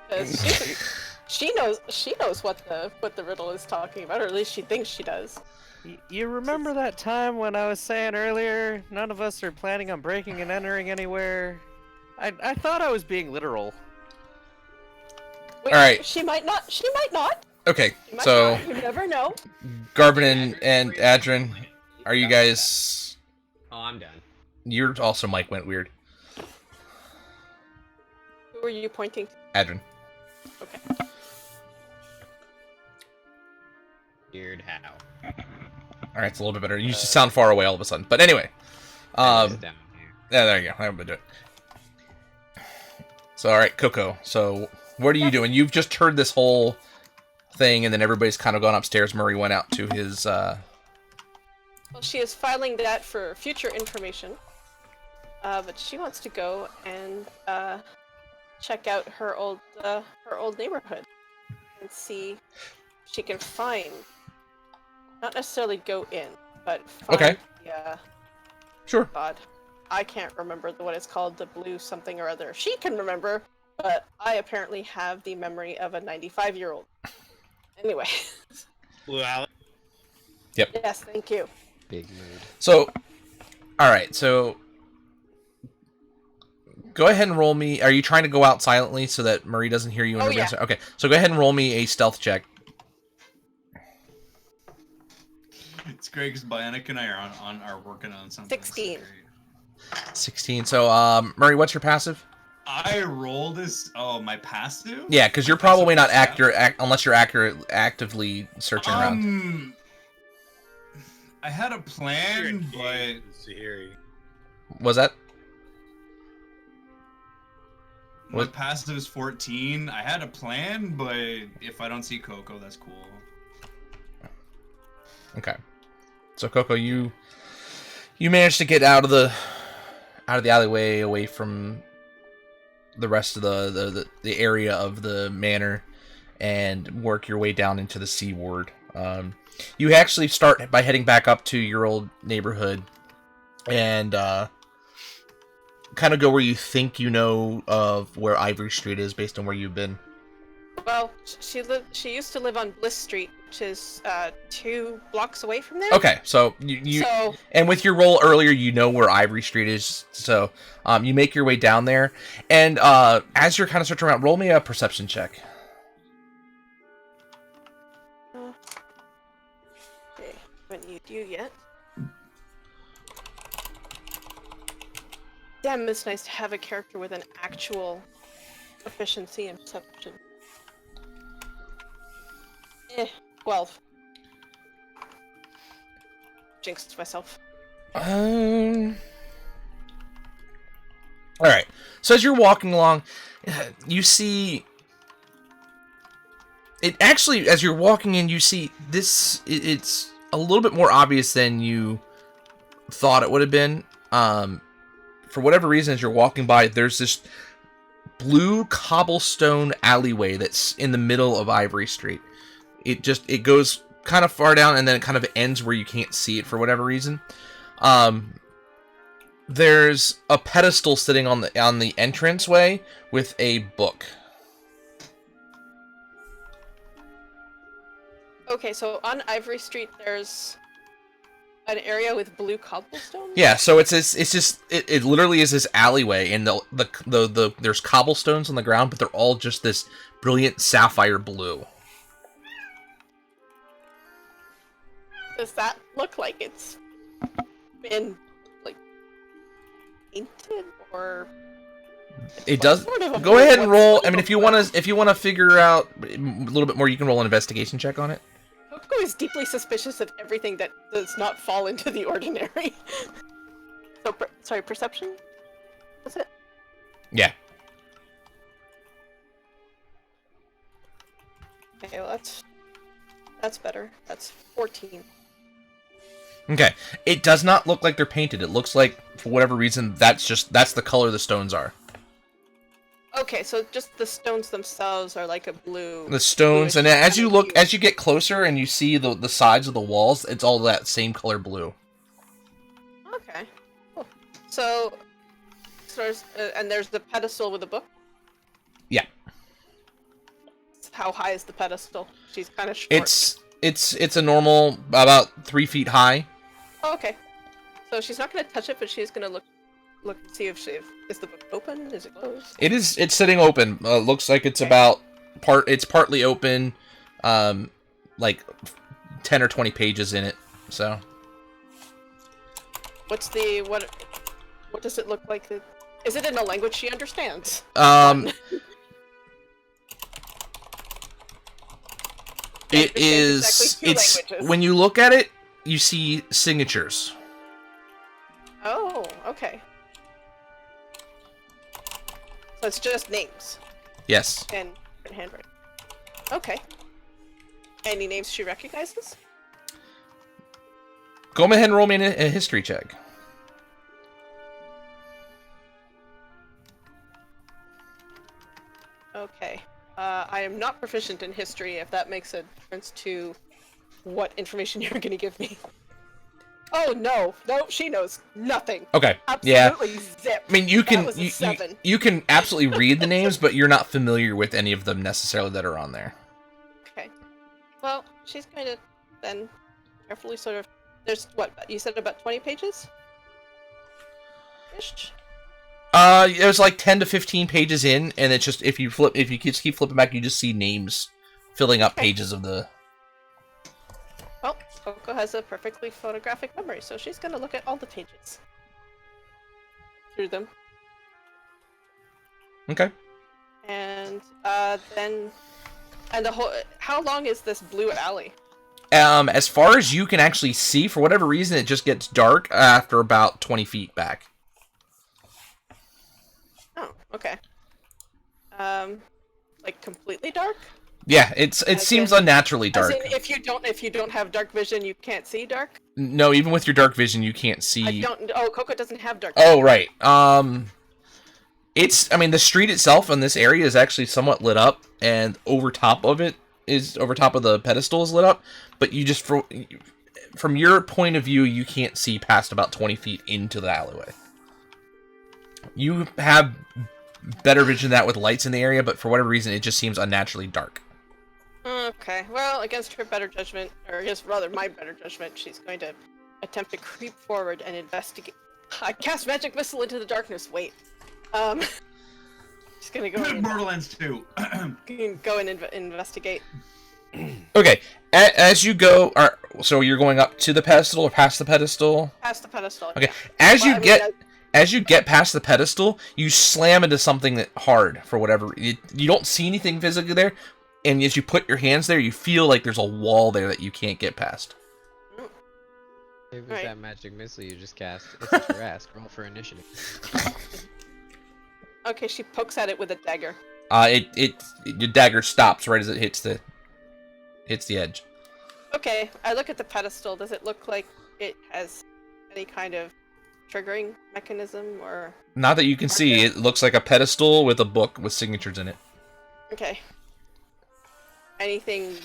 'Cause she knows what the riddle is talking about, or at least she thinks she does. You remember that time when I was saying earlier, none of us are planning on breaking and entering anywhere? I thought I was being literal. Wait, All right. She might not. She might not. okay. She might So not. You never know. Garvin and Adrin, are you guys? Oh, I'm done. Your also mic went weird. Who were you pointing to? Adrin. Okay. Weird how. All right, it's a little bit better. You just sound far away all of a sudden. But anyway, Down here. yeah, there you go. I'm gonna do it. So, all right, Coco. So, what are you doing? You've just heard this whole thing, and then everybody's kind of gone upstairs. Murray went out to his. Well, she is filing that for future information. But she wants to go and check out her old neighborhood and see if she can find. Not necessarily go in, but find Okay. the, Sure. God, I can't remember what it's called, the blue something or other. She can remember, but I apparently have the memory of a 95-year-old. Anyway. Blue Alley. Yes, thank you. Big mood. So, all right. So, go ahead and roll me. Are you trying to go out silently so that Murray doesn't hear you? And Oh, everybody yeah. else? Okay. So go ahead and roll me a stealth check. It's great because Bionic and I are working on something. 16. 16. So, Murray, what's your passive? I rolled this. Oh, my passive? Yeah, because you're probably not accurate unless you're actively searching around. I had a plan, but Was that? my What? passive is 14. I had a plan, but if I don't see Coco, that's cool. Okay. So Coco, you managed to get out of the alleyway, away from the rest of the area of the manor, and work your way down into the sea ward. You actually start by heading back up to your old neighborhood, and kind of go where you think you know of where Ivory Street is, based on where you've been. Well, she used to live on Bliss Street, which is 2 blocks away from there. Okay, so you So and with your roll earlier, you know where Ivory Street is, so you make your way down there, and as you're kind of searching around, roll me a perception check. okay, haven't used you yet. Damn, it's nice to have a character with an actual efficiency and perception. 12. Jinxed myself. All right. So as you're walking along, you see It actually, as you're walking in, you see this. It's a little bit more obvious than you thought it would have been. For whatever reason, as you're walking by, there's this blue cobblestone alleyway that's in the middle of Ivory Street. It goes kind of far down, and then it kind of ends where you can't see it for whatever reason. There's a pedestal sitting on the entranceway with a book. Okay, so on Ivory Street, there's an area with blue cobblestone. Yeah, so it literally is this alleyway, and there's cobblestones on the ground, but they're all just this brilliant sapphire blue. Does that look like it's been like painted or? It does. Sort of Go ahead and roll. what I mean, if you want to figure out a little bit more, you can roll an investigation check on it. Coco is deeply suspicious of everything that does not fall into the ordinary. So, sorry, perception? Was it? Yeah. Okay, well that's better. That's 14. Okay. It does not look like they're painted. It looks like, for whatever reason, that's the color the stones are. Okay, so just the stones themselves are like a blue. The stones, and as you hue. get closer and you see the sides of the walls, it's all that same color blue. Okay, cool. So and there's the pedestal with the book? Yeah. How high is the pedestal? She's kind of short. It's a normal, about 3 feet high. Oh, okay. So she's not going to touch it, but she's going to look and see if is the book open? Is it closed? It's sitting open. Looks like it's about it's partly open, like 10 or 20 pages in it. So. What does it look like? Is it in a language she understands? It is. Exactly It's languages. when you look at it, you see signatures. Oh, okay. So it's just names Yes. and handwriting. Okay. Any names she recognizes? Go ahead and roll me a history check. Okay. I am not proficient in history, if that makes a difference to what information you're going to give me. Oh, no, she knows nothing. Okay. Absolutely Yeah. zip. I mean, you That can was a 7. you can absolutely read the names, but you're not familiar with any of them necessarily that are on there. Okay. Well, she's going to then carefully sort of. There's what you said about 20 pages. Ish. It was like 10 to 15 pages in, and it's just if you just keep flipping back, you just see names filling up pages of the. Well, Coco has a perfectly photographic memory, so she's gonna look at all the pages through them, Okay. and then the whole. How long is this blue alley? As far as you can actually see, for whatever reason, it just gets dark after about 20 feet back. Oh, okay. Like completely dark? Yeah, it As seems in- unnaturally dark. As in, if you don't have dark vision, you can't see dark. No, even with your dark vision, you can't see. I don't. Oh, Coco doesn't have dark. Oh, right. I mean, the street itself in this area is actually somewhat lit up, and over top of the pedestal is lit up, but you just, from your point of view, you can't see past about 20 feet into the alleyway. You have better vision than that with lights in the area, but for whatever reason, it just seems unnaturally dark. Okay, well, against her better judgment, or I guess rather my better judgment, she's going to attempt to creep forward and investigate. I cast magic missile into the darkness. Wait, she's gonna go and Borderlands 2. investigate. Okay, as you go, so you're going up to the pedestal or past the pedestal? Past the pedestal. Okay, Yeah. as you get past the pedestal, you slam into something hard for whatever. You don't see anything physically there, and as you put your hands there, you feel like there's a wall there that you can't get past. It was Right. that magic missile you just cast. It's a Jurassic. Roll for initiative. Okay, she pokes at it with a dagger. Your dagger stops right as it hits the hits the edge. Okay, I look at the pedestal. Does it look like it has any kind of triggering mechanism or... Not that you can see. It looks like a pedestal with a book with signatures in it. Okay. Anything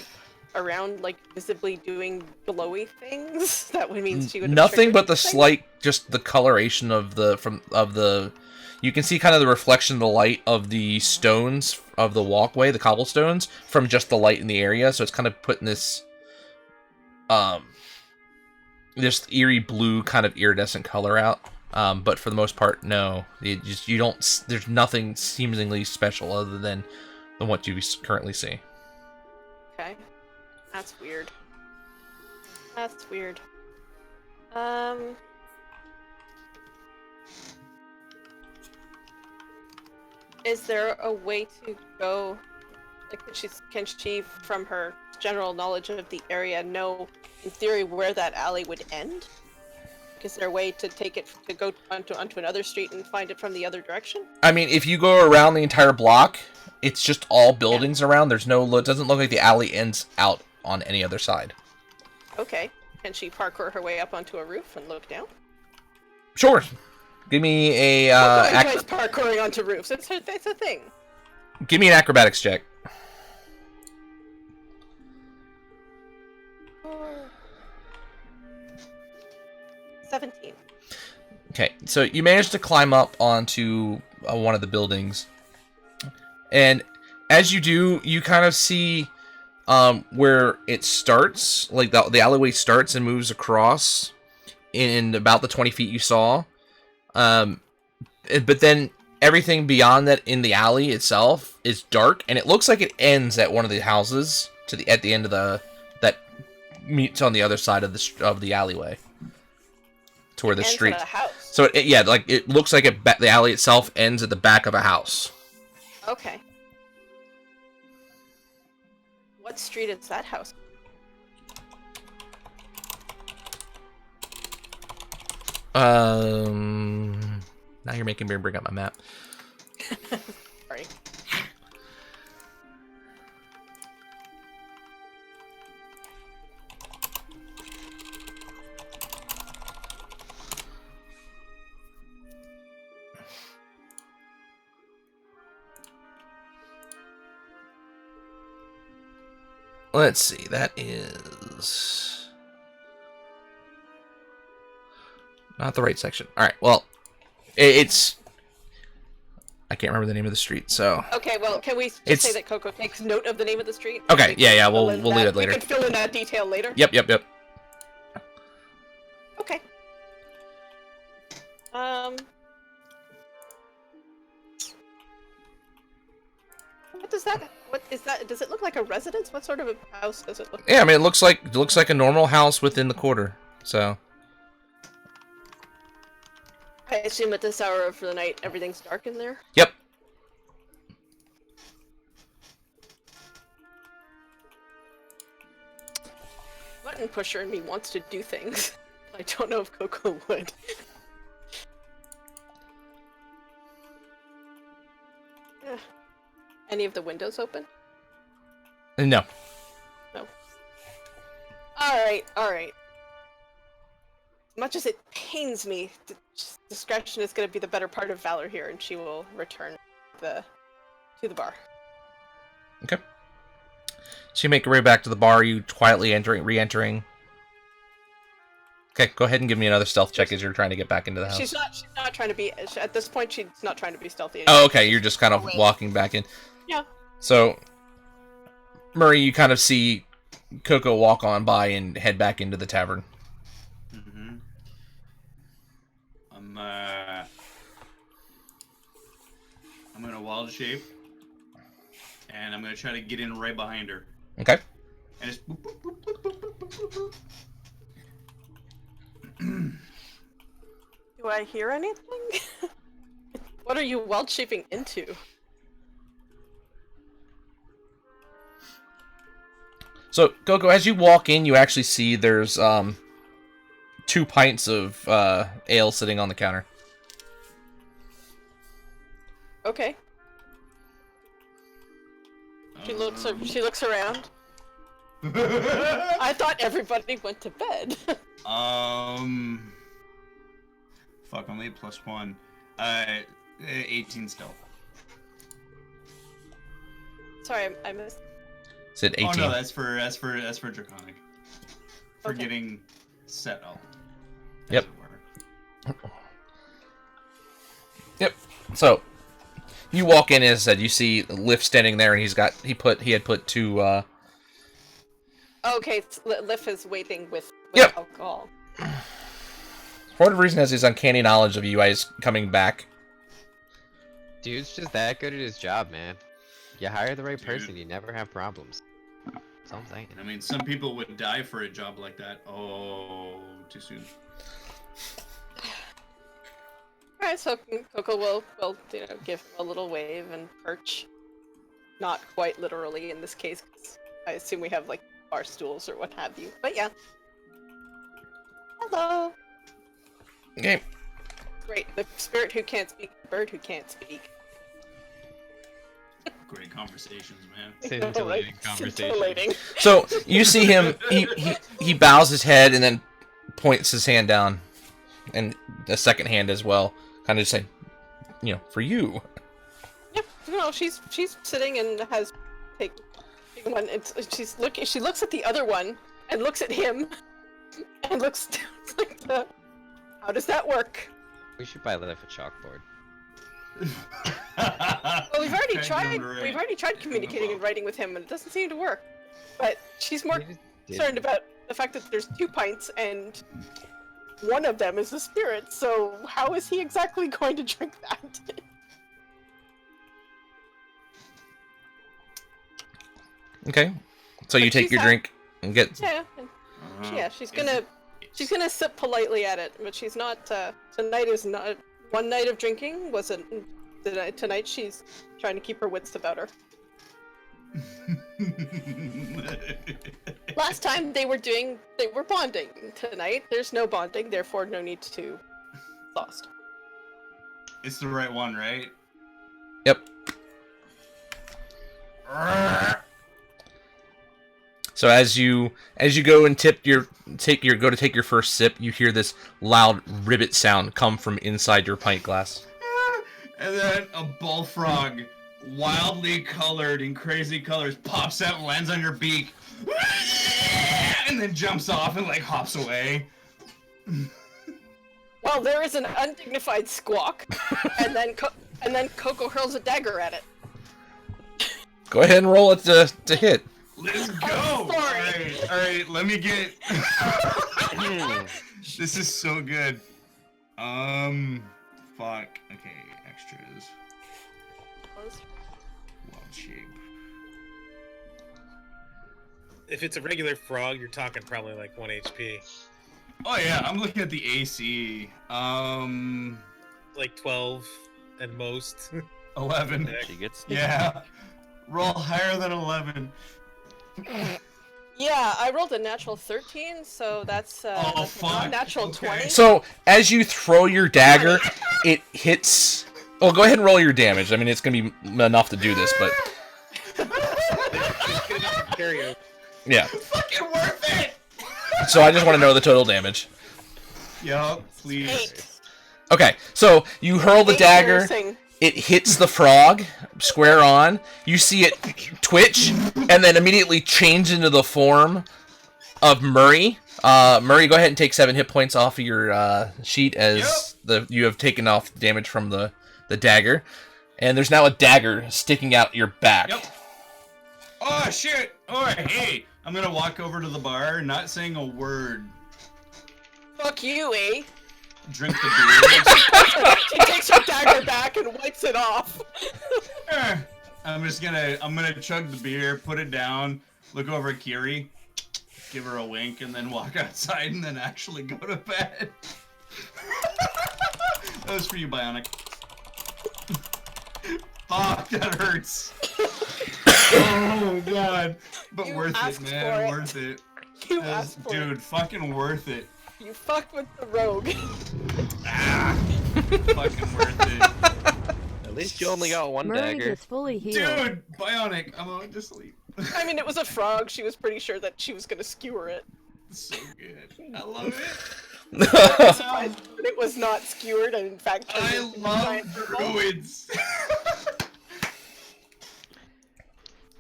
around, like, visibly doing glowy things? That would mean she would have Nothing triggered but the something? slight, just the coloration of the. You can see kind of the reflection of the light of the stones of the walkway, the cobblestones, from just the light in the area. So it's kind of putting this, this eerie blue kind of iridescent color out. But for the most part, no. You don't. There's nothing seemingly special other than what you currently see. Okay. That's weird. That's weird. Is there a way to go, like, can she, from her general knowledge of the area, know, in theory, where that alley would end? Is there a way to take it, to go onto another street and find it from the other direction? I mean, if you go around the entire block, it's just all buildings around. There's no, it doesn't look like the alley ends out on any other side. Okay. Can she parkour her way up onto a roof and look down? Sure. Give me a Enjoys parkouring onto roofs. It's a thing. give me an acrobatics check. 17. Okay, so you managed to climb up onto one of the buildings, and as you do, you kind of see where it starts, like the alleyway starts and moves across in about the 20 feet you saw. But then everything beyond that in the alley itself is dark, and it looks like it ends at one of the houses at the end of that meets on the other side of the alleyway. To where the street. So it looks like the alley itself ends at the back of a house. Okay. What street is that house? Now you're making me bring up my map. Sorry. Let's see, that is not the right section. Alright, well, it's... I can't remember the name of the street, so... Okay, well, can we just say that Coco takes note of the name of the street? Okay, yeah, we'll leave it later. We can fill in that detail later? Yep. Okay. What is that? Does it look like a residence? What sort of a house does it look like? Yeah, I mean, it looks like a normal house within the quarter, so... I assume at this hour of the night, everything's dark in there? Yep. Button pusher in me wants to do things. I don't know if Coco would. Yeah. Any of the windows open? No. No. Alright. As much as it pains me, discretion is going to be the better part of valor here, and she will return to the bar. Okay. So you make your way back to the bar, you quietly re-entering. Okay, go ahead and give me another stealth check as you're trying to get back into the house. She's not trying to be, at this point, she's not trying to be stealthy anymore. Oh, okay, you're just kind of walking back in. Yeah. So, Murray, you kind of see Coco walk on by and head back into the tavern. Mm-hmm. I'm gonna wild shape, and I'm gonna try to get in right behind her. Okay. And just boop, boop, boop, boop, boop, boop, boop, boop. Do I hear anything? What are you wild shaping into? So, Coco, as you walk in, you actually see there's 2 pints of ale sitting on the counter. Okay. She looks around. I thought everybody went to bed. Fuck, I'm late +1. 18 stealth. Sorry, I missed. Said 18. Oh no, that's for draconic. For Okay. getting set up. as Yep. it were. Yep. So you walk in, as I said, you see Lift standing there, and he had put two. Okay, Liff is waiting with Yep. alcohol. For whatever reason, has his uncanny knowledge of you guys coming back. Dude's just that good at his job, man. You hire the right Dude. person, you never have problems. That's all I'm saying. I mean, some people would die for a job like that. Oh, too soon. Alright, so Coco will give him a little wave and perch. Not quite literally in this case, 'cause I assume we have like bar stools or what have you. But yeah. Hello. Okay. Great. The spirit who can't speak, the bird who can't speak. Great conversations, man. Scintillating conversation. Scintillating. So you see him. He bows his head and then points his hand down, and the second hand as well, kind of saying, for you. Yeah, she's sitting and has taken one. She looks at the other one and looks at him and looks down like how does that work? We should buy Liv a chalkboard. Well, we've already Can't tried. give him a We've rate. already tried communicating and writing with him, and it doesn't seem to work. But she's more We just did concerned it. about the fact that there's 2 pints and one of them is the spirit. So how is he exactly going to drink that? Okay. So you But take she's your had- drink and get. Yeah. Yeah, she's gonna sip politely at it, but she's not. Tonight is not one night of drinking. Wasn't tonight? She's trying to keep her wits about her. Last time they were bonding. Tonight there's no bonding, therefore no need to exhaust. It's the right one, right? Yep. So as you go and take your first sip, you hear this loud ribbit sound come from inside your pint glass. And then a bullfrog, wildly colored in crazy colors, pops out and lands on your beak. And then jumps off and like hops away. Well, there is an undignified squawk, and then Coco hurls a dagger at it. Go ahead and roll it to hit. Let's go! Oh, sorry. Alright, let me get... This is so good. Fuck. Okay, extras. Wild shape. If it's a regular frog, you're talking probably like 1 HP. Oh yeah, I'm looking at the AC. Like 12 at most. 11. She gets. Yeah. Roll higher than 11. Yeah, I rolled a natural 13, so that's Oh, fuck. natural Okay. 20. So as you throw your dagger, it hits. Well, go ahead and roll your damage. I mean, it's gonna be enough to do this, but Carry yeah. Fucking worth it! So I just want to know the total damage. Yup, please. 8. Okay, so you hurl the 8 dagger. piercing. It hits the frog square on. You see it twitch and then immediately change into the form of Murray. Murray, go ahead and take 7 hit points off of your sheet as you have taken off damage from the dagger. And there's now a dagger sticking out your back. Yep. Oh shit! Alright, hey! I'm gonna walk over to the bar, not saying a word. Fuck you, eh? Drink the beer. She takes her dagger back and wipes it off. I'm gonna chug the beer, put it down, look over at Kiri, give her a wink, and then walk outside and then actually go to bed. That was for you, Bionic. Fuck, that hurts. Oh god. But You worth it, asked man. for it. Worth it. You That was- asked for dude, it. fucking worth it. You fucked with the rogue. Ah, fucking worth it. At least you only got one Murray dagger. is fully healed. Dude, Bionic, I'm going to sleep. I mean, it was a frog. She was pretty sure that she was gonna skewer it. So good. I love it. I'm surprised that it was not skewered, and in fact, turned I into a love giant purple. druids.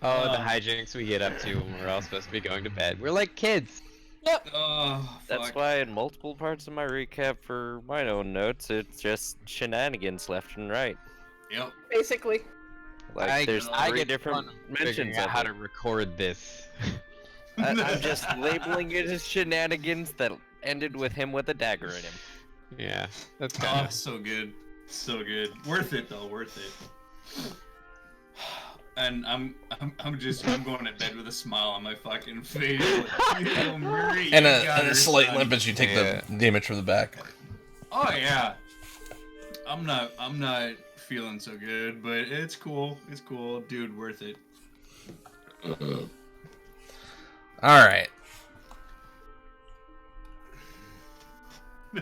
Oh, the hijinks we get up to when we're all supposed to be going to bed. We're like kids. Yep. Oh, That's fuck. why in multiple parts of my recap for my own notes, it's just shenanigans left and right. Yep. Basically. Like there's I three get different fun figuring mentions out of how it. to record this. I'm just labeling it as shenanigans that ended with him with a dagger in him. Yeah, that's Oh, kind of. so good. So good. Worth it though, worth it. And I'm going to bed with a smile on my fucking face. Like, Hail Mary, And you a, got and a her, slight son. limp as you take Yeah. the image from the back. Oh yeah. I'm not feeling so good, but it's cool. It's cool. Dude, worth it. All right.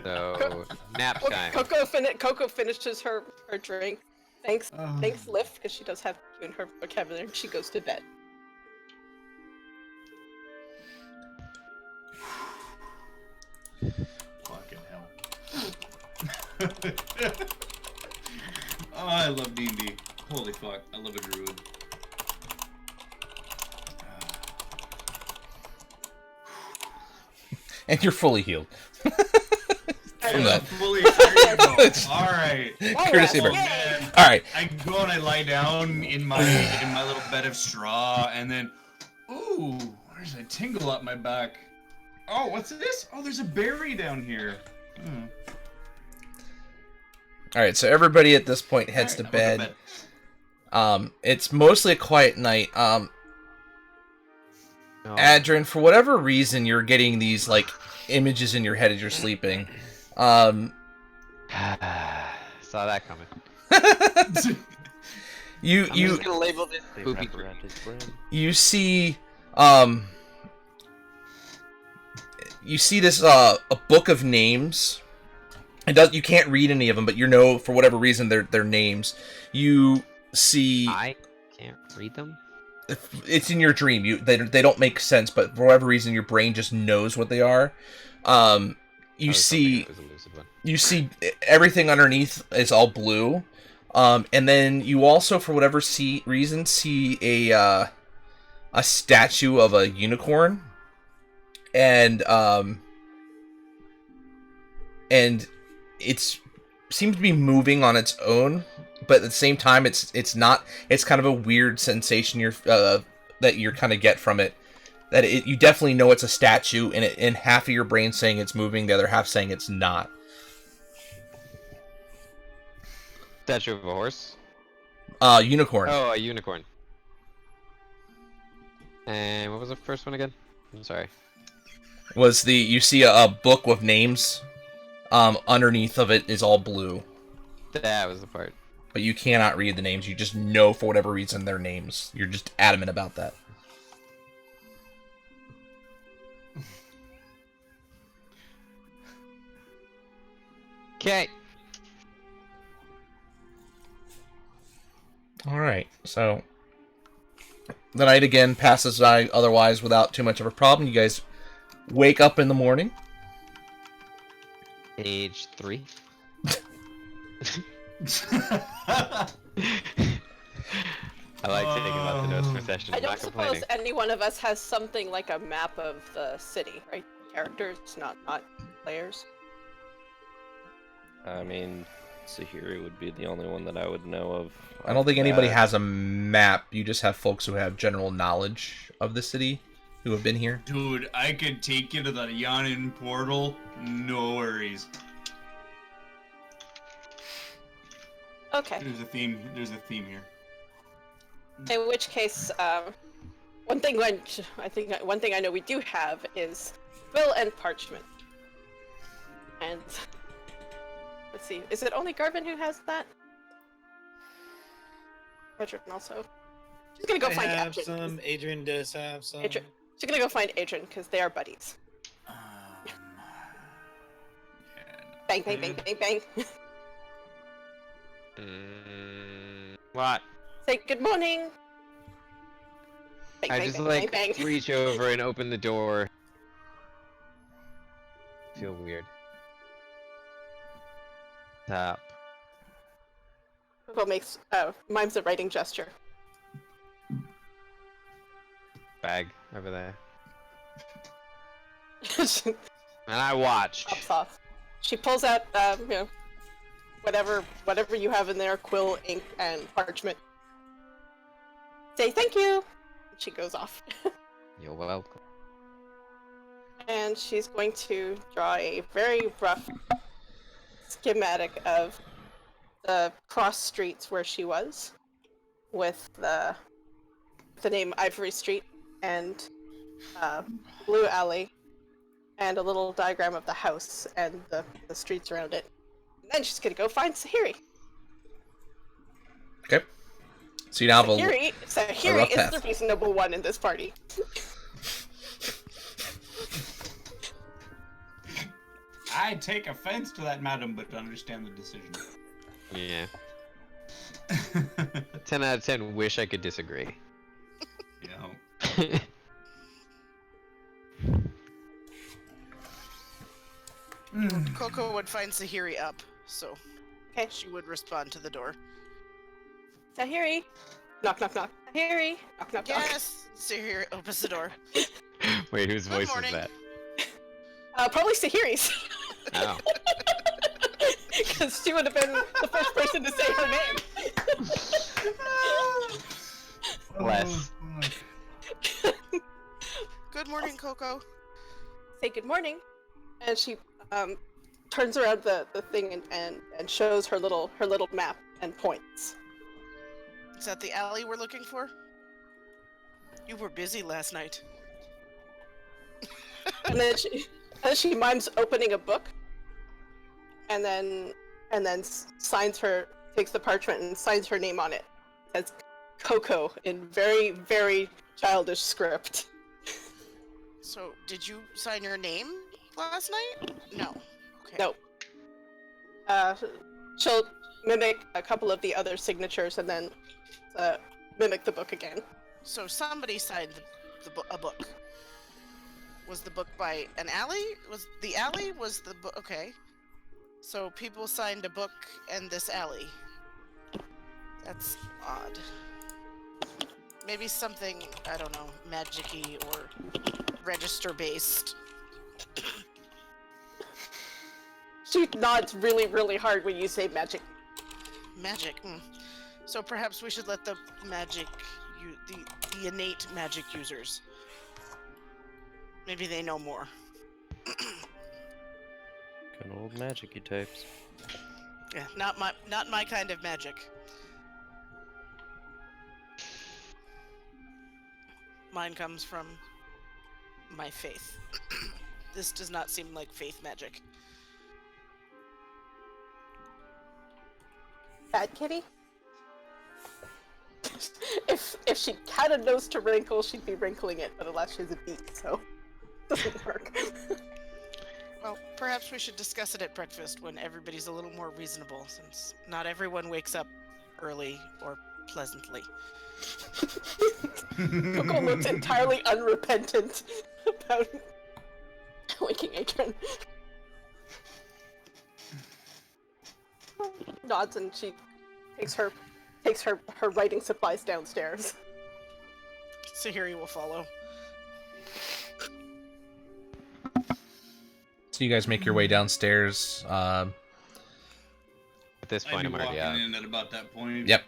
So nap time. Coco finishes her drink. Thanks, Lift, because she does have Q in her vocabulary. She goes to bed. Fucking hell. Oh, I love D&D. Holy fuck, I love a druid. And you're fully healed. From that. Fully there you go. All right. Courtesy Yay! bird. All right. I go and I lie down in my little bed of straw, and then, ooh, there's a tingle up my back. Oh, what's this? Oh, there's a berry down here. Hmm. All right. So everybody at this point heads to Alright, I'm gonna bed. It's mostly a quiet night. Oh. Adrian, for whatever reason, you're getting these like images in your head as you're sleeping. Saw that coming. You I'm you just gonna label this They poopy wrap around his brain. you see this a book of names. You can't read any of them, but you know for whatever reason they're names. You see I can't read them. it's in your dream. They don't make sense, but for whatever reason your brain just knows what they are. You I was hoping see it was a lucid one. you see everything underneath is all blue. And then you also, for whatever reason, see a statue of a unicorn, and it's seems to be moving on its own, but at the same time, it's not. It's kind of a weird sensation that you're kind of get from it. That you definitely know it's a statue, and half of your brain saying it's moving, the other half saying it's not. Statue of a horse. Unicorn. Oh, a unicorn. And what was the first one again? I'm sorry. Was you see a book with names, underneath of it is all blue, That was the part. but you cannot read the names. You just know for whatever reason they're names. You're just adamant about that. Okay. All right, so the night again passes by otherwise without too much of a problem. You guys wake up in the morning. Page 3. I like taking about the notes per session. I I'm don't not suppose complaining. any one of us has something like a map of the city, right? Characters, not players. I mean, Sahiri would be the only one that I would know of. I don't think anybody that. has a map. You just have folks who have general knowledge of the city who have been here. Dude, I could take you to the Yanin portal. No worries. Okay. There's a theme. There's a theme here. In which case, one thing I know we do have is quill and parchment. And let's see, is it only Garvin who has that? Adrian also. She's gonna go I find have Adrian. some. Adrian does have some. Adrian. She's gonna go find Adrian because they are buddies. Yeah, Bang, bang, bang, bang, bang. What? Say good morning. Bang, I bang, just bang, like bang, bang. reach over and open the door. Feel weird. Tap. Coco mimes a writing gesture. Bag over there. She And I watched. pops off. She pulls out, whatever you have in there, quill, ink, and parchment. Say thank you! She goes off. You're welcome. And she's going to draw a very rough schematic of the cross streets where she was, with the name Ivory Street and Blue Alley, and a little diagram of the house and the streets around it. And then she's gonna go find Sahiri. Okay. So you now have Sahiri rough is path. the reasonable one in this party. I take offense to that, madam, but understand the decision. Yeah. 10 out of 10 wish I could disagree. Yeah. Coco would find Sahiri up, so Okay. she would respond to the door. Sahiri! Knock, knock, knock. Sahiri! Knock, knock, knock. Yes! Sahiri opens the door. Wait, whose Good voice morning. is that? Probably Sahiri's. Oh. Because she would have been the first person to say her name. Less. Good morning, Coco. Say good morning. And she turns around the thing and shows her little map and points. Is that the alley we're looking for? You were busy last night. And then she mimes opening a book, and then takes the parchment and signs her name on it. It says Coco in very, very childish script. So, did you sign your name last night? No. Okay. No. She'll mimic a couple of the other signatures and then mimic the book again. So somebody signed a book. Was the book by an alley? Was the book? Okay. So people signed a book and this alley. That's odd. Maybe something, I don't know, magic-y or register-based. She nods really, really hard when you say magic. Magic. So perhaps we should let the the innate magic users. Maybe they know more. Kind of old magic-y types. Yeah, not my kind of magic. Mine comes from my faith. This does not seem like faith magic. Bad kitty? If she had a nose to wrinkle, she'd be wrinkling it, but alas, she's a beat, so it doesn't work. Well, perhaps we should discuss it at breakfast when everybody's a little more reasonable, since not everyone wakes up early or pleasantly. Coco looks entirely unrepentant about waking Adrian. Nods and she takes her writing supplies downstairs. Sahiri will follow. So you guys make your way downstairs. At this I'd point, be I'm already walking out. in at about that point. Yep.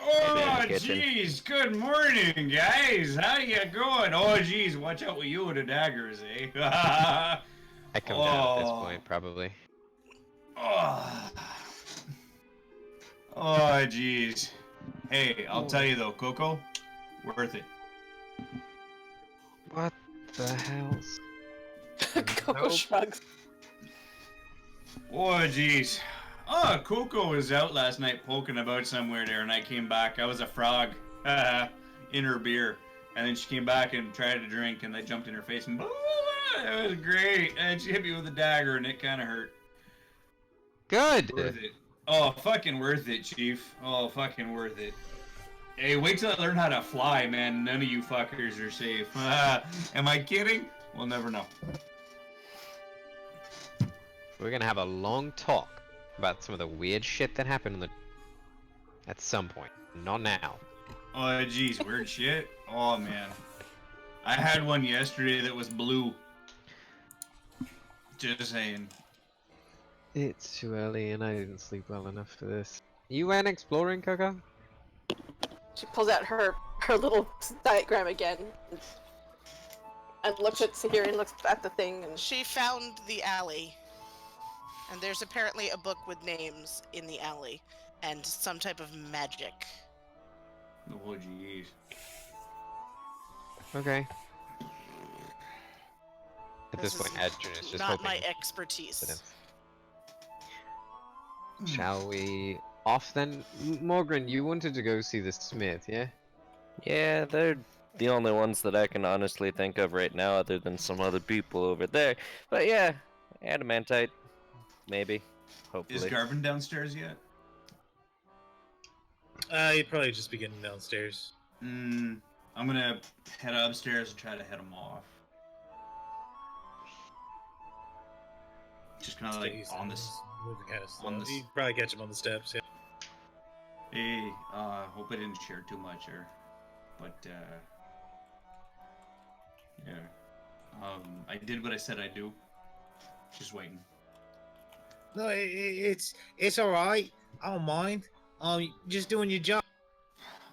Oh, kitchen. jeez. Good morning, guys. How you going? Oh, jeez. Watch out with you with the daggers, eh? I come down at this Oh. point, probably. Oh, jeez. Hey, I'll tell you though, Coco, worth it. What the hell? Coco Nope. shrugs. Oh, jeez. Oh, Coco was out last night poking about somewhere there, and I came back. I was a frog in her beer. And then she came back and tried to drink, and I jumped in her face, and blah, blah, blah. It was great. And she hit me with a dagger, and it kind of hurt. Good. Worth it. Oh, fucking worth it, Chief. Oh, fucking worth it. Hey, wait till I learn how to fly, man. None of you fuckers are safe. Am I kidding? We'll never know. We're gonna have a long talk about some of the weird shit that happened at some point. Not now. Oh, jeez, weird shit. Oh, man. I had one yesterday that was blue. Just saying. It's too early and I didn't sleep well enough for this. You went exploring, Coco? She pulls out her little diagram again and looks at Sahiri and looks at the thing and She found the alley, and there's apparently a book with names in the alley and some type of magic. Oh, jeez. Okay. At this This point, is Adrian is just not hoping. my expertise. Shall we off then? Morgan, you wanted to go see the Smith, yeah? Yeah, they're the only ones that I can honestly think of right now, other than some other people over there. But yeah, adamantite, maybe, Is hopefully. Garvin downstairs yet? You'd probably just be getting downstairs. I'm gonna head upstairs and try to head him off. Just kind of like He's on this. moving kind of slow. on this- You'd probably catch him on the steps. Yeah. Hey, hope I didn't share too much here, but yeah. I did what I said I'd do. Just waiting. No, it's all right. I don't mind. Just doing your job.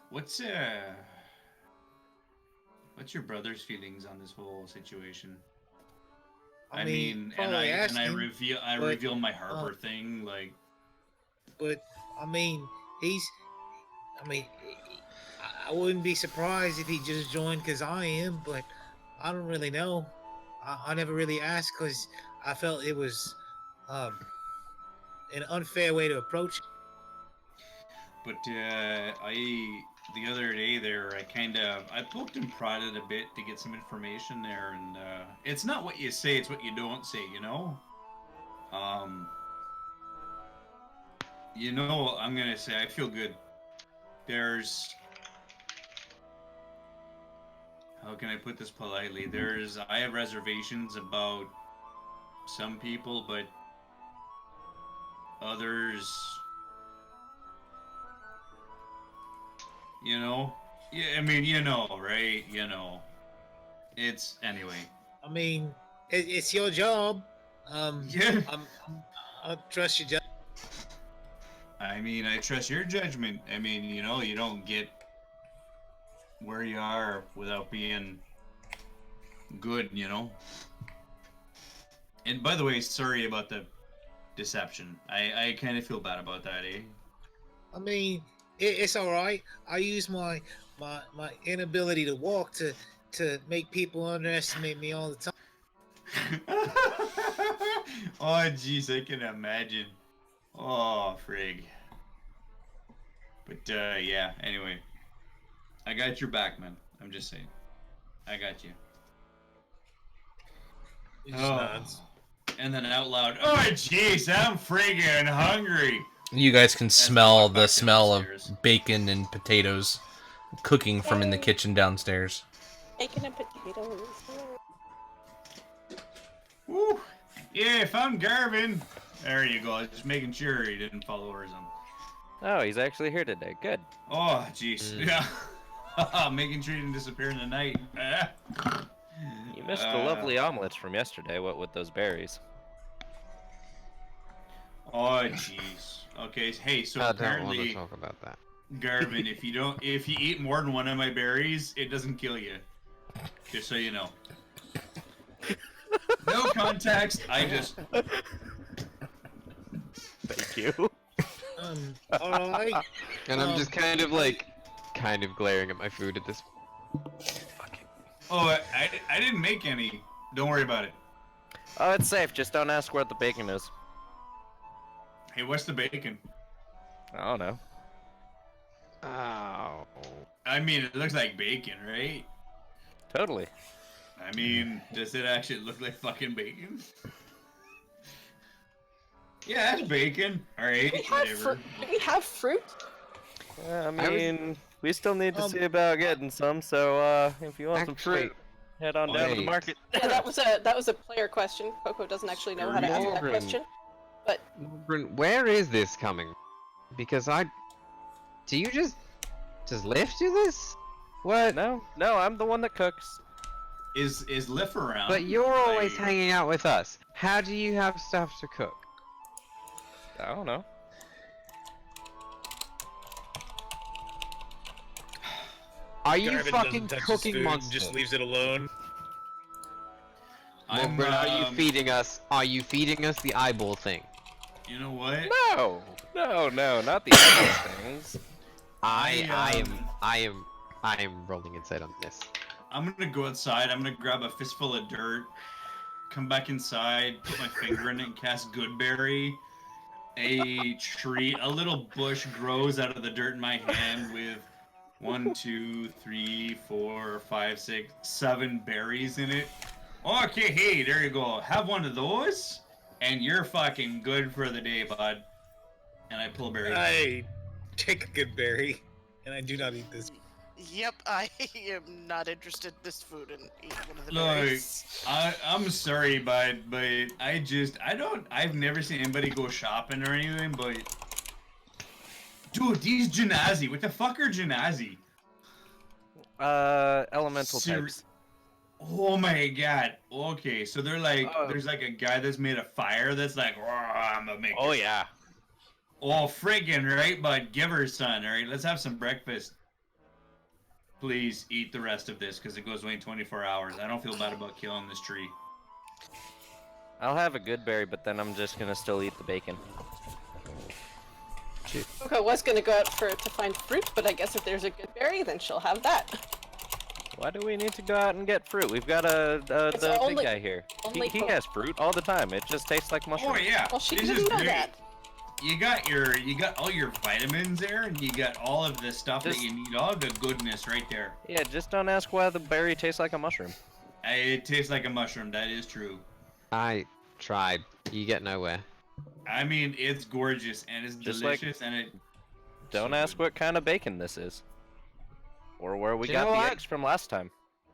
What's your brother's feelings on this whole situation? I mean, and probably I asking, reveal my Harper thing, like. but I mean, I wouldn't be surprised if he just joined because I am, but I don't really know. I never really asked because I felt it was an unfair way to approach it. But the other day there, I poked and prodded a bit to get some information there, and it's not what you say, it's what you don't say, you know. I'm gonna say I feel good. How can I put this politely? I have reservations about some people, but others. Yeah, I mean, right? It's anyway. I mean, it's your job. Yeah. I trust your job. I mean, I trust your judgment. I mean, you don't get where you are without being good, And by the way, sorry about the deception. I kind of feel bad about that, eh? I mean, it's all right. I use my inability to walk to make people underestimate me all the time. Oh, jeez, I can imagine. Oh, frig. But, yeah, anyway. I got your back, man. I'm just saying. I got you. He just nods. And then out loud, oh, jeez, I'm friggin' hungry. You guys can smell the back smell of downstairs. bacon and potatoes cooking from in the kitchen downstairs. bacon and potatoes. Woo. Yeah, found Garvin. There you go. Just making sure he didn't follow or something. Oh, he's actually here today. Good. Oh, jeez. Yeah. Making sure he didn't disappear in the night. You missed the lovely omelets from yesterday. What with those berries? Oh, jeez. Okay. Hey, so I don't want to apparently, talk about that. Garvin, if you eat more than one of my berries, it doesn't kill you. Just so you know. No context. I just. Thank you. All right. And I'm just kind of glaring at my food at this. Oh, I didn't make any. Don't worry about it. Oh, it's safe. Just don't ask where the bacon is. Hey, what's the bacon? I don't know. Oh. I mean, it looks like bacon, right? Totally. I mean, does it actually look like fucking bacon? Yeah, that's bacon. All right, Do we have whatever. do we have fruit? I mean, We still need to see about getting some, so if you want some fruit, head on down to the Wait. market. Yeah, that was a player question. Coco doesn't actually know how to answer that Morgan. question. Bryn, where is this coming? Because do you just live to this? What? No, I'm the one that cooks. Is Liff around? But you're always Like, hanging out with us. How do you have stuff to cook? I don't know. Are you Garvin fucking doesn't touch his cooking food, monster? just leaves it alone. Morgan, are you feeding us? Are you feeding us the eyeball thing? You know what? No, not the other things. I am rolling insight on this. I'm gonna go outside. I'm gonna grab a fistful of dirt, come back inside, put my finger in it, and cast Goodberry. A little bush grows out of the dirt in my hand with 1, 2, 3, 4, 5, 6, 7 berries in it. Okay, hey, there you go. Have one of those, and you're fucking good for the day, bud. And I pull berries. I take a good berry, and I do not eat this. Yep, I am not interested in this food and eat one of the Look, berries. I'm sorry, bud, but I've never seen anybody go shopping or anything, but dude, these Genasi, what the fuck are Genasi? Elemental Ser- types. Oh my god. Okay, so they're like, there's like a guy that's made of fire that's like, I'm gonna make Oh it." yeah. Oh, friggin' right, bud, give her son, alright? Let's have some breakfast. Please eat the rest of this, because it goes away in 24 hours. I don't feel bad about killing this tree. I'll have a good berry, but then I'm just gonna still eat the bacon. Coco was gonna go out to find fruit, but I guess if there's a good berry, then she'll have that. Why do we need to go out and get fruit? We've got It's the only- big guy here. only He for- has fruit all the time. It just tastes like mushroom. Oh yeah. Well, she This didn't is know great. that. You got all your vitamins there, and you got all of the stuff Just- that you need, all the goodness right there. Yeah, just don't ask why the berry tastes like a mushroom. It tastes like a mushroom. That is true. I tried. You get nowhere. I mean, it's gorgeous and it's Just like- delicious, and it. Don't so ask good. what kind of bacon this is. Or where we You got know the what? eggs from last time.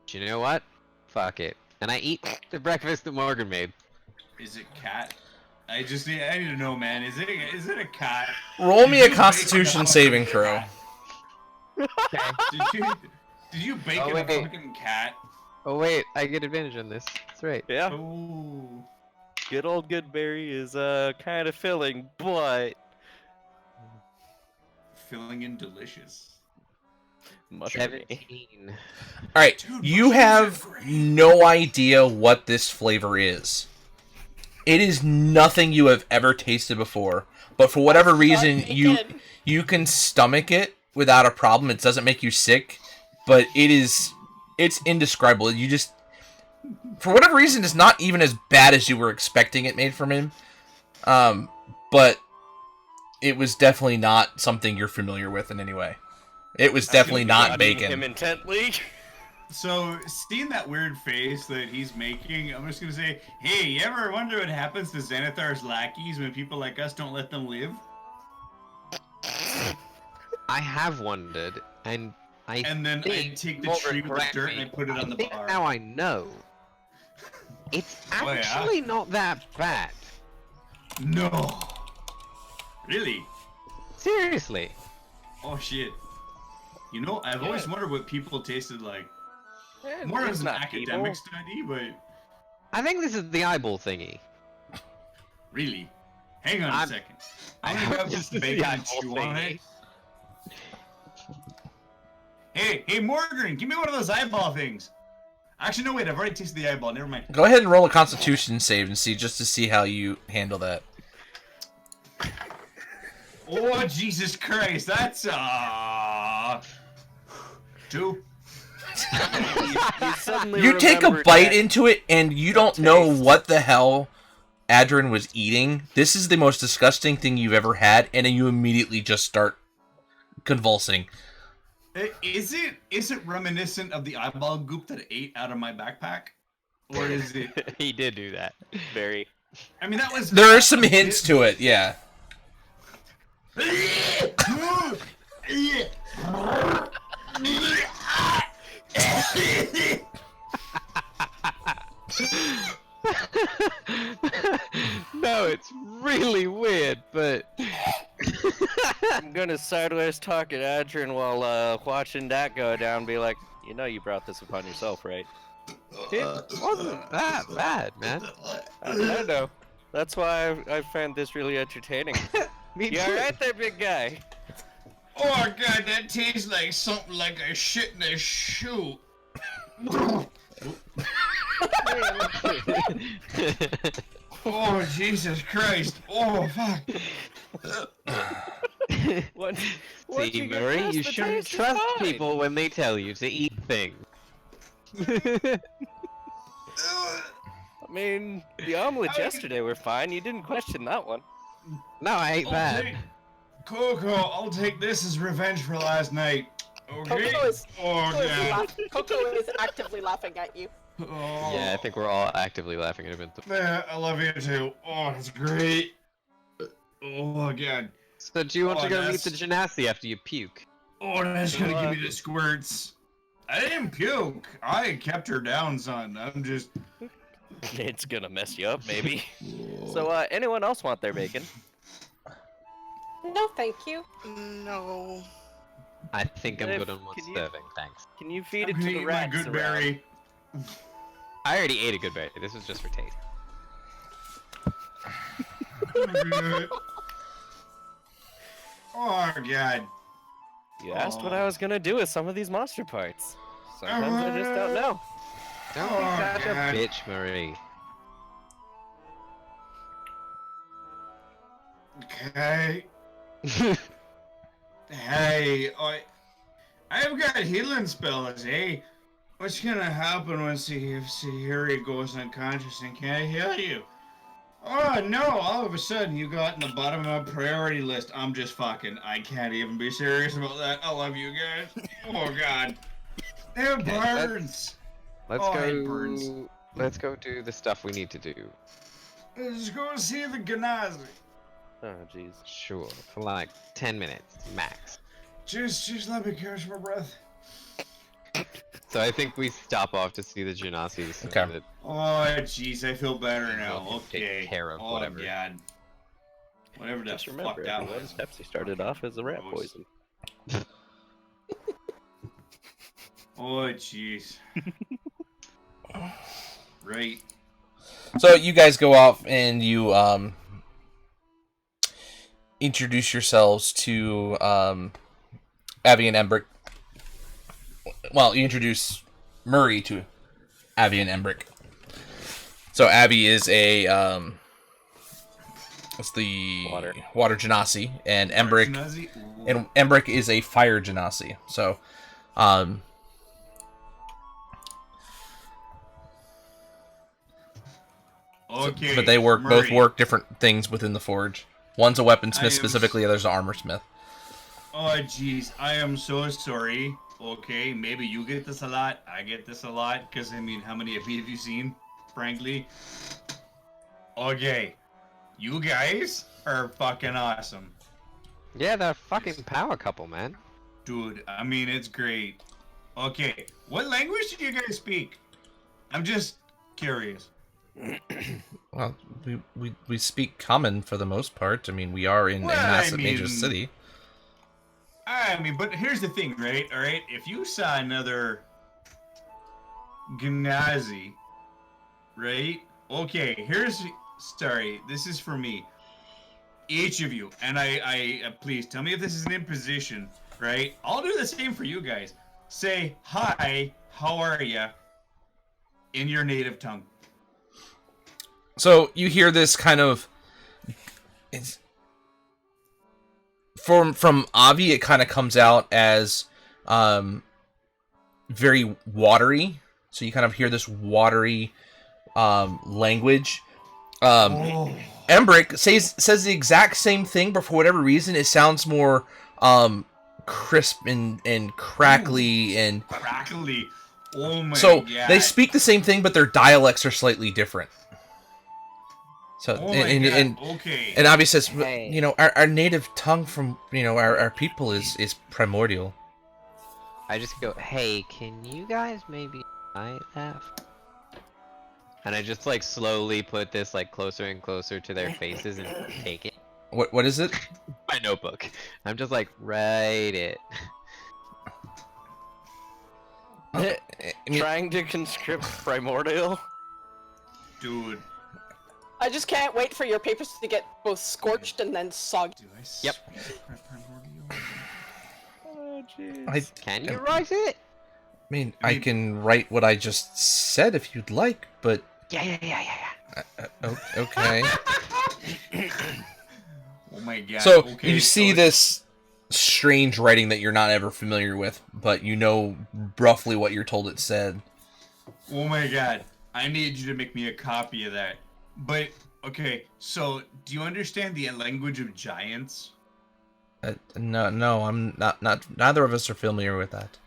Do you know what? Fuck it. And I eat the breakfast that Morgan made. Is it cat? I need to know, man. Is it a cat? Roll me Did a you Constitution bake a saving fucking throw. cat? Did you bake Oh, a wait. fucking cat? Oh wait, I get advantage on this. That's right. Yeah, Oh. good old good berry is kind of filling, but Filling in delicious. mushroom. 17. Alright, Dude, you mushrooms are have great. no idea what this flavor is. It is nothing you have ever tasted before, but for whatever reason, bacon. you can stomach it without a problem. It doesn't make you sick, but it's indescribable. You just, for whatever reason, it's not even as bad as you were expecting it made from him. But it was definitely not something you're familiar with in any way. It was definitely not Studying him bacon. intently. So, seeing that weird face that he's making, I'm just gonna say, hey, you ever wonder what happens to Xanathar's lackeys when people like us don't let them live? I have wondered, and And then I think take the Morgan tree with the correct dirt me. and I put it on the think bar. now I know. It's Oh, yeah? actually not that bad. No. Really? Seriously. Oh shit. You know, I've always wondered what people tasted like. Eh, More it's as an not academic evil. study, but I think this is the eyeball thingy. really. Hang on a I'm- second. I'm gonna grab this This is the bacon and eyeball chew on thingy. it. Hey, Morgan, give me one of those eyeball things. Actually, no, wait, I've already tasted the eyeball. Never mind. Go ahead and roll a Constitution save and see, just to see how you handle that. Oh, Jesus Christ, that's 2. You suddenly You take a remembered bite that- into it, and you don't know taste. what the hell Adrian was eating. This is the most disgusting thing you've ever had, and then you immediately just start convulsing. Is it reminiscent of the eyeball goop that I ate out of my backpack? Or is it... He did do that. Very. I mean, that was... There are some hints to it, yeah. sideways talk at Adrian while watching that go down. Be like, you know, you brought this upon yourself, right? It wasn't that bad, man. I know. That's why I found this really entertaining. Me You too. alright there, big guy? Oh god, that tastes like something like I shit in a shoe. Oh Jesus Christ! Oh fuck! Once See, you get Murray, past you the shouldn't taste, it's trust fine. people when they tell you to eat things. I mean, the omelets yesterday were fine. You didn't question that one. No, I ate that. Coco, I'll take this as revenge for last night. Okay? Coco is, Oh god. Coco is actively laughing at you. Oh. Yeah, I think we're all actively laughing at him. Man, I love you too. Oh, that's great. Oh god. So do you want to Oh, go meet that's- the Genasi after you puke? Oh, that's gonna give me the squirts. I didn't puke. I kept her down, son. I'm just. It's gonna mess you up, maybe. So, anyone else want their bacon? No, thank you. No. I think I'm If- good on one can you- serving, thanks. Can you feed I'm it gonna to the eat my rats good around? berry. I already ate a good berry. This was just for taste. Oh god. You asked what I was gonna do with some of these monster parts. Sometimes I just don't know. Don't Oh, be such God. a bitch, Marie. Okay. Hey, I've got healing spells, eh? What's gonna happen when Sahiri goes unconscious and can't heal you? Oh no, all of a sudden you got in the bottom of my priority list. I'm just fucking, I can't even be serious about that. I love you guys. Oh god. It burns. Let's Oh, it burns. go. Let's go do the stuff we need to do. Let's go see the Ganazi. Oh, jeez. Sure, for like 10 minutes max. Just let me catch my breath. So I think we stop off to see the Genasis. so Okay. that- Oh jeez, I feel better And now. we'll take Okay. care of oh whatever. god. Whatever the Just fuck remember, that everyone, was. Pepsi started off as a rat Gross. poison. Oh jeez. Right. So you guys go off and you introduce yourselves to Abby and Embrick. Well, you introduce Murray to Abby and Embrick. So Abby is a what's the water genasi, and Embrick Nazi? and Embrick is a fire genasi. So Okay. but they both Murray. work different things within the forge. One's a weaponsmith I am- specifically, the other's an armorsmith. Oh jeez, I am so sorry. Okay, maybe you get this a lot, I get this a lot, because I mean, how many of me have you seen, frankly? Okay, you guys are fucking awesome. Yeah, they're a fucking power couple, man. Dude, I mean, it's great. Okay, what language do you guys speak? I'm just curious. Well, we speak common for the most part. I mean, we are in Well, a I massive major mean- city. I mean, but here's the thing, right? All right, if you saw another Gnazi, right? Okay, sorry, this is for me. Each of you, and I please tell me if this is an imposition, right? I'll do the same for you guys. Say hi, how are ya, in your native tongue. So you hear this kind of, it's from Avi. It kind of comes out as very watery. So you kind of hear this watery language. Oh, Embrick says the exact same thing, but for whatever reason, it sounds more crisp and crackly and. crackly. Oh my So god. they speak the same thing, but their dialects are slightly different. So Oh my and god. Okay. and Abby says, Hey. you know, our native tongue from our people is primordial. I just go, hey, can you guys maybe try that? And I just like slowly put this like closer and closer to their faces and take it. What is it? my notebook. I'm just like, write it. I mean, Trying to conscript primordial. Dude. I just can't wait for your papers to get both scorched and then soggy. Do I Yep. speak primordial? Oh jeez. I Can you write it? I can write what I just said if you'd like, but Yeah. okay. Oh my god. So okay, you see so this strange writing that you're not ever familiar with, but you know roughly what you're told it said. Oh my god. I need you to make me a copy of that. But okay, so do you understand the language of giants? No, I'm not. Neither of us are familiar with that.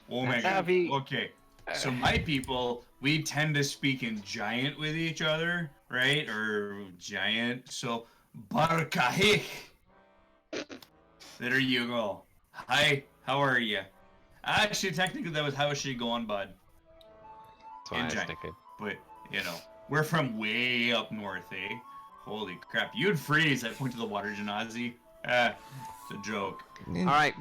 Oh my god. Navi- Okay. So my people, we tend to speak in giant with each other, right? Or giant. So Barkahik. There you go. Hi, how are you? Actually, technically, that was how is she going, bud? That's why I was Giant. thinking. But, you know, we're from way up north, eh? Holy crap. You'd freeze. I point to the water genasi. It's a joke. Alright,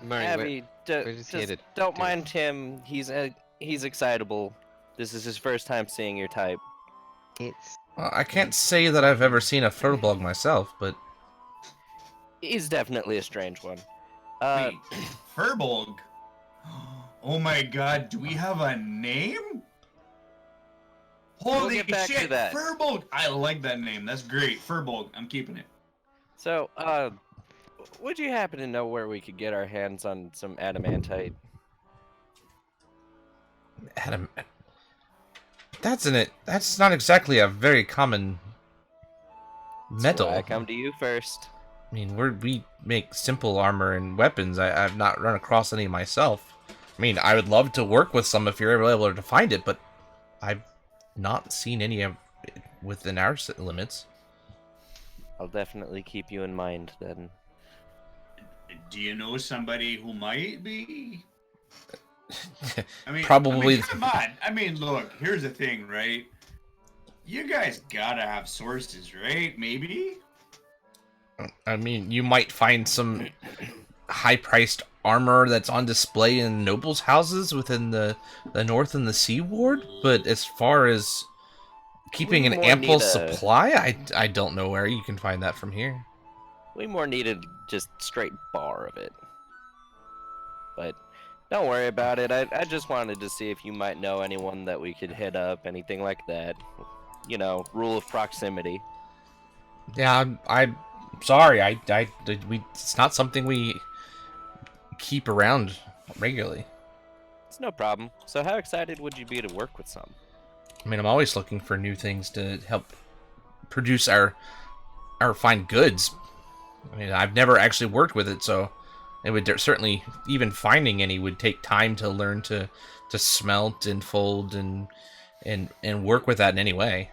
Murray, Abby, where's just he headed? don't Dude. mind him. He's excitable. This is his first time seeing your type. It's... Well, I can't say that I've ever seen a furbolg myself, but He's definitely a strange one. Wait, Furbolg? Oh my god, do we have a name? Holy get back to shit, that. Furbolg! I like that name. That's great. Furbolg. I'm keeping it. So, would you happen to know where we could get our hands on some adamantite? Adam, that's not exactly a very common That's metal. why I come to you first. I mean, we make simple armor and weapons. I've not run across any myself. I mean, I would love to work with some if you're ever able to find it, but I've not seen any of it within our limits. I'll definitely keep you in mind then. Do you know somebody who might be? Probably. Come on. I mean, look, here's the thing, right? You guys gotta have sources, right? Maybe? I mean, you might find some high-priced armor that's on display in nobles' houses within the North and the Sea Ward, but as far as keeping We an more ample need a- supply, I don't know where you can find that from here. We more needed just straight bar of it. But don't worry about it. I just wanted to see if you might know anyone that we could hit up, anything like that. You know, rule of proximity. Yeah, I'm sorry. It's not something we keep around regularly. It's no problem. So how excited would you be to work with some? I mean, I'm always looking for new things to help produce our fine goods. I mean, I've never actually worked with it, so it would certainly, even finding any would take time to learn to smelt and fold and work with that in any way.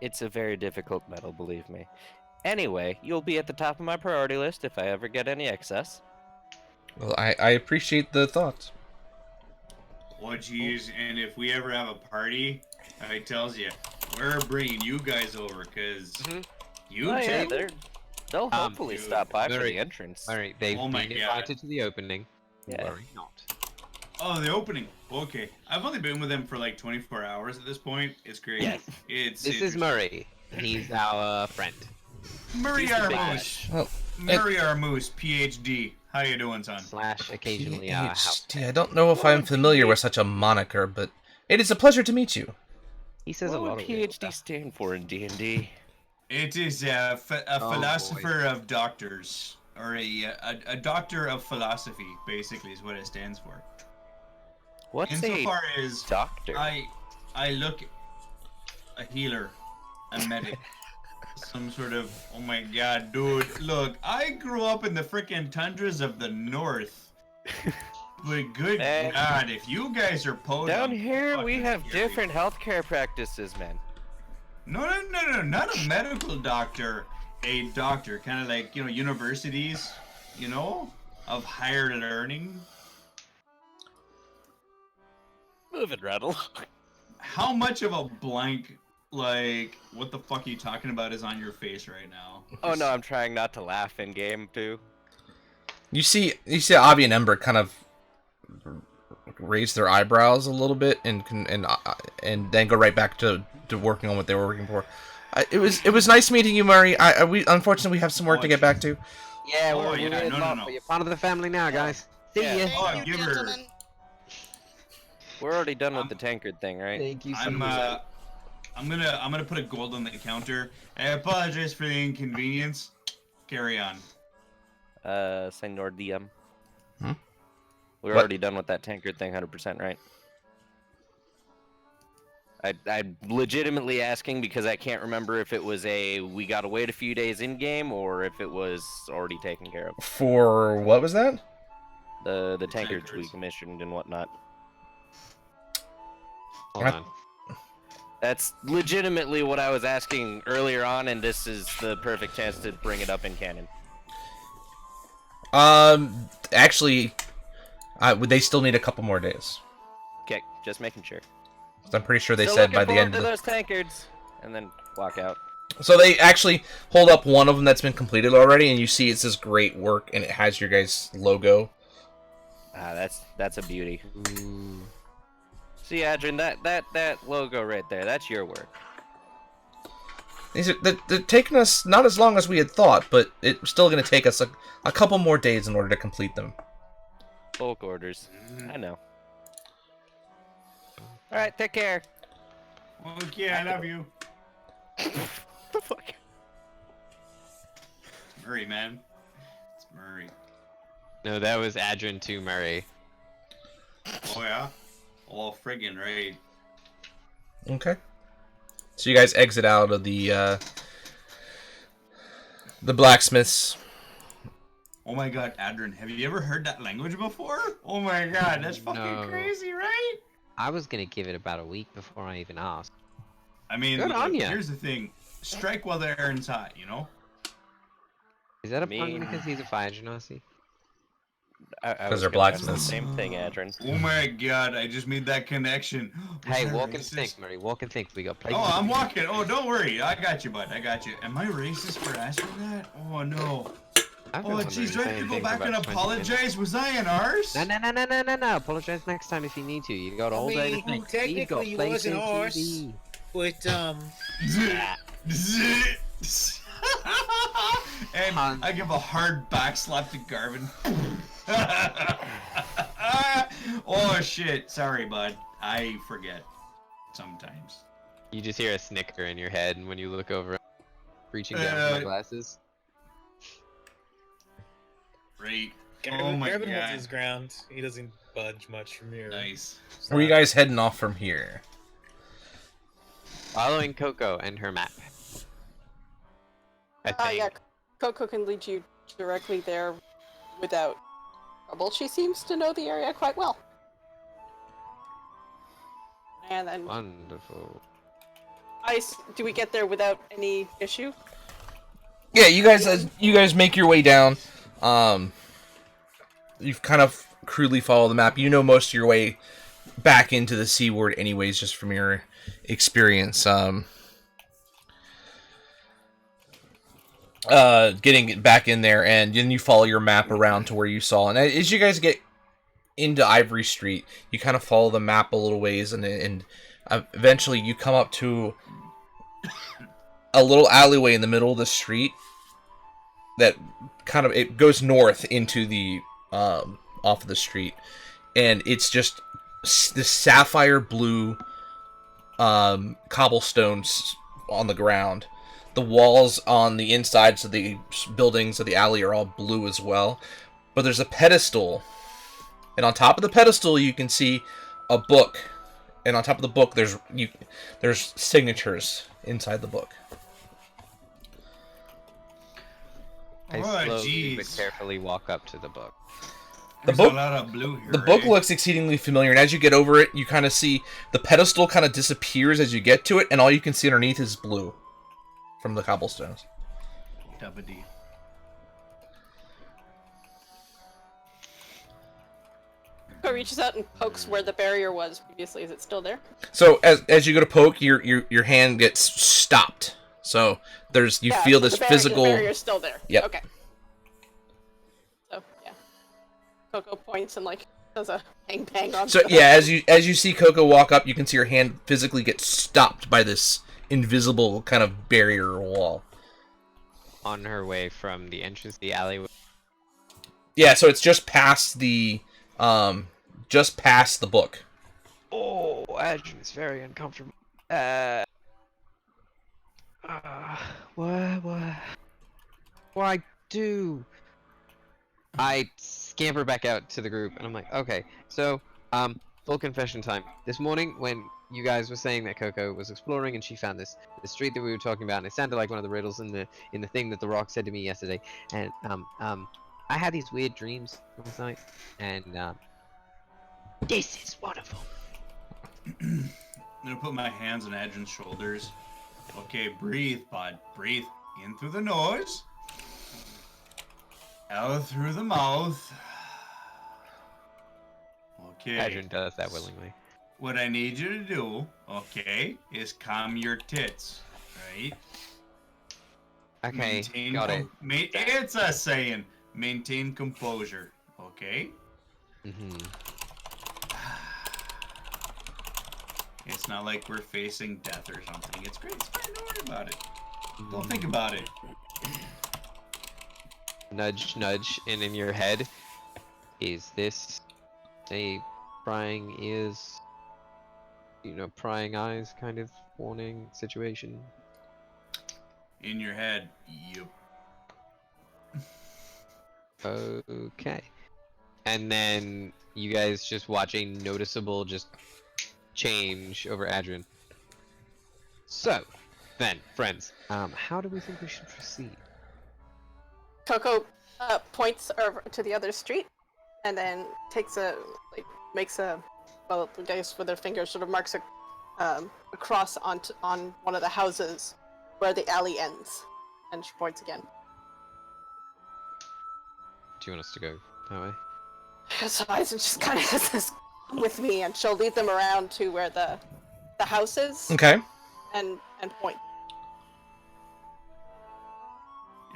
It's a very difficult metal, believe me. Anyway, you'll be at the top of my priority list if I ever get any excess. Well, I appreciate the thought. Oh, jeez. And if we ever have a party, I tells you, we're bringing you guys over, because you Oh yeah, two... they'll hopefully dude, stop by for very- the entrance. Alright, they've Oh my been God. invited to the opening. Yeah. Worry not. Oh, the opening. Okay. I've only been with them for like 24 hours at this point. It's great. Yes. It's This is Murray. He's our friend. Murray He's the big Armoose. Well, Murray Armoose, PhD. How you doing, son? Slash occasionally our house. PhD. I don't know if I'm familiar with such a moniker, but it is a pleasure to meet you. He says a What lot would of weird PhD stuff. stand for in D&D? It is a Oh, philosopher of doctors, or a doctor of philosophy, basically, is what it stands for. What's a Insofar as doctor? I look a healer, a medic, some sort of, oh my god, dude, look, I grew up in the frickin' tundras of the north. But good Hey. god, if you guys are podunk, Down here, we fucking have scary. different healthcare practices, man. No, not a medical doctor. A doctor, kind of like, universities, of higher learning. Move it, Rattle. How much of a blank like what the fuck are you talking about is on your face right now. Oh no, I'm trying not to laugh in game too. You see Avi and Ember kind of raise their eyebrows a little bit and then go right back to working on what they were working for. It was nice meeting you, Murray. We unfortunately we have some work to get back to. Yeah, Oh, we're yeah, heading no, no, off, no. but you're part of the family now, guys. See Yeah. ya. Oh, Thank you, give her- gentlemen. We're already done with the tankard thing, right? Thank you so I'm much. I'm gonna put a gold on the counter. I apologize for the inconvenience. Carry on. Senor DM. Hmm? We're What? already done with that tankard thing, 100%, right? I'm legitimately asking because I can't remember if it was we gotta wait a few days in game or if it was already taken care of. For what was that? The tankards we Tankards. commissioned and whatnot. Hold on. That's legitimately what I was asking earlier on, and this is the perfect chance to bring it up in canon. Actually, they still need a couple more days. Okay, just making sure. I'm pretty sure they Still said looking by the end forward of to the... those tankards, and then walk out. So they actually hold up one of them that's been completed already, and you see it says "Great work," and it has your guys' logo. Ah, that's a beauty. Ooh. See, Adrian, that logo right there, that's your work. They're taking us not as long as we had thought, but it's still going to take us a couple more days in order to complete them. Bulk orders. I know. Alright, take care. Okay, I love you. The fuck? Murray, man. It's Murray. No, that was Adrian to Murray. Oh yeah? Oh friggin' right. Okay. So you guys exit out of the blacksmiths. Oh my god, Adrian, have you ever heard that language before? Oh my god, that's fucking No. crazy, right? I was gonna give it about a week before I even asked. I mean, Good on look, ya. here's the thing. Strike while the iron's hot, you know? Is that a Me- pun because he's a fire genasi? I 'Cause was they're gonna ask the blacksmiths. same thing, Adrian. Oh my god, I just made that connection. Was Hey, I walk and racist? think, Murray. Walk and think. We got places. Oh, I'm walking. Oh, don't worry. I got you, bud. I got you. Am I racist for asking that? Oh, no. I've been Oh, wondering jeez. the Do I have same to go thing for back and about 20 minutes. apologize? Was I an arse? No. Apologize next time if you need to. You got all day to mean, think. technically You've got you wasn't places ours. TV. But And Hun. I give a hard back slap to Garvin. Oh shit! Sorry, bud. I forget sometimes. You just hear a snicker in your head when you look over, reaching down for my glasses. Right. Gavin, Oh my Gavin holds god. his ground. He doesn't budge much from here. Nice. Where are you guys heading off from here? Following Coco and her map. I think. Yeah, Coco can lead you directly there without trouble. She seems to know the area quite well. And then, Wonderful. do we get there without any issue? Yeah, you guys make your way down. You've kind of crudely followed the map. You know most of your way back into the seaward anyways, just from your experience. Getting back in there, and then you follow your map around to where you saw. And as you guys get into Ivory Street, you kind of follow the map a little ways, and eventually you come up to a little alleyway in the middle of the street that kind of it goes north into the off of the street, and it's just this sapphire blue cobblestones on the ground. The walls on the insides of the buildings of the alley are all blue as well, but there's a pedestal, and on top of the pedestal you can see a book, and on top of the book there's signatures inside the book. I Oh, slowly but jeez. carefully walk up to the book. There's book- a lot of blue here. The book eh? looks exceedingly familiar, and as you get over it, you kind of see the pedestal kind of disappears as you get to it, and all you can see underneath is blue from the cobblestones. Dubbity. Coco reaches out and pokes where the barrier was previously. Is it still there? So as you go to poke, your hand gets stopped. So you feel so this the physical. The barrier's still there. Yep. Okay. So yeah, Coco points and like does a bang bang on. So yeah, as you see Coco walk up, you can see her hand physically get stopped by this invisible kind of barrier or wall. On her way from the entrance to the alleyway. Yeah, so it's just past the book. Oh, Adrian's very uncomfortable. What do I do? I scamper back out to the group, and I'm like, okay, so, full confession time. This morning, when you guys were saying that Coco was exploring and she found this street that we were talking about, and it sounded like one of the riddles in the thing that the rock said to me yesterday, and I had these weird dreams last night, and this is one of them. I'm gonna put my hands on Adrian's shoulders. Okay, breathe, bud. Breathe in through the nose, out through the mouth. Okay. Adrian does that willingly. What I need you to do, okay, is calm your tits, right? Okay, got it. It's a saying. Maintain composure, okay? Mm-hmm. It's not like we're facing death or something. It's great. It's fine. Don't worry about it. Don't think about it. Nudge, nudge, and in your head, is this a prying ears, prying eyes kind of warning situation? In your head, yep. Okay. And then you guys just watch a noticeable change over Adrian. So, then, friends, how do we think we should proceed? Coco points over to the other street, and then makes a, well, I guess with her fingers sort of marks a cross on one of the houses where the alley ends, and she points again. Do you want us to go that way? So Aizen just kind of says, "Come with me," and she'll lead them around to where the house is. Okay. And point.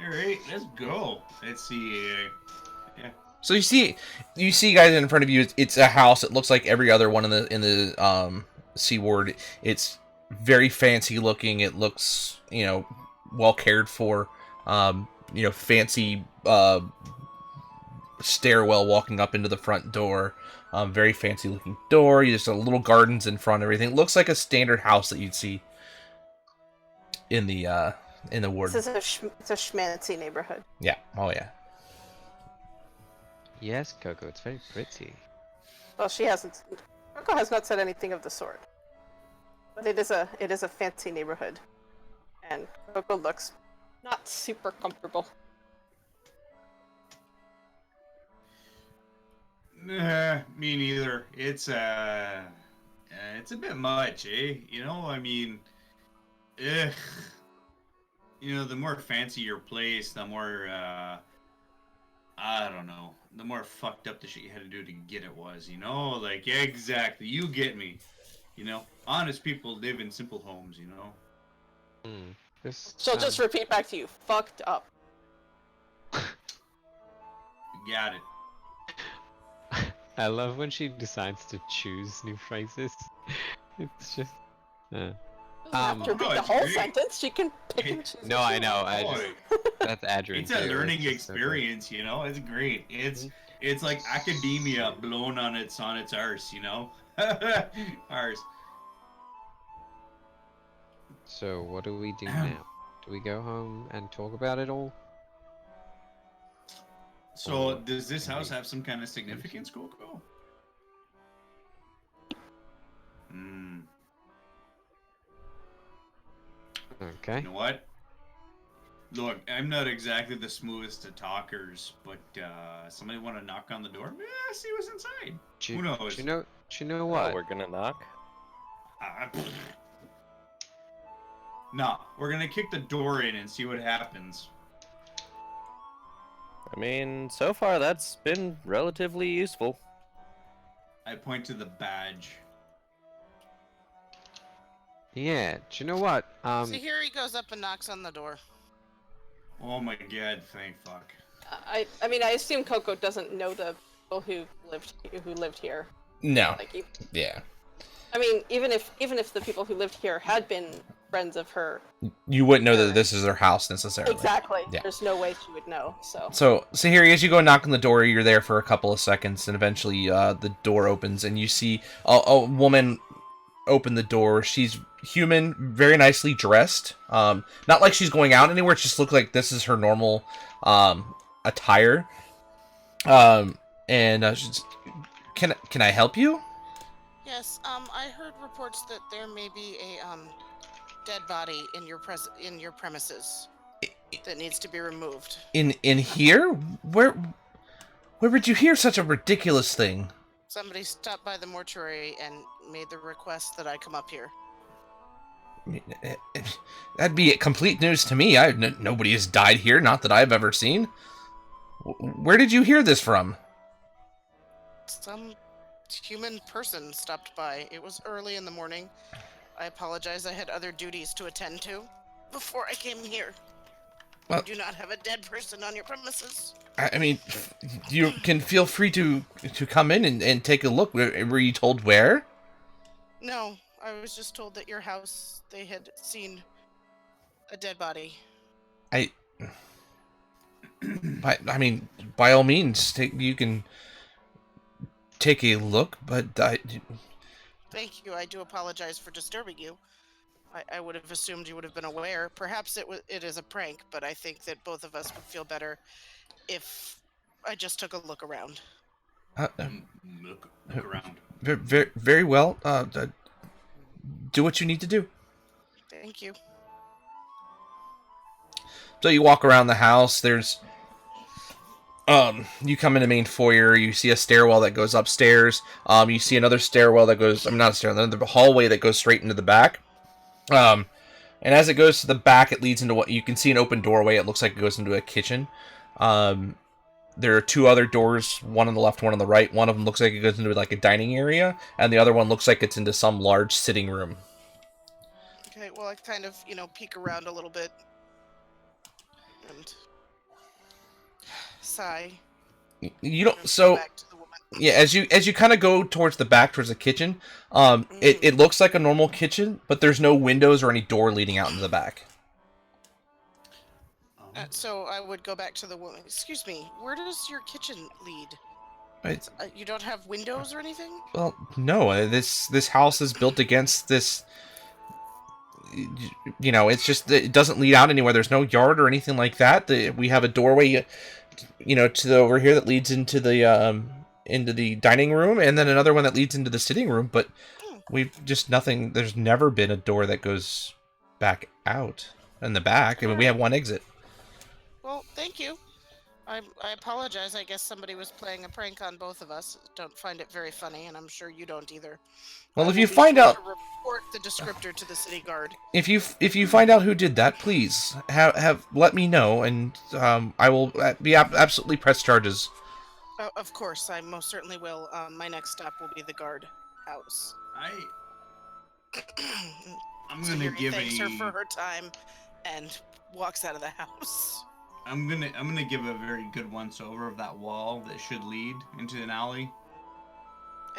All right, let's go. Let's see. Yeah. So you see guys in front of you. It's a house. It looks like every other one in the Seaward. It's very fancy looking. It looks well cared for. Fancy stairwell walking up into the front door. Very fancy looking door. Just a little gardens in front. Everything looks like a standard house that you'd see in the ward. This is it's a schmancy neighborhood. Yeah. Oh yeah. Yes, Coco, it's very pretty. Well, Coco has not said anything of the sort. But it is a fancy neighborhood, and Coco looks not super comfortable. Nah, me neither. It's a bit much, eh? I mean, ugh. The more fancy your place, the more I don't know, the more fucked up the shit you had to do to get it was, like, yeah, exactly, you get me. Honest people live in simple homes, She'll just repeat back to you, fucked up. You got it. I love when she decides to choose new phrases. It's just... Doesn't have to repeat the whole sentence, she can pick and choose. No, I know, that's Adrian. It's a learning experience, It's great. It's like academia blown on its arse, Arse. So what do we do now? Do we go home and talk about it all? So does this house have some kind of significance, Coco? Okay. You know what? Look, I'm not exactly the smoothest of talkers, but somebody want to knock on the door? Yeah, see what's inside. Who knows? Do you know what? Oh, we're gonna knock? No, we're gonna kick the door in and see what happens. I mean, so far that's been relatively useful. I point to the badge. Yeah, do you know what? So here he goes up and knocks on the door. Oh my god, thank fuck. I mean, I assume Coco doesn't know the people who lived here. No. Like, Yeah. I mean, even if the people who lived here had been friends of her, You wouldn't know that parents. this is their house necessarily. Exactly. Yeah. There's no way she would know. So. So here, as you go knock on the door, you're there for a couple of seconds, and eventually the door opens, and you see a woman open the door. She's human, very nicely dressed. Not like she's going out anywhere. It just looks like this is her normal attire. She's, can I help you? Yes. I heard reports that there may be a dead body in your premises that needs to be removed. In here? Where would you hear such a ridiculous thing? Somebody stopped by the mortuary and made the request that I come up here. That'd be complete news to me. Nobody has died here, not that I've ever seen. Where did you hear this from? Some human person stopped by. It was early in the morning. I apologize. I had other duties to attend to before I came here. Well, You do not have a dead person on your premises. I mean, you can feel free to come in and take a look. Were you told where? No, I was just told that your house, they had seen a dead body. I mean, by all means, you can take a look, but Thank you. I do apologize for disturbing you. I would have assumed you would have been aware. Perhaps it is a prank, but I think that both of us would feel better if I just took a look around. Look around. Very, very well. Do what you need to do. Thank you. So you walk around the house. There's you come in the main foyer. You see a stairwell that goes upstairs. You see another stairwell that goes. Not a stairwell. Another hallway that goes straight into the back. And as it goes to the back, it leads into what you can see an open doorway. It looks like it goes into a kitchen. There are two other doors, one on the left, one on the right. One of them looks like it goes into like a dining area, and the other one looks like it's into some large sitting room. Okay, well, I kind of, peek around a little bit and sigh. You don't. and go So back to the woman. yeah, as you kind of go towards the back, towards the kitchen, it looks like a normal kitchen, but there's no windows or any door leading out into the back. So I would go back to the woman. Excuse me, where does your kitchen lead? You don't have windows or anything? Well, no. This house is built against this. It's just it doesn't lead out anywhere. There's no yard or anything like that. We have a doorway, to over here that leads into the dining room, and then another one that leads into the sitting room. But we've just nothing. There's never been a door that goes back out in the back. I mean, we have one exit. Well, thank you. I apologize. I guess somebody was playing a prank on both of us. Don't find it very funny, and I'm sure you don't either. Well, I if will you be find sure out, to report the descriptor to the city guard. if you find out who did that, please have let me know, and I will be absolutely press charges. Of course, I most certainly will. My next stop will be the guard house. I'm So gonna Yuri give thanks her for her time and walks out of the house. I'm gonna give a very good once over of that wall that should lead into an alley.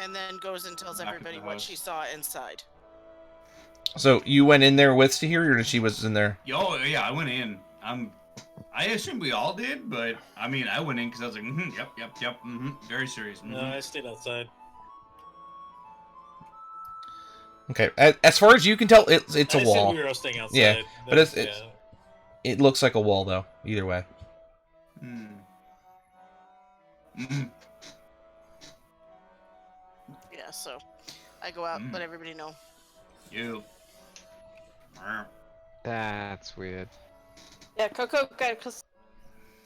And then goes and tells Back of everybody the what house. she saw inside. So you went in there with Tahiri, or she was in there? Yo, yeah, I went in. I assume we all did, but I mean, I went in because I was like, yep, very serious. No, I stayed outside. Okay, as far as you can tell, it's I a said wall. we were all staying outside. Yeah, but it's- yeah. It looks like a wall, though. Either way. Yeah, so I go out, let everybody know. You. That's weird. Yeah, Coco kind of sort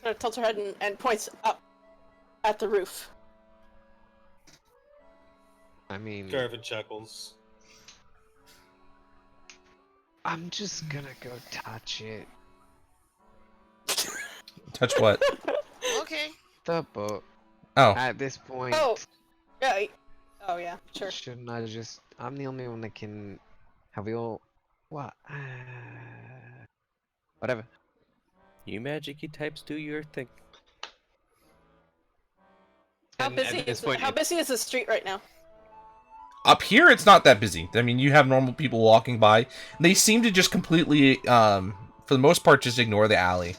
of tilts her head and points up at the roof. I mean, Garvin chuckles. I'm just gonna go touch it. Touch what? Okay. The book. Oh, At this point, Oh, yeah. Oh yeah, sure. Shouldn't I just? I'm the only one that can. Have we all? What? Whatever. You magicy types do your thing. How And busy at this is point, how busy is the street right now? Up here, it's not that busy. I mean, you have normal people walking by. They seem to just completely, for the most part, just ignore the alley.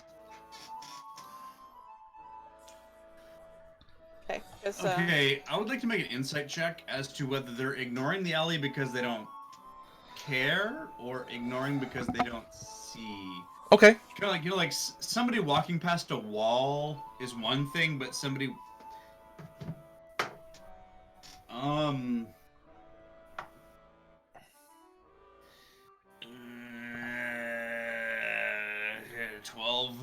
Okay, 'cause, Okay, I would like to make an insight check as to whether they're ignoring the alley because they don't care or ignoring because they don't see. Okay. Kind of like, like somebody walking past a wall is one thing, but somebody um 12.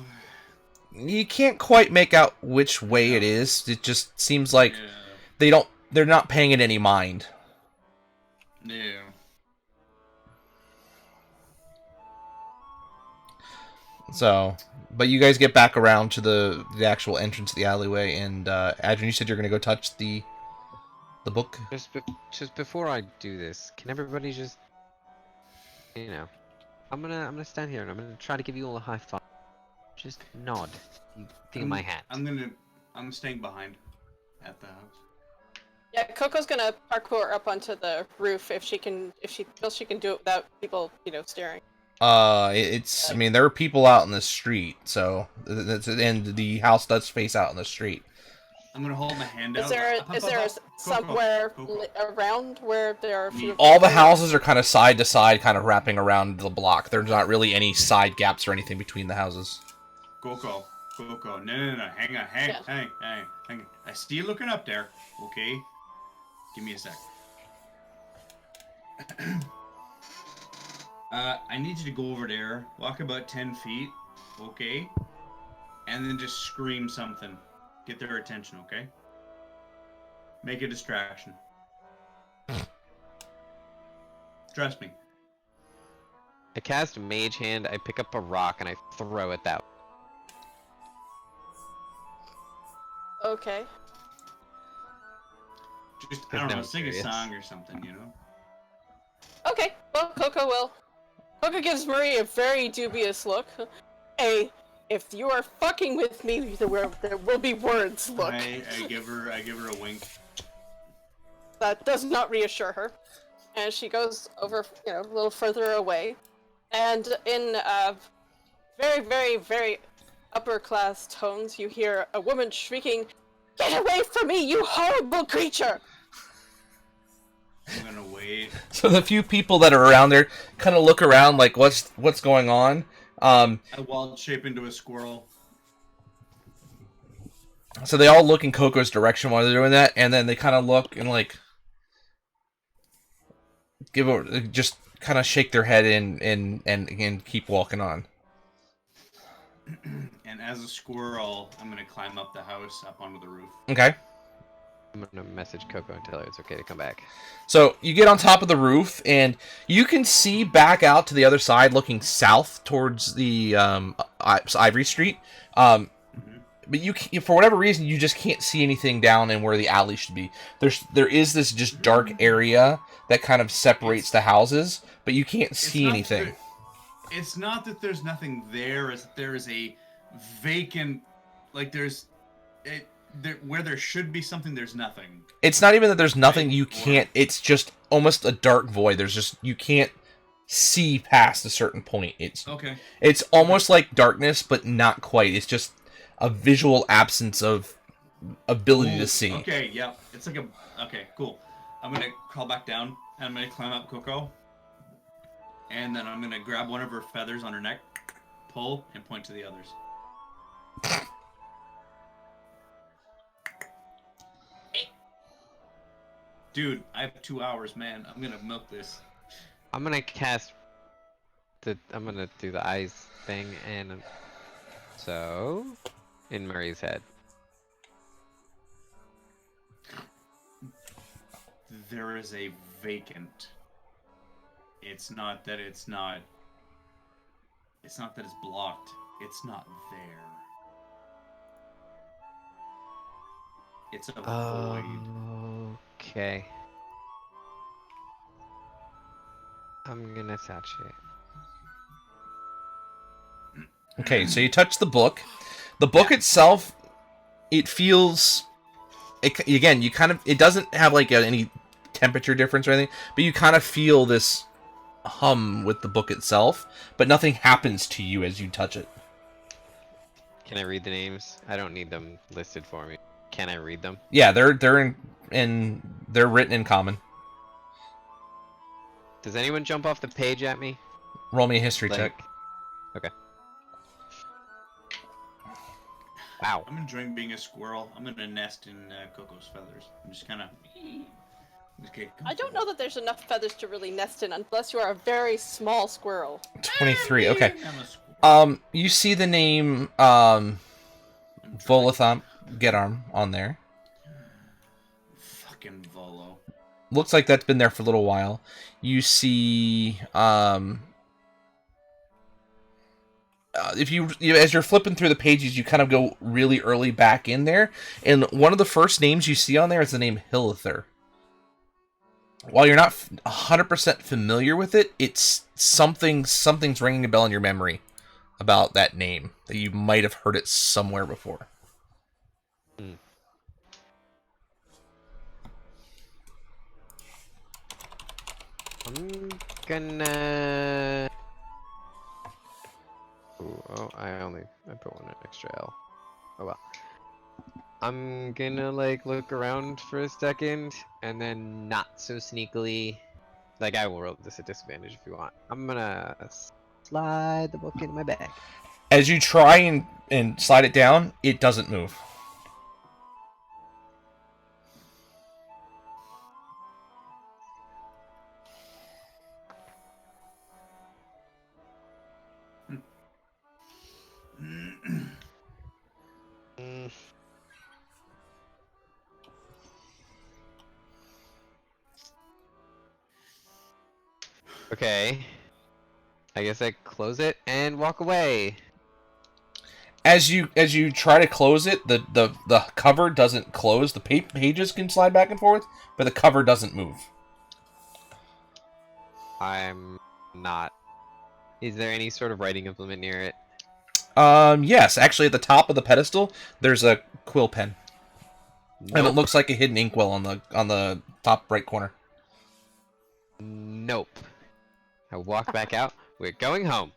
You can't quite make out which way it is. It just seems like Yeah. they're not paying it any mind. Yeah. So, but you guys get back around to the actual entrance of the alleyway, and Adrian, you said you're gonna go touch the book. Just before I do this, can everybody just, I'm gonna stand here and I'm gonna try to give you all a high five. Just nod. You feel my hat. I'm staying behind at the house. yeah, Coco's gonna parkour up onto the roof if she feels she can do it without people, staring. It's. I mean, there are people out in the street, so and the house does face out in the street. I'm gonna hold my hand Is out. there somewhere around where there are a few? All the houses are kind of side to side, kind of wrapping around the block. There's not really any side gaps or anything between the houses. Coco. No. Hang on. I see you looking up there. Okay. Give me a sec. I need you to go over there, walk about 10 feet, okay? And then just scream something. Get their attention, okay? Make a distraction. Trust me. I cast Mage Hand, I pick up a rock and I throw it that way. Okay. Just, I Because don't now know, I'm sing curious. a song or something, you know? Okay. Well, Coco will. Coco gives Marie a very dubious look. If you are fucking with me, there will be words. Look. I give her a wink. That does not reassure her, and she goes over, a little further away, and in very, very, very upper class tones, you hear a woman shrieking, "Get away from me, you horrible creature!" I'm gonna wait. So the few people that are around there kind of look around, like, what's going on? I wild shape into a squirrel. So they all look in Coco's direction while they're doing that, and then they kind of look and like just kind of shake their head and keep walking on. And as a squirrel, I'm gonna climb up the house, up onto the roof. Okay. I'm gonna message Coco and tell her it's okay to come back. So you get on top of the roof, and you can see back out to the other side, looking south towards the Ivory Street. But for whatever reason, you just can't see anything down in where the alley should be. There is this just dark area that kind of separates the houses, but you can't see anything. It's not that there's nothing there. It's that there is a vacant, like where there should be something. There's nothing. It's not even that there's nothing you Or- can't. It's just almost a dark void. There's just you can't see past a certain point. Okay. It's almost like darkness, but not quite. It's just a visual absence of ability to see. Okay, yeah. It's like okay, cool. I'm gonna crawl back down and I'm gonna climb up Coco. And then I'm gonna grab one of her feathers on her neck, pull, and point to the others. Dude, I have 2 hours, man. I'm gonna milk this. I'm gonna I'm gonna do the eyes thing, and so in Murray's head. There is a vacant. It's not that it's not. It's not that it's blocked. It's not there. It's a void. Okay. I'm gonna touch it. Okay, so you touch the book. The book itself, it feels... again, you kind of... It doesn't have, like, any temperature difference or anything, but you kind of feel this hum with the book itself, but nothing happens to you as you touch it. Can I read the names? I don't need them listed for me. Can I read them? Yeah, they're they're written in common. Does anyone jump off the page at me? Roll me a history Like, check. okay. Wow. I'm enjoying being a squirrel. I'm gonna nest in Coco's feathers. I'm just kind of. I don't know that there's enough feathers to really nest in unless you are a very small squirrel. 23. Okay. I'm a squirrel. You see the name Volathomp Getarm on there. Fucking Volo. Looks like that's been there for a little while. You see if you as you're flipping through the pages, you kind of go really early back in there, and one of the first names you see on there is the name Hillither. While you're not 100% familiar with it, it's something's ringing a bell in your memory about that name that you might have heard it somewhere before. I'm gonna. Ooh, oh, I put one extra L. Oh well. I'm gonna like look around for a second and then not so sneakily. Like I will roll this at disadvantage if you want. I'm gonna slide the book in my bag. As you try and slide it down, it doesn't move. Mm. Okay. I guess I close it and walk away. As you try to close it, the cover doesn't close. The pages can slide back and forth, but the cover doesn't move. I'm not. Is there any sort of writing implement near it? Yes, actually, at the top of the pedestal, there's a quill pen, and it Nope. looks like a hidden inkwell on the top right corner. Nope. I walk back out. We're going home.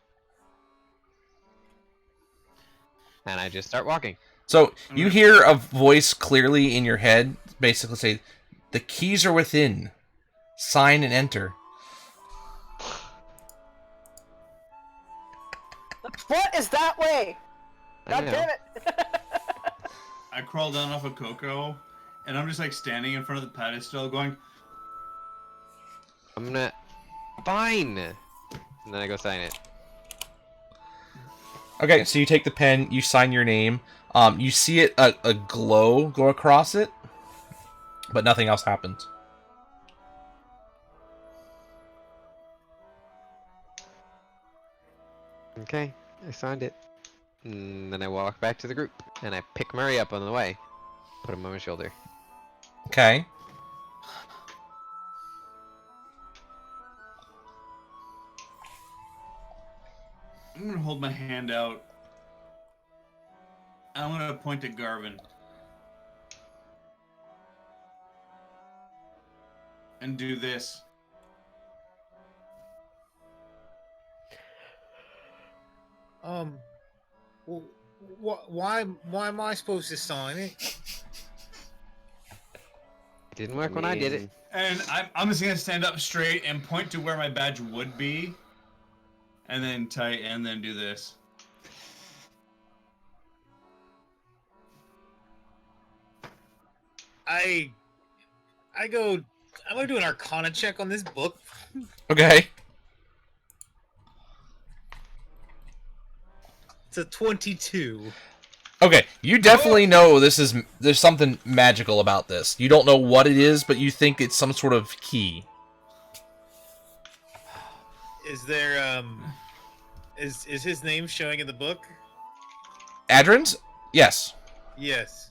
And I just start walking. So you hear a voice clearly in your head, basically say, "The keys are within. Sign and enter." What is that way? I God know. damn it! I crawl down off of Coco, and I'm just like standing in front of the pedestal, going, I'm gonna. Fine! And then I go sign it. Okay, so you take the pen, you sign your name. You see it a glow go across it, but nothing else happens. Okay, I signed it. And then I walk back to the group, and I pick Murray up on the way. Put him on my shoulder. Okay. I'm gonna hold my hand out. I'm gonna point at Garvin. And do this. Why am I supposed to sign it? It didn't work when I did it. And I'm just gonna stand up straight and point to where my badge would be. And then do this. I'm gonna do an Arcana check on this book. Okay. It's a 22. Okay, you definitely know there's something magical about this. You don't know what it is, but you think it's some sort of key. Is there is his name showing in the book? Adrin's? Yes. Yes.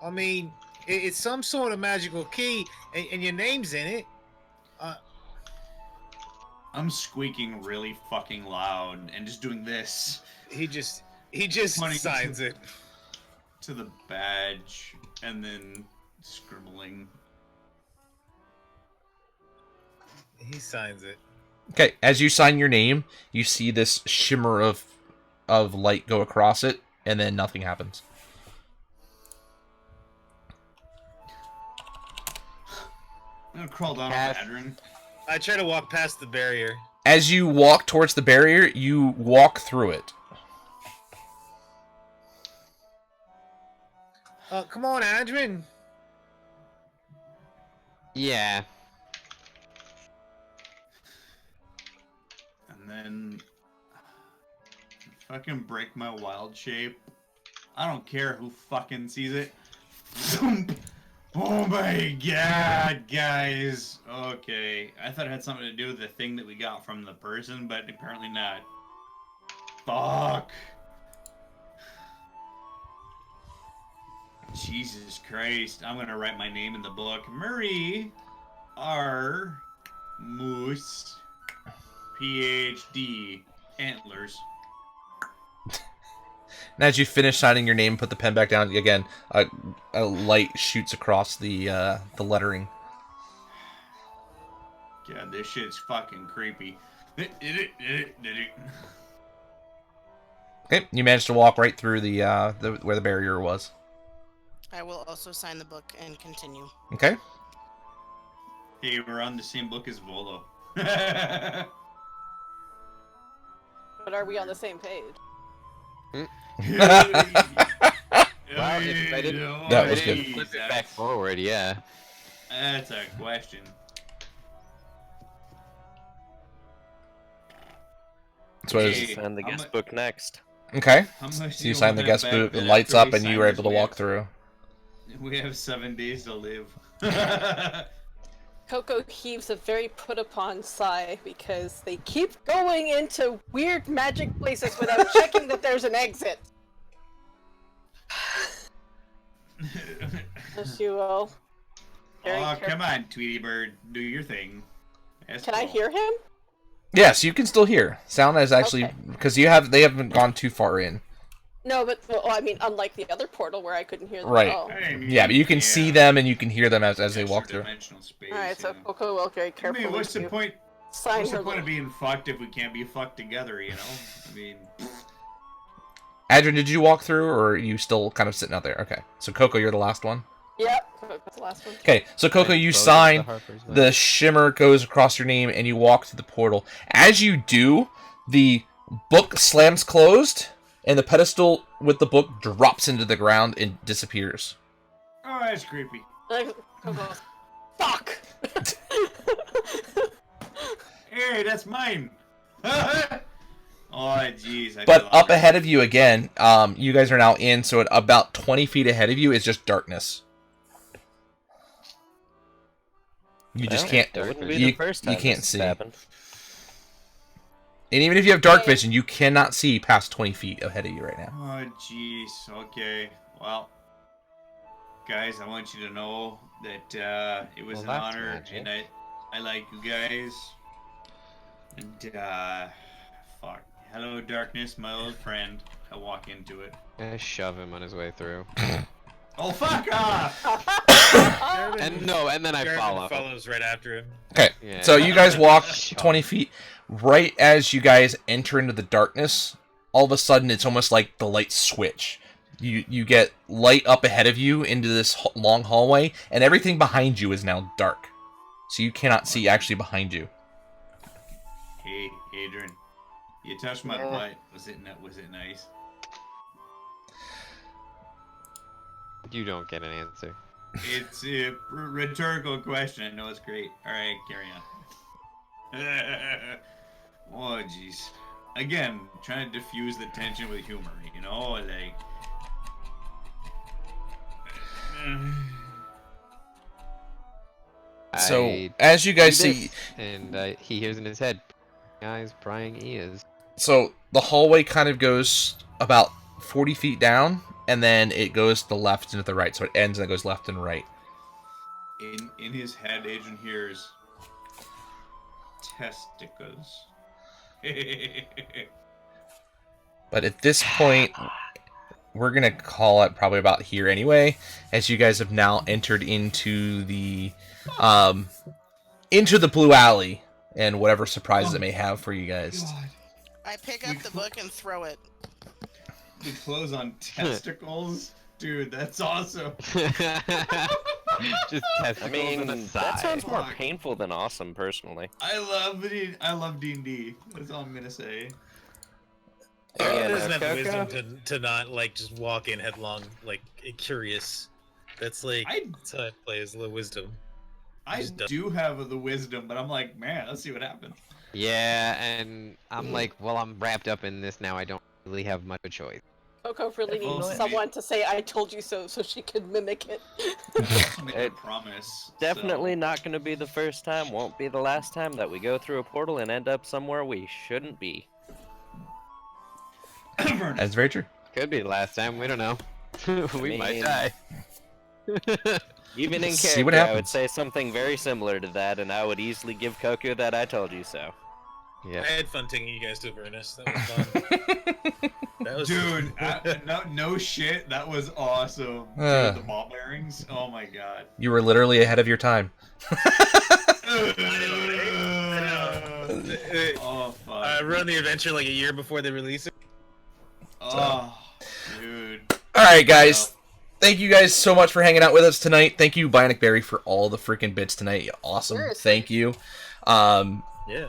I mean, it's some sort of magical key, and your name's in it. I'm squeaking really fucking loud and just doing this He just Pointing signs it. to the badge and then scribbling. He signs it. Okay, as you sign your name, you see this shimmer of light go across it, and then nothing happens. I'm gonna crawl down Cash. on Adrian. I try to walk past the barrier. As you walk towards the barrier, you walk through it. Come on, Adrian. Yeah. And then fucking break my wild shape. I don't care who fucking sees it. Zoomp. Oh my god, guys. Okay. I thought it had something to do with the thing that we got from the person, but apparently not. Fuck. Jesus Christ. I'm gonna write my name in the book. Murray R. Moose. PhD. Antlers. And as you finish signing your name, put the pen back down again. A light shoots across the lettering. God, this shit's fucking creepy. Okay, you managed to walk right through the where the barrier was. I will also sign the book and continue. Okay. Hey, we're on the same book as Volo. But are we on the same page? Well, if I didn't, That if was I good. didn't flip it back forward, yeah. That's a question. That's what it Hey, is. And the how guest mu- book next. Okay. How much So do you sign the wanna guest bet book, that it lights after up, we and you sign were this, able to we walk have- through. We have 7 days to live. Coco heaves a very put-upon sigh because they keep going into weird magic places without checking that there's an exit. As you will. Very Oh, careful. come on, Tweety Bird. Do your thing. That's Can I cool. hear him? Yes, you can still hear. Sound is actually Okay. because they haven't gone too far in. No, but well, I mean, unlike the other portal where I couldn't hear them Right. at all. I mean, Yeah, but you can see them and you can hear them as they walk through. Extra-dimensional space, Alright, so yeah. Coco will very I carefully mean, what's the to point? sign What's her the point of little- being fucked if we can't be fucked together? You know? I mean, Adrian, did you walk through, or are you still kind of sitting out there? Okay, so Coco, you're the last one. Yep, that's the last one. Okay, so Coco, you sign. The shimmer goes across your name, and you walk to the portal. As you do, the book slams closed, and the pedestal with the book drops into the ground and disappears. oh, that's creepy. Coco, fuck! Hey, that's mine. Oh, jeez. I But feel up awkward. ahead of you again, you guys are now in, so at about 20 feet ahead of you is just darkness. You just Well, can't. It wouldn't be you- the first you time can't this see. happened. And even if you have dark Okay. vision, you cannot see past 20 feet ahead of you right now. Oh, jeez. Okay. Well, guys, I want you to know that it was Well, an that's honor, magic. and I like you guys. And fuck. Hello, darkness, my old friend. I walk into it. I shove him on his way through. Oh, fuck off! And then I Garvin follow. follows right after him. Okay, Yeah. so you guys walk Sure. 20 feet. Right as you guys enter into the darkness, all of a sudden it's almost like the lights switch. You get light up ahead of you into this long hallway, and everything behind you is now dark. So you cannot see actually behind you. Hey, Adrian. You touched my butt. Was it nice? You don't get an answer. It's a rhetorical question. I know it's great. All right, carry on. Oh, jeez. Again, trying to diffuse the tension with humor. You know, like. So I as you guys do see, this, and he hears in his head, eyes, prying ears. so the hallway kind of goes about 40 feet down, and then it goes to the left and to the right. So it ends and it goes left and right. In his head, Adrian hears testicles. But at this point, we're going to call it probably about here anyway, as you guys have now entered into the blue alley and whatever surprises it may have for you guys. God. I pick up the book and throw it. We close on testicles? Dude, that's awesome. Just testicles I mean, and a sigh. that sounds more Fuck. painful than awesome, personally. I love D&D. That's all I'm gonna say. Yeah, He doesn't no, have the Coco? wisdom to not like just walk in headlong, like curious. That's like that's how I play is the wisdom. I Just don't- do have the wisdom, but I'm like, man, let's see what happens. Yeah, and I'm like, well, I'm wrapped up in this now. I don't really have much of a choice. Coco really needs Well, someone to say "I told you so" so she can mimic it. Make a It- promise. Definitely not going to be the first time, won't be the last time that we go through a portal and end up somewhere we shouldn't be. That's very true. Could be the last time. We don't know. We might mean- die. Even in See what character, I would happens. say something very similar to that, and I would easily give Coco that I told you so. Yeah. I had fun taking you guys to Avernus. That was fun. That was Dude, no shit, that was awesome. Uh. Dude, the ball bearings, oh my god. You were literally ahead of your time. Oh I fuck. run the adventure like a year before they release it. Oh, dude. All right, guys. Thank you guys so much for hanging out with us tonight. Thank you, Bionic Berry, for all the freaking bits tonight. Awesome. Seriously. Thank you. Yeah.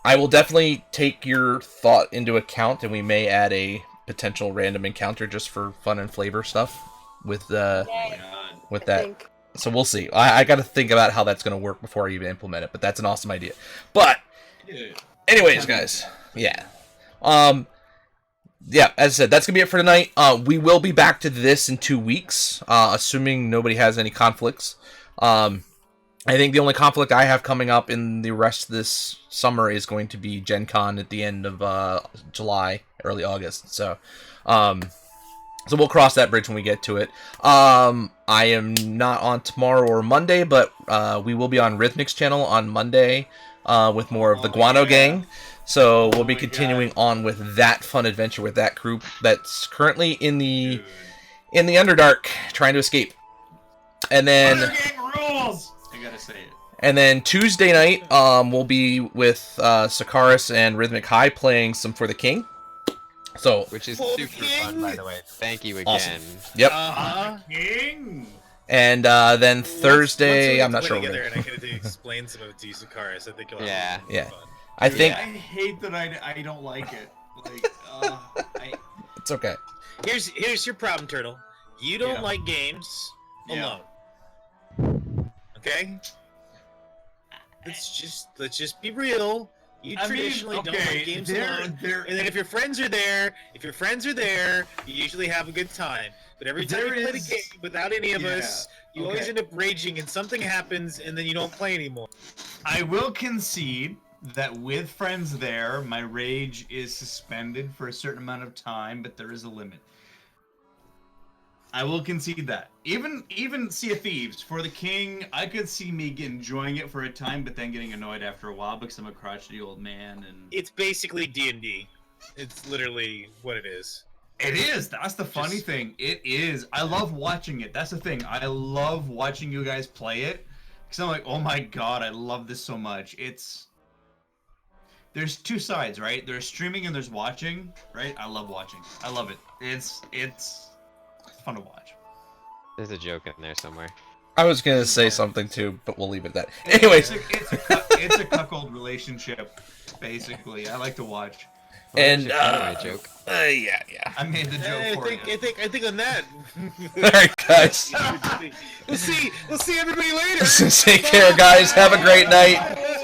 I will definitely take your thought into account, and we may add a potential random encounter just for fun and flavor stuff with Oh my god. with I that. think. So we'll see. I got to think about how that's going to work before I even implement it, but that's an awesome idea. But Dude. anyways, guys, yeah. Yeah, as I said, that's going to be it for tonight. We will be back to this in 2 weeks, assuming nobody has any conflicts. I think the only conflict I have coming up in the rest of this summer is going to be Gen Con at the end of July, early August. So we'll cross that bridge when we get to it. I am not on tomorrow or Monday, but we will be on Rhythmic's channel on Monday with more of the Oh, Guano yeah. Gang. So we'll be my continuing God. on with that fun adventure with that group that's currently in the Dude. Underdark trying to escape. And then Undergang rules! I gotta say it. and then Tuesday night we'll be with Sakaris and Rhythmic High playing some For the King. So Which is For the super fun, by king! the way. Thank you again. Awesome. Yep. Uh-huh. King! And then Thursday, I'm not Once sure. we what get we're there, and I get to explain some of it to you, Sakaris. I think you'll have Yeah. some Yeah. fun. I think I hate that I don't like it. Like, it's okay. Here's your problem, Turtle. You don't Yeah. like games Yeah. alone. Okay? Let's just be real. You I mean, traditionally don't like games alone. there, And then if your friends are there, you usually have a good time. But every time There you play the is- game without any of Yeah, us, you always okay. end up raging and something happens and then you don't play anymore. I will concede that with friends there, my rage is suspended for a certain amount of time, but there is a limit. I will concede that. Even Sea of Thieves, For the King, I could see me enjoying it for a time, but then getting annoyed after a while because I'm a crotchety old man. And It's basically D&D. It's literally what it is. it is. That's the funny Just- thing. It is. I love watching it. That's the thing. I love watching you guys play it because I'm like, oh my god, I love this so much. There's two sides, right? There's streaming and there's watching, right? I love watching. I love it. It's fun to watch. There's a joke in there somewhere. I was gonna say something too, but we'll leave it at that. Anyways, It's a cuckold relationship, basically. I like to watch. and Anyway, joke. yeah. I made the joke for you. I think on that. All right, guys. We'll see everybody later. Take care, guys. Have a great night.